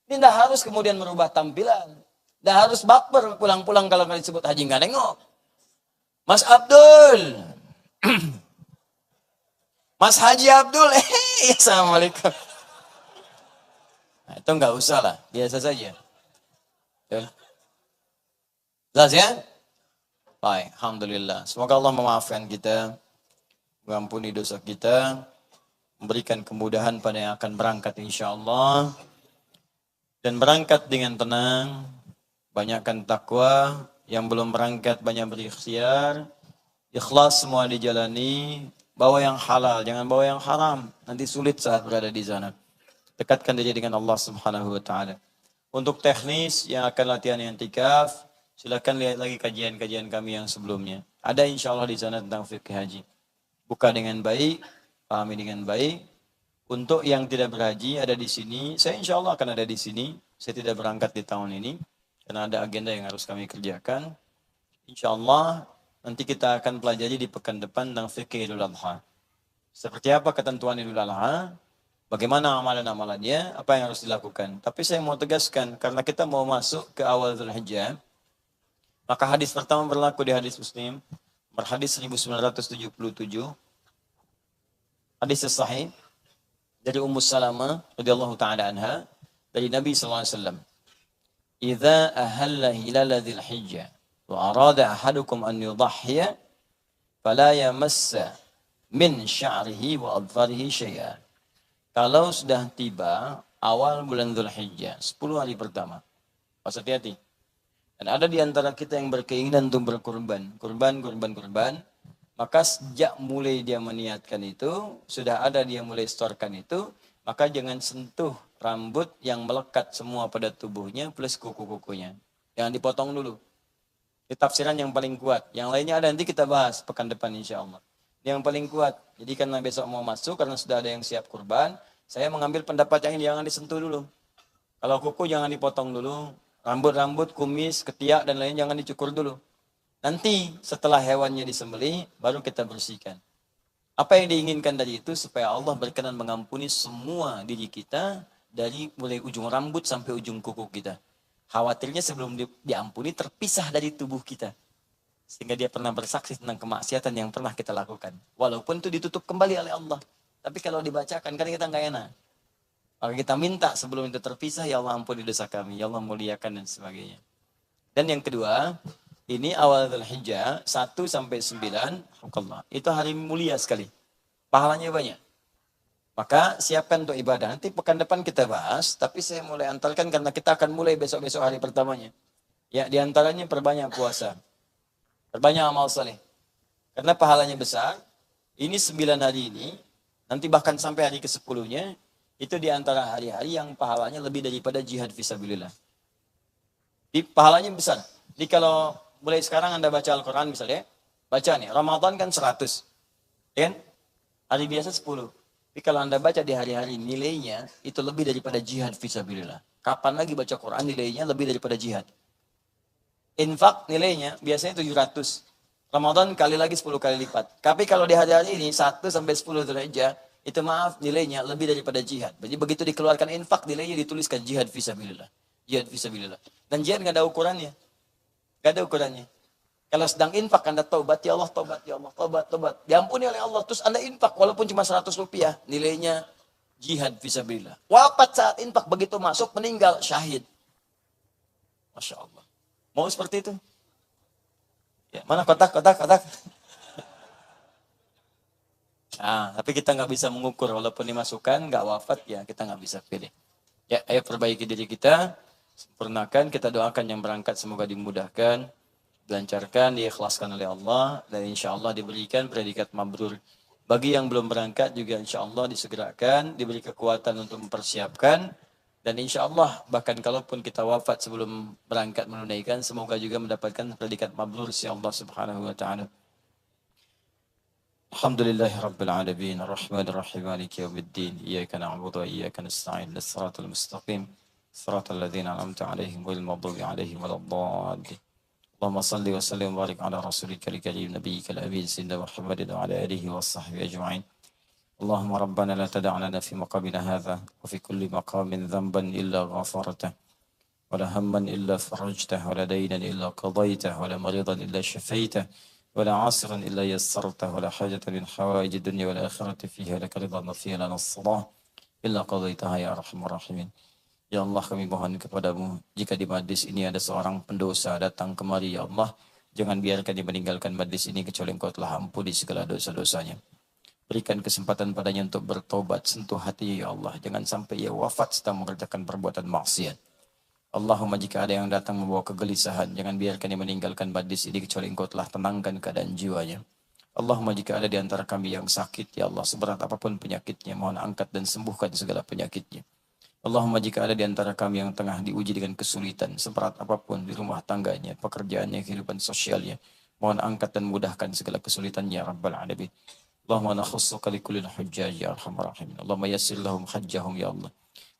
Ini tidak harus kemudian merubah tampilan. Tidak harus baper pulang-pulang kalau disebut haji nggak nengok. Mas Abdul. Mas Haji Abdul. Assalamualaikum. Nah, itu nggak usah lah. Biasa saja. Jelas ya? Baik, alhamdulillah. Semoga Allah memaafkan kita, mengampuni dosa kita, memberikan kemudahan pada yang akan berangkat insyaallah. Dan berangkat dengan tenang, banyakkan takwa, yang belum berangkat banyak berikhtiar, ikhlas semua dijalani, bawa yang halal, jangan bawa yang haram, nanti sulit saat berada di sana. Dekatkan diri dengan Allah Subhanahu wa taala. Untuk teknis yang akan latihan i'tikaf, silakan lihat lagi kajian-kajian kami yang sebelumnya. Ada insyaallah di sana tentang fikih haji. Buka dengan baik, pahami dengan baik. Untuk yang tidak berhaji ada di sini, saya insya Allah akan ada di sini. Saya tidak berangkat di tahun ini, karena ada agenda yang harus kami kerjakan. Insya Allah nanti kita akan pelajari di pekan depan tentang fikih Idul Adha. Seperti apa ketentuan Idul Adha, bagaimana amalan-amalannya, apa yang harus dilakukan. Tapi saya mau tegaskan, karena kita mau masuk ke awal Dzulhijjah, Maka hadis pertama berlaku di hadis Muslim, berhadis 1977. Hadis sahih dari Ummu Salamah radhiyallahu taala anha dari Nabi sallallahu alaihi wasallam. "Idza ahalla hilal dzil hijjah wa arada ahadukum an yudhhiya fala yamassa min sya'rihi wa adfarihi syai'an." Kalau sudah tiba awal bulan Dzulhijjah, 10 hari pertama. Pas hati-hati. Dan ada di antara kita yang berkeinginan untuk berkorban, kurban, maka sejak mulai dia meniatkan itu, sudah ada dia mulai setorkan itu, maka jangan sentuh rambut yang melekat semua pada tubuhnya plus kuku-kukunya. Jangan dipotong dulu. Itu tafsiran yang paling kuat. Yang lainnya ada nanti kita bahas pekan depan insya Allah. Yang paling kuat. Jadi karena besok mau masuk, karena sudah ada yang siap kurban, saya mengambil pendapat yang ini jangan disentuh dulu. Kalau kuku jangan dipotong dulu. Rambut-rambut, kumis, ketiak, dan lain jangan dicukur dulu. Nanti setelah hewannya disembelih, baru kita bersihkan. Apa yang diinginkan dari itu? Supaya Allah berkenan mengampuni semua diri kita, dari mulai ujung rambut sampai ujung kuku kita. Khawatirnya sebelum diampuni, terpisah dari tubuh kita. Sehingga dia pernah bersaksi tentang kemaksiatan yang pernah kita lakukan. Walaupun itu ditutup kembali oleh Allah. Tapi kalau dibacakan, kan kita nggak enak. Maka kita minta sebelum itu terpisah, ya Allah ampuni dosa kami, ya Allah muliakan dan sebagainya. Dan yang kedua, ini awal Dzulhijjah 1 sampai 9, itu hari mulia sekali. Pahalanya banyak. Maka siapkan untuk ibadah. Nanti pekan depan kita bahas, tapi saya mulai antarkan karena kita akan mulai besok-besok hari pertamanya. Ya, diantaranya perbanyak puasa. Perbanyak amal saleh. Karena pahalanya besar. Ini 9 hari ini, nanti bahkan sampai hari ke-10-nya, itu di antara hari-hari yang pahalanya lebih daripada jihad fisabilillah. Pahalanya besar. Jadi kalau mulai sekarang Anda baca Al-Quran misalnya, baca nih, Ramadan kan 100. Ya kan? Hari biasa 10. Tapi kalau Anda baca di hari-hari nilainya, itu lebih daripada jihad fisabilillah. Kapan lagi baca Quran nilainya lebih daripada jihad. Infak nilainya biasanya 700. Ramadan kali lagi 10 kali lipat. Tapi kalau di hari-hari ini, 1 sampai 10 Dzulhijjah, itu maaf nilainya lebih daripada jihad. Jadi begitu dikeluarkan infak nilainya dituliskan jihad fisabilillah. Jihad fisabilillah. Dan jihad nggak ada ukurannya. Nggak ada ukurannya. Kalau sedang infak Anda taubat ya Allah, taubat ya Allah, taubat. Diampuni oleh Allah. Terus Anda infak walaupun cuma 100 rupiah. Nilainya jihad fisabilillah. Wafat saat infak begitu masuk meninggal syahid. Masya Allah. Mau seperti itu? Ya, mana kotak? Nah, tapi kita nggak bisa mengukur walaupun dimasukkan nggak wafat ya kita nggak bisa pilih. Ya, ayo perbaiki diri kita, sempurnakan, kita doakan yang berangkat semoga dimudahkan, dilancarkan, diikhlaskan oleh Allah dan insya Allah diberikan predikat mabrur. Bagi yang belum berangkat juga insya Allah disegerakan, diberi kekuatan untuk mempersiapkan dan insya Allah bahkan kalaupun kita wafat sebelum berangkat menunaikan semoga juga mendapatkan predikat mabrur si Allah Subhanahu wa taala. Alhamdulillahi Rabbil Alamin Ar-Rahman Ar-Rahim Maliki Yawmiddin Iyyaka na'budu wa iyyaka nasta'in Shiratal mustaqim Shiratal ladzina an'amta 'alaihim ghairil maghdubi 'alaihim waladdallin Allahumma salli wa sallim wa barik 'ala rasulika al-karim nabiyyikal amin sayyidina Muhammadin wa 'ala alihi wa sahbihi ajma'in Allahumma rabbana la tada' lana fi maqamina hadha wa fi kulli maqamin dhanban illa ghafartah wa la hamman illa farajtah wa la daynan illa qadaytah wa la maridan illa shafaitah ولا عاصرا إلا يسرته ولا حاجة من حوائج الدنيا والآخرة فيها لك رضا وفيها لنا الصلاة إلا قضيتها يا أرحم الراحمين. Ya Allah kami mohon kepadamu jika di majlis ini ada seorang pendosa datang kemari ya Allah jangan biarkan dia meninggalkan majlis ini kecuali engkau telah ampuni segala dosa-dosanya. Berikan kesempatan padanya untuk bertobat, sentuh hati ya Allah jangan sampai ia wafat sedang mengerjakan perbuatan maksiat. Allahumma jika ada yang datang membawa kegelisahan, jangan biarkan dia meninggalkan majlis ini kecuali engkau telah tenangkan keadaan jiwanya. Allahumma jika ada di antara kami yang sakit, ya Allah seberat apapun penyakitnya, mohon angkat dan sembuhkan segala penyakitnya. Allahumma jika ada di antara kami yang tengah diuji dengan kesulitan, seberat apapun di rumah tangganya, pekerjaannya, kehidupan sosialnya, mohon angkat dan mudahkan segala kesulitannya, Rabbal Alamin. Allahumma nakhussuka likulil hujjaj, ya Arhamar Rahimin. Allahumma yassir lahum hajjahum, ya Allah.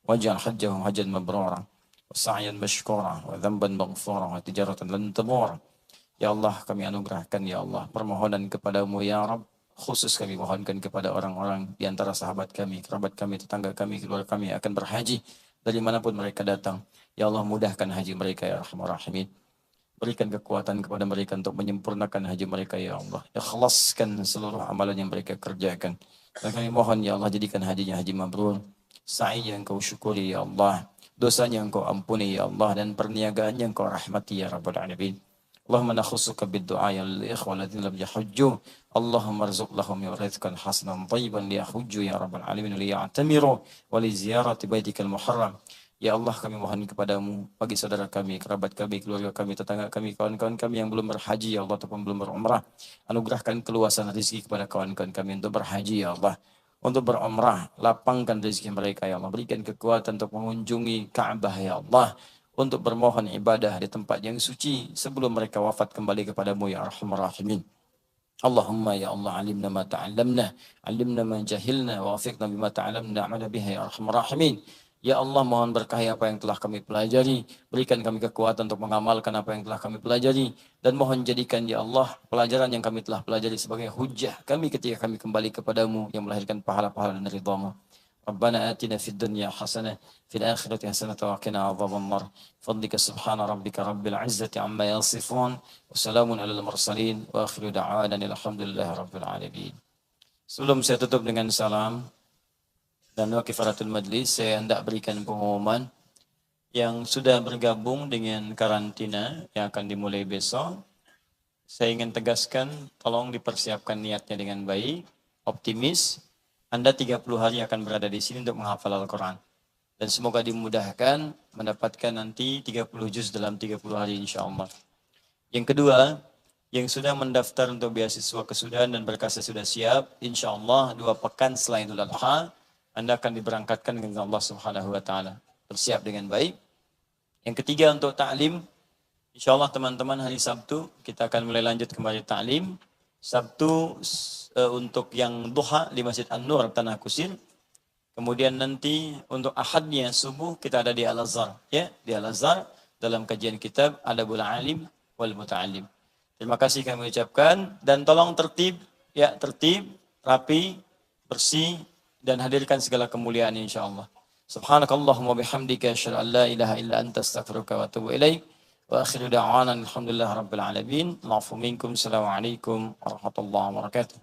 Waj'al hajjahum hajjan mabrura. Sa'yan mashkura wa dhanban maghfura wa tijaratan lan tabur. Ya Allah kami anugerahkan ya Allah permohonan kepadamu ya Rabb khusus kami mohonkan kepada orang-orang di antara sahabat kami, kerabat kami, tetangga kami, keluarga kami akan berhaji dari manapun mereka datang. Ya Allah mudahkan haji mereka ya Arhamar Rahimin. Berikan kekuatan kepada mereka untuk menyempurnakan haji mereka ya Allah. Ikhlaskan seluruh amalan yang mereka kerjakan. Dan kami mohon ya Allah jadikan hajinya haji mabrur. Sa'i yang kau syukuri ya Allah. Dosanya yang kau ampuni ya Allah. Dan perniagaannya yang kau rahmati ya Rabbal Alamin. Allahumma nakhusuka bid-du'a ya lil ikhwa alladziina lam yahujju. Allahumma arzuq lahum rizqan hasanan thayyiban liyahujju ya Rabbal Alamin liya'tamiru wa li ziyarati baitikal muharram. Ya Allah kami mohon kepadamu bagi saudara kami, kerabat kami, keluarga kami, tetangga kami, kawan-kawan kami yang belum berhaji ya Allah ataupun belum berumrah. Anugerahkan keluasan rezeki kepada kawan-kawan kami untuk berhaji ya Allah. Untuk berumrah, lapangkan rezeki mereka ya Allah. Berikan kekuatan untuk mengunjungi Ka'bah ya Allah. Untuk bermohon ibadah di tempat yang suci sebelum mereka wafat kembali kepadamu ya Arhamar Rahimin. Allahumma ya Allah alimna ma ta'allamna, alimna ma jahilna, wa afiqna bima ta'allamna, amala biha ya Arhamar Rahimin. Ya Allah mohon berkahi apa yang telah kami pelajari. Berikan kami kekuatan untuk mengamalkan apa yang telah kami pelajari. Dan mohon jadikan ya Allah pelajaran yang kami telah pelajari sebagai hujjah kami ketika kami kembali kepadamu yang melahirkan pahala-pahala dan ridhamu. Rabbana atina fid dunya hasanah fil akhirati hasanah wa qina adzabannar. Fadlika subhana rabbika rabbil izzati amma yasifun. Wassalamun alal mursalin wa akhiru da'wana alhamdulillahi rabbil alamin. Sebelum saya tutup dengan salam dan kifaratul majlis, saya hendak berikan pengumuman yang sudah bergabung dengan karantina yang akan dimulai besok. Saya ingin tegaskan, tolong dipersiapkan niatnya dengan baik, optimis. Anda 30 hari akan berada di sini untuk menghafal Al-Quran. Dan semoga dimudahkan mendapatkan nanti 30 juz dalam 30 hari insya Allah. Yang kedua, yang sudah mendaftar untuk beasiswa kesudahan dan berkasnya sudah siap, insya Allah 2 pekan setelah Idul Adha, Anda akan diberangkatkan dengan Allah Subhanahu wa taala. Bersiap dengan baik. Yang ketiga untuk ta'lim, insyaallah teman-teman hari Sabtu kita akan mulai lanjut kembali ta'lim. Sabtu untuk yang duha di Masjid An-Nur Tanah Kusir. Kemudian nanti untuk Ahadnya subuh kita ada di Al-Azhar, ya, di Al-Azhar dalam kajian kitab Adabul Alim wal Muta'allim. Terima kasih kami ucapkan dan tolong tertib, ya, tertib, rapi, bersih, dan hadirkan segala kemuliaan insyaallah. Subhanakallahumma bihamdika asyhadu an la ilaha illa anta astaghfiruka wa atubu ilaik. Wa akhiru da'wana alhamdulillahi rabbil alamin. Alaikum warahmatullahi wabarakatuh.